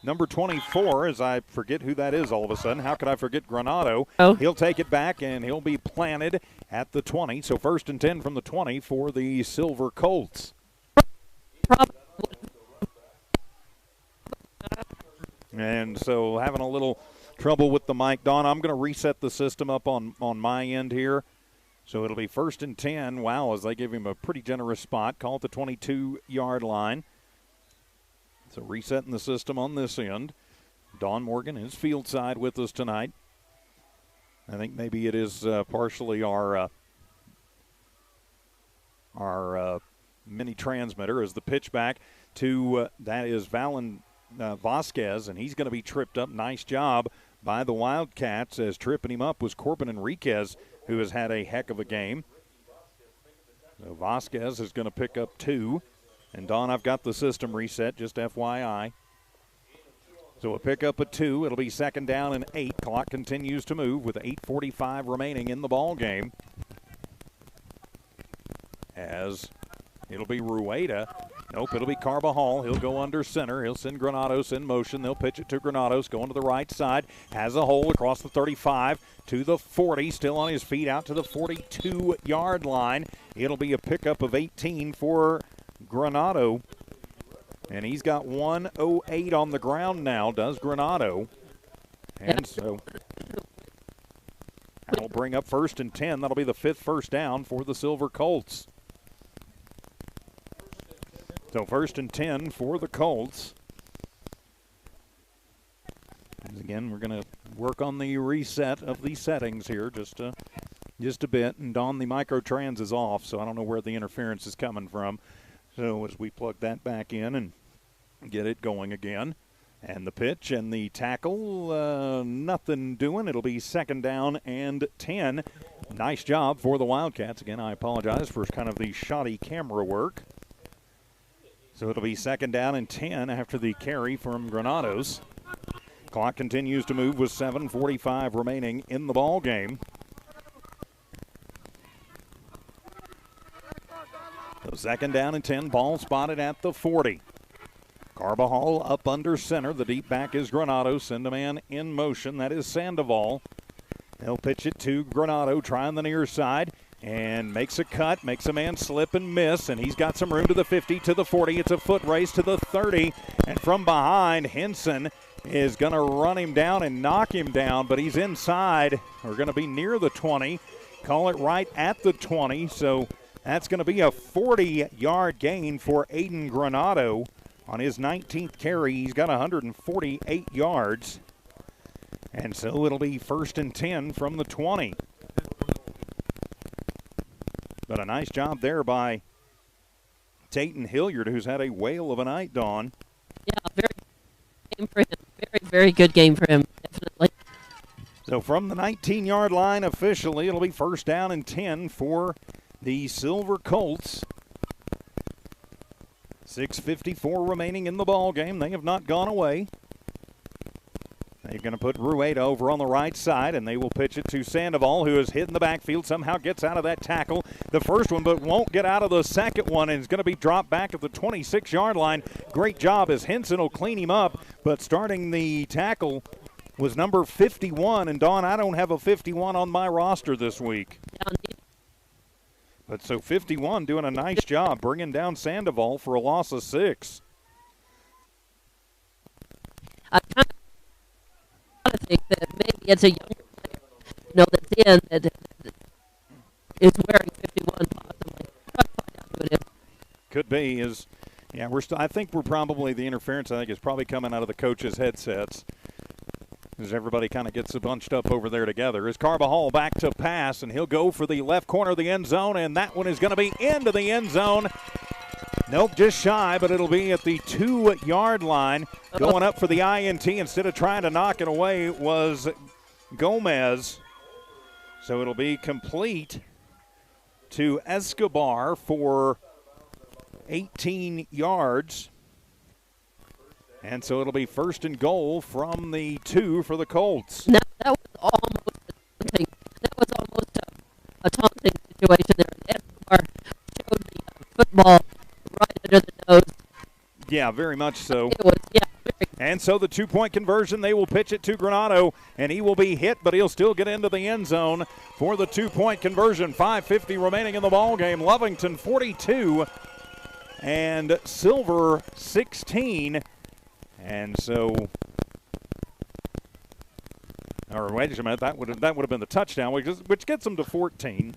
number 24, as I forget who that is all of a sudden. How could I forget Granado? Oh. He'll take it back, and he'll be planted at the 20. So 1st and 10 from the 20 for the Silver Colts. And so having a little trouble with the mic. Don, I'm going to reset the system up on my end here. So it'll be 1st and 10. Wow, as they give him a pretty generous spot. Call it the 22-yard line. So resetting the system on this end. Don Morgan is field side with us tonight. I think maybe it is partially our mini transmitter as the pitch back to that is Vasquez, and he's going to be tripped up. Nice job by the Wildcats, as tripping him up was Corbin Enriquez, who has had a heck of a game. So Vasquez is going to pick up 2. And, Don, I've got the system reset, just FYI. So a pickup of 2. It'll be 2nd down and 8. Clock continues to move with 8:45 remaining in the ball game. As it'll be Rueda. Nope, it'll be Carbajal. He'll go under center. He'll send Granados in motion. They'll pitch it to Granados, going to the right side. Has a hole across the 35 to the 40. Still on his feet out to the 42-yard line. It'll be a pickup of 18 for Granado. And he's got 1:08 on the ground now, does Granado. And so that'll bring up 1st and 10. That'll be the 5th first down for the Silver Colts. So 1st and 10 for the Colts. And again, we're going to work on the reset of the settings here just a bit. And Don, the microtrans is off, so I don't know where the interference is coming from. So as we plug that back in and get it going again. And the pitch and the tackle, nothing doing. It'll be 2nd down and 10. Nice job for the Wildcats. Again, I apologize for kind of the shoddy camera work. So it'll be 2nd down and 10 after the carry from Granados. Clock continues to move with 7:45 remaining in the ball game. So 2nd down and 10, ball spotted at the 40. Carbajal up under center. The deep back is Granados. Send a man in motion. That is Sandoval. He'll pitch it to Granado, trying the near side, and makes a cut, makes a man slip and miss, and he's got some room to the 50, to the 40. It's a foot race to the 30, and from behind, Henson is going to run him down and knock him down, but he's inside, or going to be near the 20. Call it right at the 20, so that's going to be a 40-yard gain for Aiden Granado. On his 19th carry, he's got 148 yards. And so it'll be 1st and 10 from the 20. But a nice job there by Tayton Hilliard, who's had a whale of a night, Dawn. Yeah, very good game for him. Very, very good game for him, definitely. So from the 19-yard line officially, it'll be 1st down and 10 for the Silver Colts. 6:54 remaining in the ball game. They have not gone away. They're going to put Rueda over on the right side, and they will pitch it to Sandoval, who is hit in the backfield, somehow gets out of that tackle. The first one, but won't get out of the second one, and is going to be dropped back at the 26-yard line. Great job as Henson will clean him up, but starting the tackle was number 51, and Dawn, I don't have a 51 on my roster this week. But so 51 doing a nice job bringing down Sandoval for a loss of 6. I kind of think that maybe it's a younger player, that's in that is wearing 51 possibly. Could be. Yeah, I think we're probably, the interference I think is probably coming out of the coaches' headsets, as everybody kind of gets bunched up over there together. Is Carbajal back to pass, and he'll go for the left corner of the end zone, and that one is going to be into the end zone. Nope, just shy, but it'll be at the 2-yard line. Going up for the INT instead of trying to knock it away was Gomez. So it'll be complete to Escobar for 18 yards. And so it'll be 1st and goal from the 2 for the Colts. Now, that was almost a taunting situation there. Escobar showed the football right under the nose. Yeah, very much so. It was, yeah. And so the 2-point conversion, they will pitch it to Granado, and he will be hit, but he'll still get into the end zone for the 2-point conversion. 5:50 remaining in the ball game. Lovington 42 and Silver 16. And so, or wait a minute, that would have been the touchdown, which gets them to 14.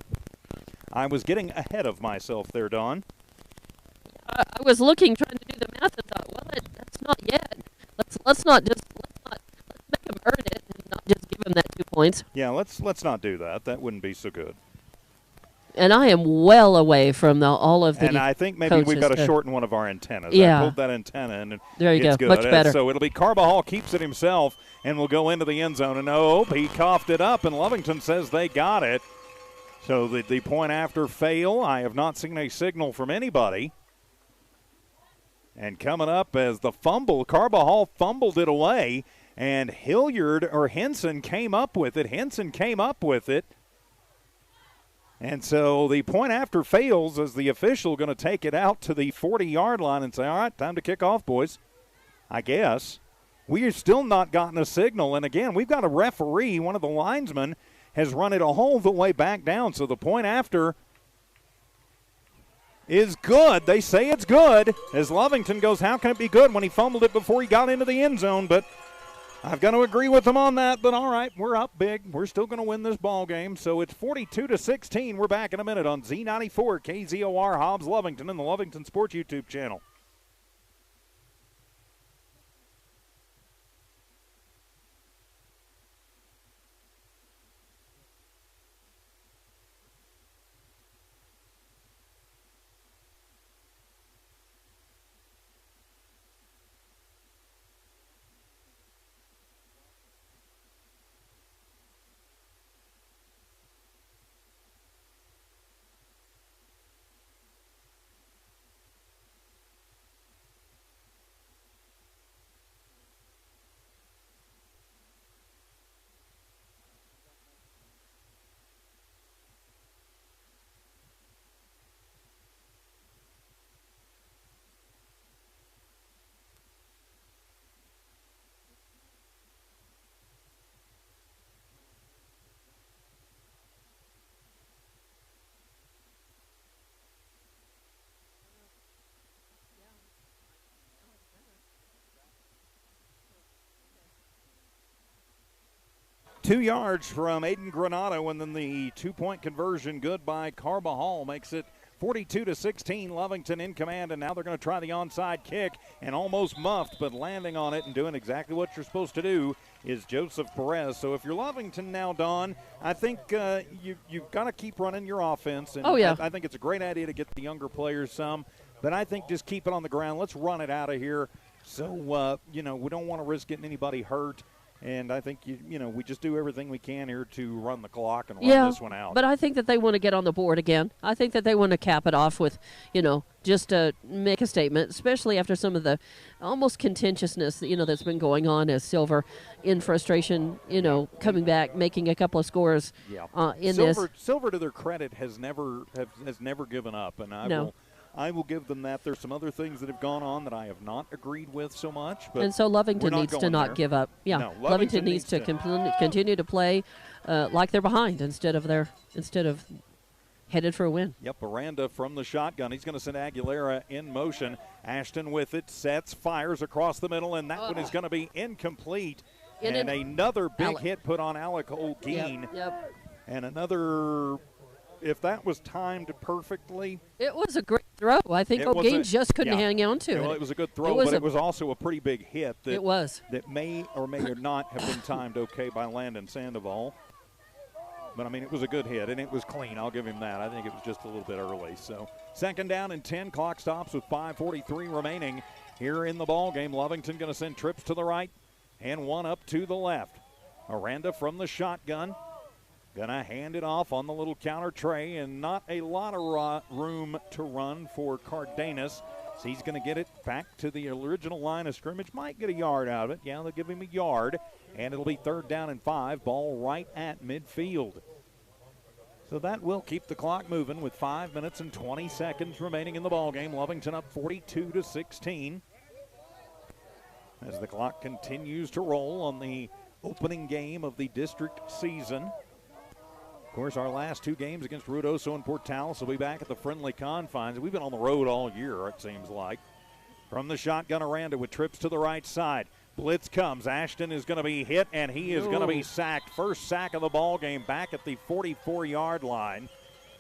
I was getting ahead of myself there, Dawn. I was looking, trying to do the math, and thought, well, that's not yet. Let's make him earn it and not just give him that 2 points. Yeah, let's not do that. That wouldn't be so good. And I am well away from all of the And I think maybe we've got to shorten one of our antennas. Yeah. I pulled that antenna, and there you it's go. good. Much better. So it'll be Carbajal keeps it himself and will go into the end zone. And he coughed it up, and Lovington says they got it. So the point after fail, I have not seen a signal from anybody. And coming up as the fumble, Carbajal fumbled it away, and Henson came up with it. And so the point after fails as the official going to take it out to the 40-yard line and say, all right, time to kick off, boys. I guess. We have still not gotten a signal. And, again, we've got a referee. One of the linesmen has run it all the way back down. So the point after is good. They say it's good. As Lovington goes, how can it be good when he fumbled it before he got into the end zone? But I've got to agree with them on that, but all right, we're up big. We're still going to win this ball game. So it's 42-16. We're back in a minute on Z94, KZOR, Hobbs, Lovington, and the Lovington Sports YouTube channel. 2 yards from Aiden Granado, and then the two-point conversion good by Carbajal makes it 42-16. Lovington in command, and now they're going to try the onside kick, and almost muffed, but landing on it and doing exactly what you're supposed to do is Joseph Perez. So if you're Lovington now, Don, I think you've got to keep running your offense. And I think it's a great idea to get the younger players some, but I think just keep it on the ground. Let's run it out of here. So, we don't want to risk getting anybody hurt. And I think, we just do everything we can here to run the clock and run this one out. But I think that they want to get on the board again. I think that they want to cap it off with, just to make a statement, especially after some of the almost contentiousness, that's been going on as Silver in frustration, coming back, making a couple of scores in this. Silver, to their credit, has never given up, and I will give them that. There's some other things that have gone on that I have not agreed with so much. But and so Lovington needs to not give up. Yeah, no, Lovington needs to continue to play like they're behind instead of headed for a win. Yep, Aranda from the shotgun. He's going to send Aguilera in motion. Ashton with it, sets, fires across the middle, and that one is going to be incomplete. And another big hit put on Alec Olguin. Yep. And another, if that was timed perfectly. It was a great throw. I think Olguin just couldn't hang on to it. Well, it was a good throw, but it was also a pretty big hit. That may or may not have been timed okay by Landon Sandoval. But, it was a good hit, and it was clean. I'll give him that. I think it was just a little bit early. So, 2nd down and 10. Clock stops with 5:43 remaining here in the ball game. Lovington going to send trips to the right and one up to the left. Aranda from the shotgun. Going to hand it off on the little counter tray, and not a lot of room to run for Cardenas. So he's going to get it back to the original line of scrimmage. Might get a yard out of it. Yeah, they'll give him a yard. And it'll be 3rd down and 5. Ball right at midfield. So that will keep the clock moving with 5 minutes and 20 seconds remaining in the ballgame. Lovington up 42-16. As the clock continues to roll on the opening game of the district season. Of course, our last 2 games against Ruidoso and Portales will be back at the friendly confines. We've been on the road all year, it seems like. From the shotgun, Aranda with trips to the right side. Blitz comes. Ashton is going to be hit, and he is going to be sacked. First sack of the ball game back at the 44-yard line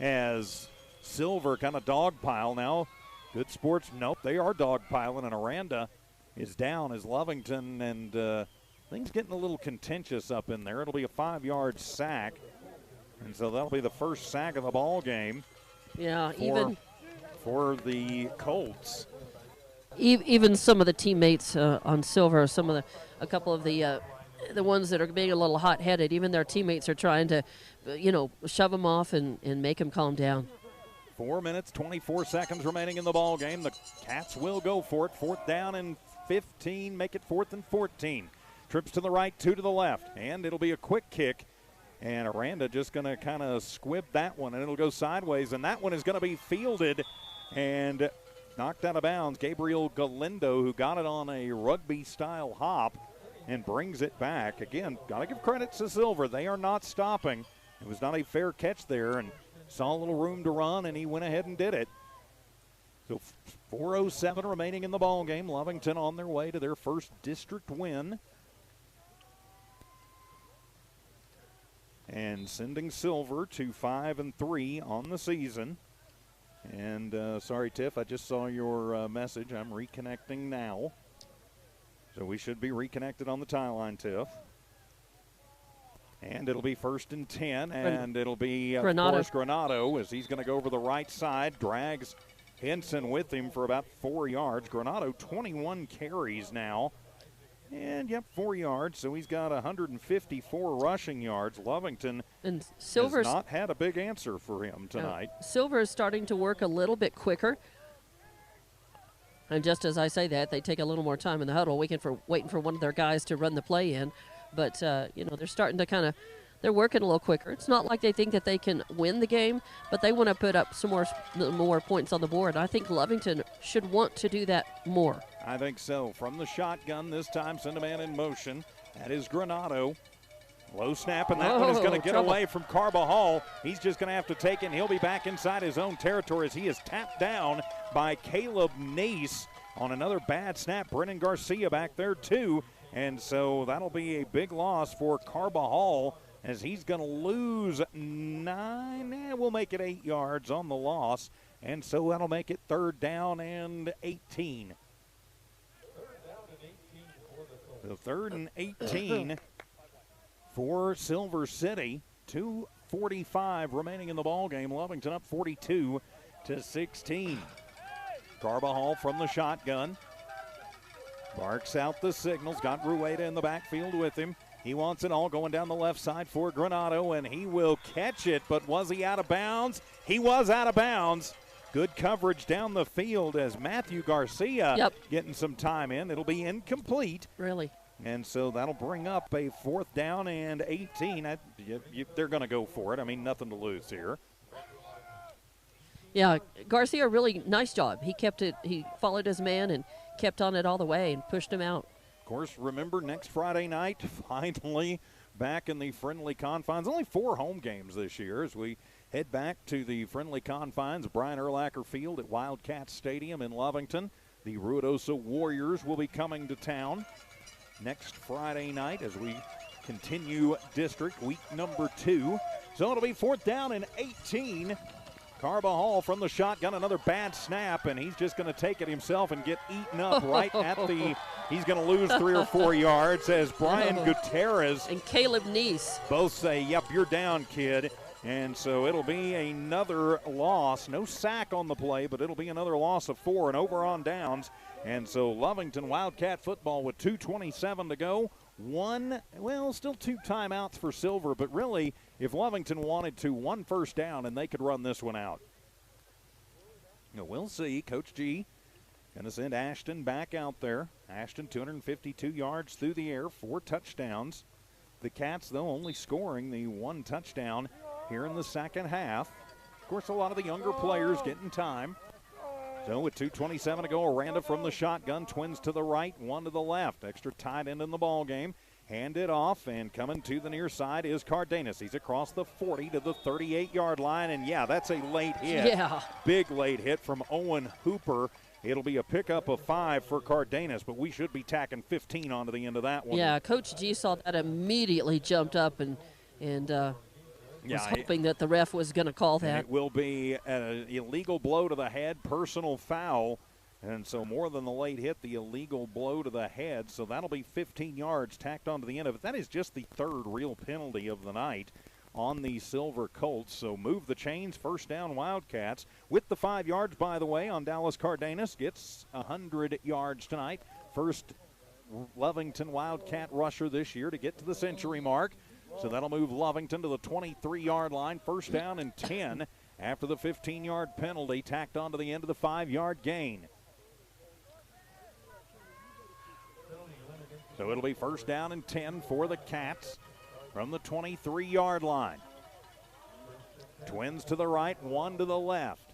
as Silver kind of dogpile now. Good sports. Nope, they are dogpiling, and Aranda is down as Lovington, and things getting a little contentious up in there. It'll be a 5-yard sack, and so that'll be the first sack of the ball game. Yeah, for the Colts. Even some of the teammates on Silver, a couple of the ones that are being a little hot-headed, even their teammates are trying to, shove them off and make them calm down. 4 minutes, 24 seconds remaining in the ball game. The Cats will go for it. 4th down and 15, make it 4th and 14. Trips to the right, 2 to the left, and it'll be a quick kick. And Aranda just going to kind of squib that one, and it'll go sideways, and that one is going to be fielded and knocked out of bounds. Gabriel Galindo, who got it on a rugby-style hop and brings it back. Again, got to give credit to Silver. They are not stopping. It was not a fair catch there, and saw a little room to run, and he went ahead and did it. So 4:07 remaining in the ball game. Lovington on their way to their first district win. And sending Silver to 5-3 on the season. And sorry, Tiff, I just saw your message. I'm reconnecting now. So we should be reconnected on the tie line, Tiff. And it'll be 1st and 10, and it'll be Forrest Granado as he's going to go over the right side. Drags Henson with him for about 4 yards. Granado, 21 carries now. And, 4 yards, so he's got 154 rushing yards. Lovington and Silver's has not had a big answer for him tonight. Silver is starting to work a little bit quicker. And just as I say that, they take a little more time in the huddle, waiting for one of their guys to run the play in. But, they're starting to they're working a little quicker. It's not like they think that they can win the game, but they want to put up some more points on the board. I think Lovington should want to do that more. I think so. From the shotgun this time, send a man in motion. That is Granado. Low snap, and that one is going to get away from Carbajal. He's just going to have to take it, and he'll be back inside his own territory as he is tapped down by Caleb Nace on another bad snap. Brennan Garcia back there, too. And so that'll be a big loss for Carbajal as he's going to lose 9. We'll make it 8 yards on the loss. And so that'll make it 3rd down and 18. The 3rd and 18 for Silver City. 2:45 remaining in the ball game. Lovington up 42-16. Carbajal from the shotgun. Barks out the signals. Got Rueda in the backfield with him. He wants it all going down the left side for Granado, and he will catch it. But was he out of bounds? He was out of bounds. Good coverage down the field as Matthew Garcia getting some time in. It'll be incomplete. Really? And so that'll bring up a 4th down and 18. They're going to go for it. I mean, nothing to lose here. Yeah, Garcia, really nice job. He kept it. He followed his man and kept on it all the way and pushed him out. Of course, remember next Friday night, finally back in the friendly confines. Only 4 home games this year as we head back to the friendly confines of Brian Urlacher Field at Wildcat Stadium in Lovington. The Ruidoso Warriors will be coming to town next Friday night as we continue district week number 2. So it'll be 4th down and 18. Carbajal from the shotgun, another bad snap, and he's just going to take it himself and get eaten up right at the, he's going to lose 3 or 4 yards as Brian Gutierrez and Caleb Neese both say, yep, you're down, kid. And so it'll be another loss. No sack on the play, but it'll be another loss of 4 and over on downs. And so Lovington Wildcat football with 2:27 to go. Still 2 timeouts for Silver, but really, if Lovington wanted to, 1 first down, and they could run this one out. We'll see. Coach G going to send Ashton back out there. Ashton, 252 yards through the air, 4 touchdowns. The Cats, though, only scoring the 1 touchdown here in the second half. Of course, a lot of the younger players getting time. So with 2:27 to go, Aranda from the shotgun, twins to the right, 1 to the left. Extra tight end in the ball game. Hand it off, and coming to the near side is Cardenas. He's across the 40 to the 38-yard line, and yeah, that's a late hit. Yeah. Big late hit from Owen Hooper. It'll be a pickup of 5 for Cardenas, but we should be tacking 15 onto the end of that one. Yeah, Coach G saw that, immediately jumped up and was hoping that the ref was going to call that. It will be an illegal blow to the head, personal foul. And so more than the late hit, the illegal blow to the head. So that'll be 15 yards tacked onto the end of it. That is just the 3rd real penalty of the night on the Silver Colts. So move the chains, 1st down Wildcats. With the 5 yards, by the way, on Dallas Cardenas. Gets 100 yards tonight. First Lovington Wildcat rusher this year to get to the century mark. So that'll move Lovington to the 23-yard line. 1st down and 10 after the 15-yard penalty tacked onto the end of the 5-yard gain. So it'll be 1st down and 10 for the Cats from the 23-yard line. Twins to the right, 1 to the left.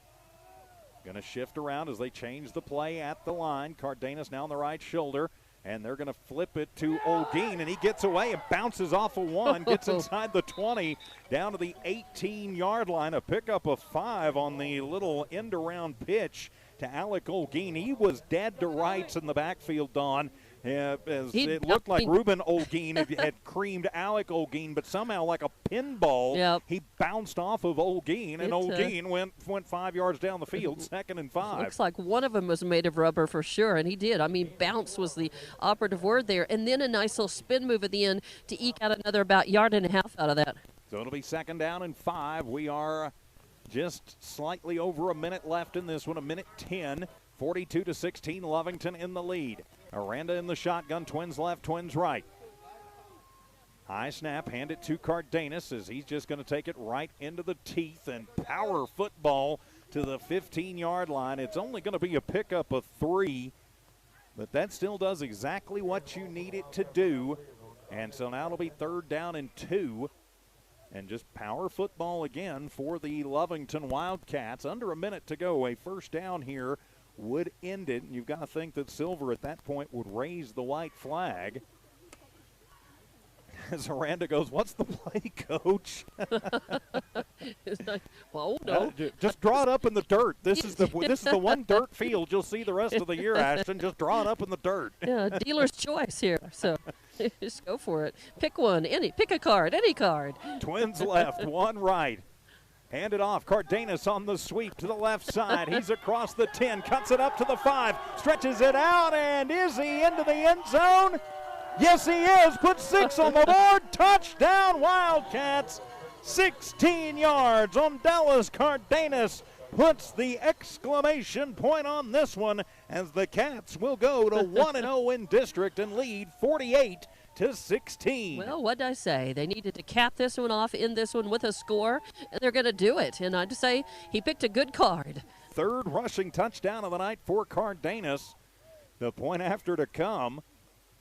Going to shift around as they change the play at the line. Cardenas now on the right shoulder, and they're going to flip it to Olguin, and he gets away and bounces off of 1, gets inside the 20, down to the 18-yard line. A pickup of 5 on the little end-around pitch to Alec Olguin. He was dead to rights in the backfield, Dawn. It looked like Ruben Olguin had creamed Alec Olguin, but somehow like a pinball, he bounced off of Olguin, and Olguin went 5 yards down the field, 2nd and 5. Looks like one of them was made of rubber for sure, and he did. I mean, bounce was the operative word there, and then a nice little spin move at the end to eke out another about 1.5 yards out of that. So it'll be 2nd down and 5. We are just slightly over a minute left in this one, 1:10. 42-16, Lovington in the lead. Aranda in the shotgun, twins left, twins right. High snap, hand it to Cardenas as he's just going to take it right into the teeth and power football to the 15-yard line. It's only going to be a pickup of 3, but that still does exactly what you need it to do. And so now it'll be 3rd down and 2. And just power football again for the Lovington Wildcats. Under a minute to go, a 1st down here would end it. And you've got to think that Silver at that point would raise the white flag. As Aranda goes, what's the play, Coach? It's like, well, no. Just draw it up in the dirt. This is the one dirt field you'll see the rest of the year, Ashton. Just draw it up in the dirt. Yeah, dealer's choice here. So just go for it. Pick one. Pick a card. Any card. Twins left, one right. Hand it off. Cardenas on the sweep to the left side. He's across the 10, cuts it up to the 5, stretches it out, and is he into the end zone? Yes, he is. Put 6 on the board. Touchdown, Wildcats. 16 yards on Dallas. Cardenas puts the exclamation point on this one as the Cats will go to 1-0 in district and lead 48-16. Well, what did I say? They needed to cap this one off, end this one with a score, and they're going to do it. And I'd say he picked a good card. Third rushing touchdown of the night for Cardenas. The point after to come.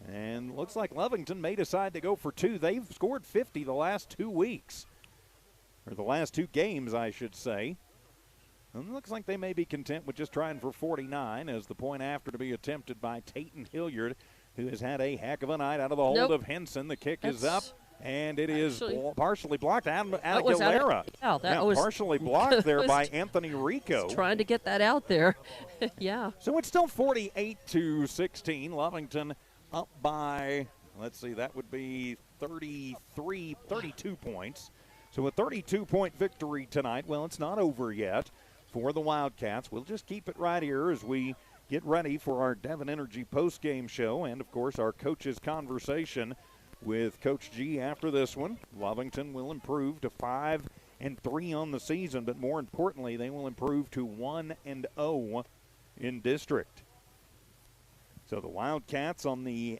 And looks like Lovington may decide to go for 2. They've scored 50 the last 2 weeks. Or the last 2 games, I should say. And it looks like they may be content with just trying for 49 as the point after to be attempted by Tayton Hilliard, who has had a heck of a night out of the hold of Henson. The kick is up, and it is partially blocked out of Aguilera. Partially blocked there by Anthony Rico. Trying to get that out there. Yeah. So it's still 48-16. Lovington up by, let's see, that would be 32 points. So a 32-point victory tonight. Well, it's not over yet for the Wildcats. We'll just keep it right here as we get ready for our Devon Energy postgame show and, of course, our coaches' conversation with Coach G after this one. Lovington will improve to 5-3 on the season, but more importantly, they will improve to 1-0 in district. So the Wildcats on the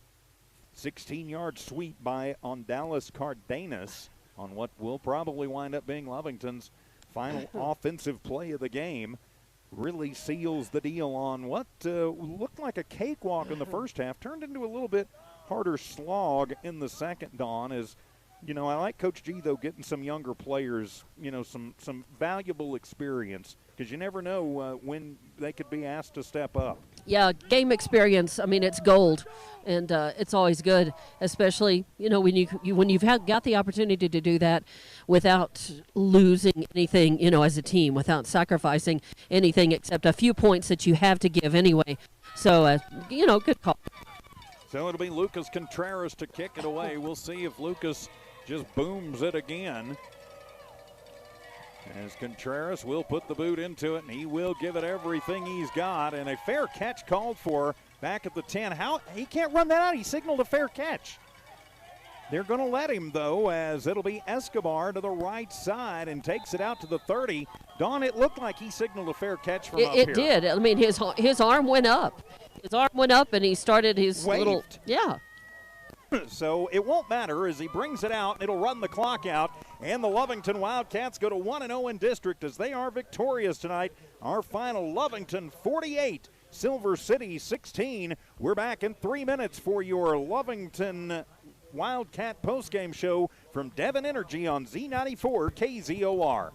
16-yard sweep on Dallas Cardenas on what will probably wind up being Lovington's final offensive play of the game really seals the deal on what looked like a cakewalk in the first half, turned into a little bit harder slog in the second, Dawn. As you know, I like Coach G, though, getting some younger players, some valuable experience, because you never know when they could be asked to step up. Yeah, game experience. I mean, it's gold, and it's always good, especially when you've got the opportunity to do that without losing anything, as a team, without sacrificing anything except a few points that you have to give anyway. So, good call. So it'll be Lucas Contreras to kick it away. We'll see if Lucas just booms it again. As Contreras will put the boot into it, and he will give it everything he's got. And a fair catch called for back at the 10. How he can't run that out. He signaled a fair catch. They're going to let him, though, as it'll be Escobar to the right side and takes it out to the 30. Dawn, it looked like he signaled a fair catch from up here. It did. I mean, his arm went up. His arm went up, and he started his little – yeah. So it won't matter as he brings it out. It'll run the clock out, and the Lovington Wildcats go to 1-0 in district as they are victorious tonight. Our final, Lovington 48, Silver City 16. We're back in 3 minutes for your Lovington Wildcat postgame show from Devon Energy on Z94 KZOR.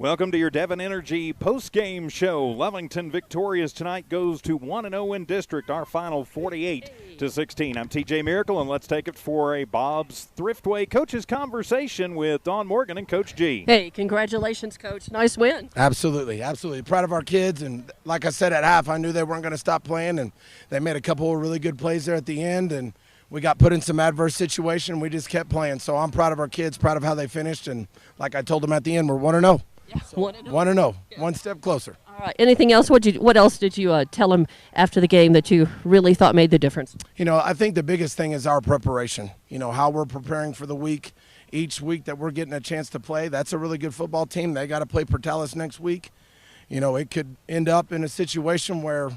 Welcome to your Devon Energy post-game show. Lovington victorious tonight, goes to 1-0 in district. Our final 48-16. I'm TJ Miracle, and let's take it for a Bob's Thriftway Coaches Conversation with Don Morgan and Coach G. Hey, congratulations, Coach. Nice win. Absolutely. Proud of our kids, and like I said at half, I knew they weren't going to stop playing, and they made a couple of really good plays there at the end, and we got put in some adverse situation. We just kept playing, so I'm proud of our kids, proud of how they finished, and like I told them at the end, we're 1-0. Yeah, 1-0. 1-0, one step closer. All right. Anything else? What else did you tell them after the game that you really thought made the difference? I think the biggest thing is our preparation. How we're preparing for the week. Each week that we're getting a chance to play, that's a really good football team. They got to play Portales next week. It could end up in a situation where,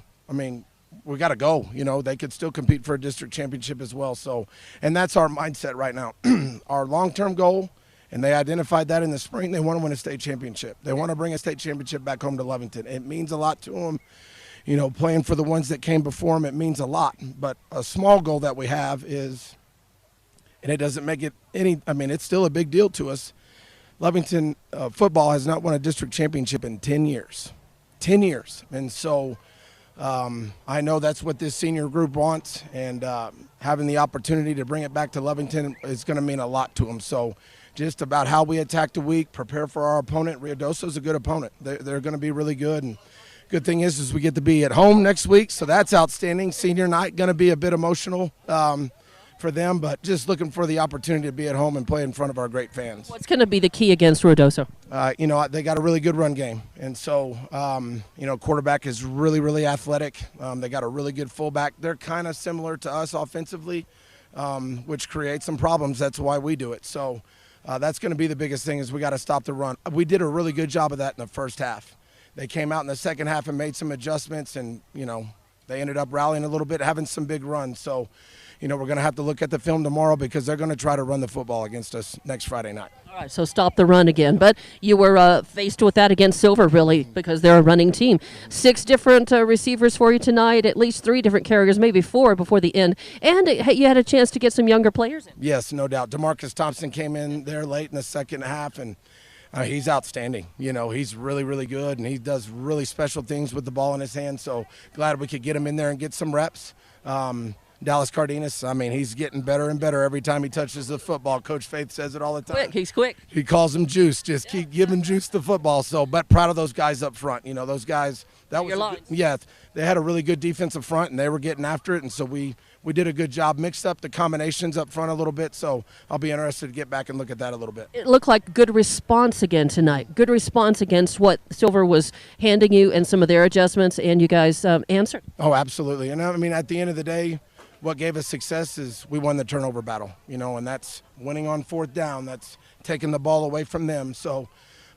we got to go. They could still compete for a district championship as well. So, and that's our mindset right now. Our long-term goal, and they identified that in the spring, they want to win a state championship. They want to bring a state championship back home to Lovington. It means a lot to them. Playing for the ones that came before them, it means a lot. But a small goal that we have is, and it doesn't make it it's still a big deal to us. Lovington football has not won a district championship in 10 years. 10 years. And so I know that's what this senior group wants, and having the opportunity to bring it back to Lovington is going to mean a lot to them. So just about how we attack the week, prepare for our opponent. Ruidoso's a good opponent. They're going to be really good. And good thing is we get to be at home next week, so that's outstanding. Senior night going to be a bit emotional for them, but just looking for the opportunity to be at home and play in front of our great fans. What's going to be the key against Ruidoso? They got a really good run game, and so quarterback is really, really athletic. They got a really good fullback. They're kind of similar to us offensively, which creates some problems. That's why we do it. So that's going to be the biggest thing, is we got to stop the run. We did a really good job of that in the first half. They came out in the second half and made some adjustments, and they ended up rallying a little bit, having some big runs. So we're going to have to look at the film tomorrow, because they're going to try to run the football against us next Friday night. All right, so stop the run again. But you were faced with that against Silver, really, because they're a running team. 6 different receivers for you tonight, at least 3 different carriers, maybe 4 before the end. And you had a chance to get some younger players in. Yes, no doubt. DeMarcus Thompson came in there late in the second half, and he's outstanding. He's really, really good, and he does really special things with the ball in his hand. So glad we could get him in there and get some reps. Dallas Cardenas, he's getting better and better every time he touches the football. Coach Faith says it all the time. He's quick. He calls him Juice. Just keep giving Juice the football. So, but proud of those guys up front. Those guys. That was they had a really good defensive front, and they were getting after it. And so we did a good job. Mixed up the combinations up front a little bit. So I'll be interested to get back and look at that a little bit. It looked like good response again tonight. Good response against what Silver was handing you and some of their adjustments, and you guys answered. Oh, absolutely. And at the end of the day, what gave us success is we won the turnover battle, and that's winning on 4th down. That's taking the ball away from them. So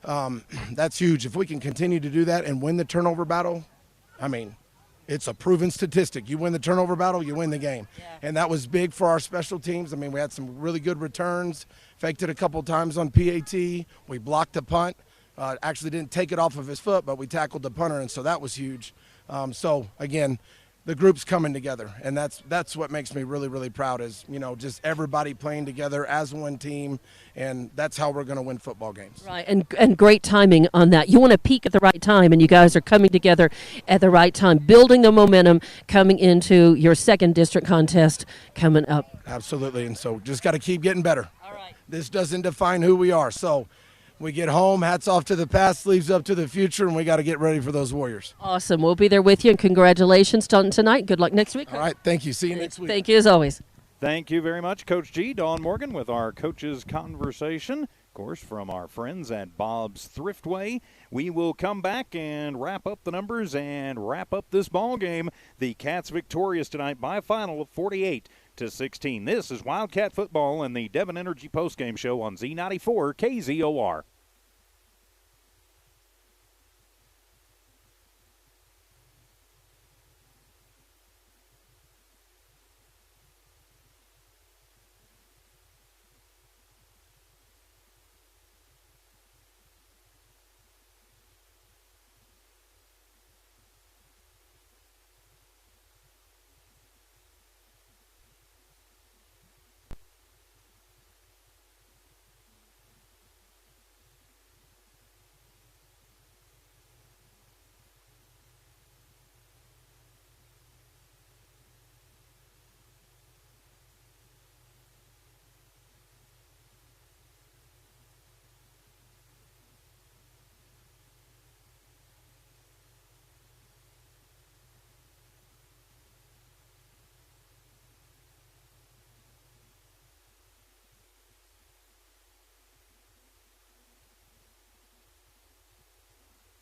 that's huge. If we can continue to do that and win the turnover battle, it's a proven statistic. You win the turnover battle, you win the game. Yeah. And that was big for our special teams. We had some really good returns, faked it a couple times on PAT. We blocked the punt. Actually didn't take it off of his foot, but we tackled the punter, and so that was huge. So, again, the group's coming together, and that's what makes me really, really proud, is just everybody playing together as one team, and that's how we're going to win football games. Right, and great timing on that. You want to peak at the right time, and you guys are coming together at the right time, building the momentum coming into your 2nd district contest coming up. Absolutely, and so just got to keep getting better. All right. This doesn't define who we are, so we get home, hats off to the past, sleeves up to the future, and we got to get ready for those Warriors. Awesome. We'll be there with you, and congratulations tonight. Good luck next week. All right. Thank you. See you next week. Thank you, as always. Thank you very much, Coach G. Don Morgan with our Coaches Conversation, of course, from our friends at Bob's Thriftway. We will come back and wrap up the numbers and wrap up this ball game. The Cats victorious tonight by a final of 48-16. This is Wildcat Football and the Devon Energy postgame show on Z94 KZOR.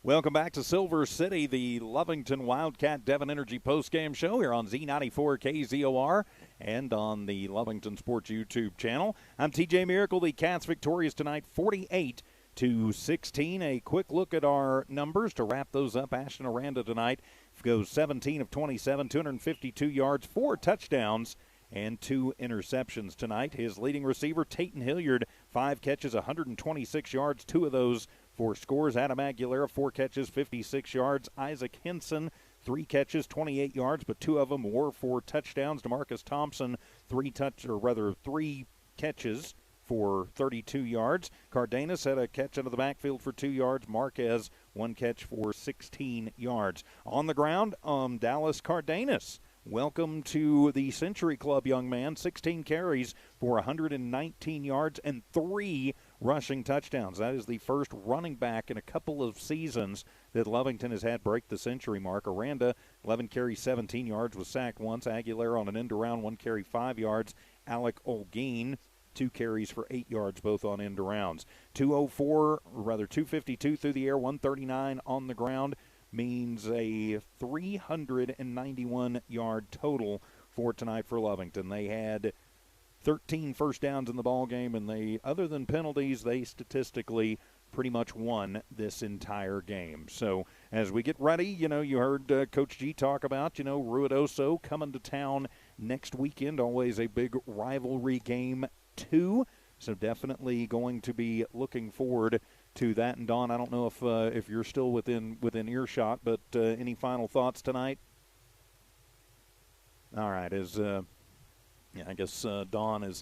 Welcome back to Silver City, the Lovington Wildcat Devon Energy postgame show here on Z94 KZOR and on the Lovington Sports YouTube channel. I'm TJ Miracle. The Cats victorious tonight, 48-16. A quick look at our numbers to wrap those up. Ashton Aranda tonight goes 17 of 27, 252 yards, 4 touchdowns, and 2 interceptions tonight. His leading receiver, Tayton Hilliard, 5 catches, 126 yards, 2 of those for scores. Adam Aguilera, 4 catches, 56 yards. Isaac Henson, 3 catches, 28 yards, but 2 of them were for touchdowns. DeMarcus Thompson, 3 catches for 32 yards. Cardenas had a catch out of the backfield for 2 yards. Marquez, 1 catch for 16 yards. On the ground, Dallas Cardenas. Welcome to the Century Club, young man. 16 carries for 119 yards and 3 rushing touchdowns. That is the first running back in a couple of seasons that Lovington has had break the century mark. Aranda, 11 carries, 17 yards, was sacked once. Aguilera on an end around, 1 carry, 5 yards. Alec Olguin, 2 carries for 8 yards, both on end arounds. 252 through the air, 139 on the ground, means a 391-yard total for tonight for Lovington. They had 13 first downs in the ball game, and they, other than penalties, they statistically pretty much won this entire game. So as we get ready, you heard Coach G talk about, Ruidoso coming to town next weekend, always a big rivalry game too. So definitely going to be looking forward to that. And Dawn, I don't know if you're still within earshot, but any final thoughts tonight? All right, I guess Dawn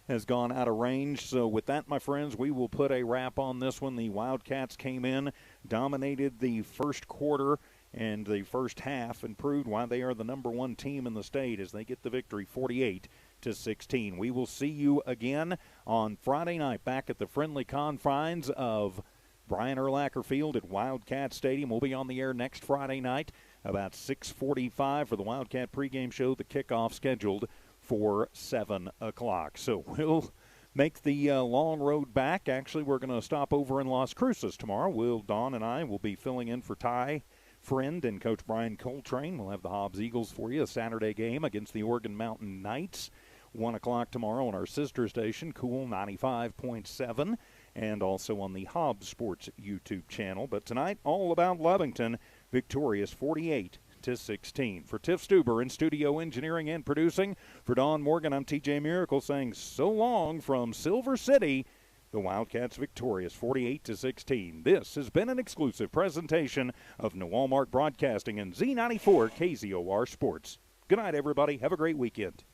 has gone out of range. So with that, my friends, we will put a wrap on this one. The Wildcats came in, dominated the first quarter and the first half, and proved why they are the number 1 team in the state as they get the victory, 48-16. We will see you again on Friday night back at the friendly confines of Brian Urlacher Field at Wildcat Stadium. We'll be on the air next Friday night about 6:45 for the Wildcat pregame show. The kickoff scheduled for 7 o'clock. So we'll make the long road back. Actually, we're going to stop over in Las Cruces tomorrow. Dawn and I will be filling in for Ty Friend and Coach Brian Coltrane. We'll have the Hobbs Eagles for you, a Saturday game against the Oregon Mountain Knights. 1 o'clock tomorrow on our sister station, Cool 95.7, and also on the Hobbs Sports YouTube channel. But tonight, all about Lovington, victorious 48-16. For Tiff Stuber in studio engineering and producing, for Dawn Morgan, I'm TJ Miracle saying so long from Silver City. The Wildcats victorious 48-16. This has been an exclusive presentation of New Walmart Broadcasting and Z94 KZOR Sports. Good night, everybody. Have a great weekend.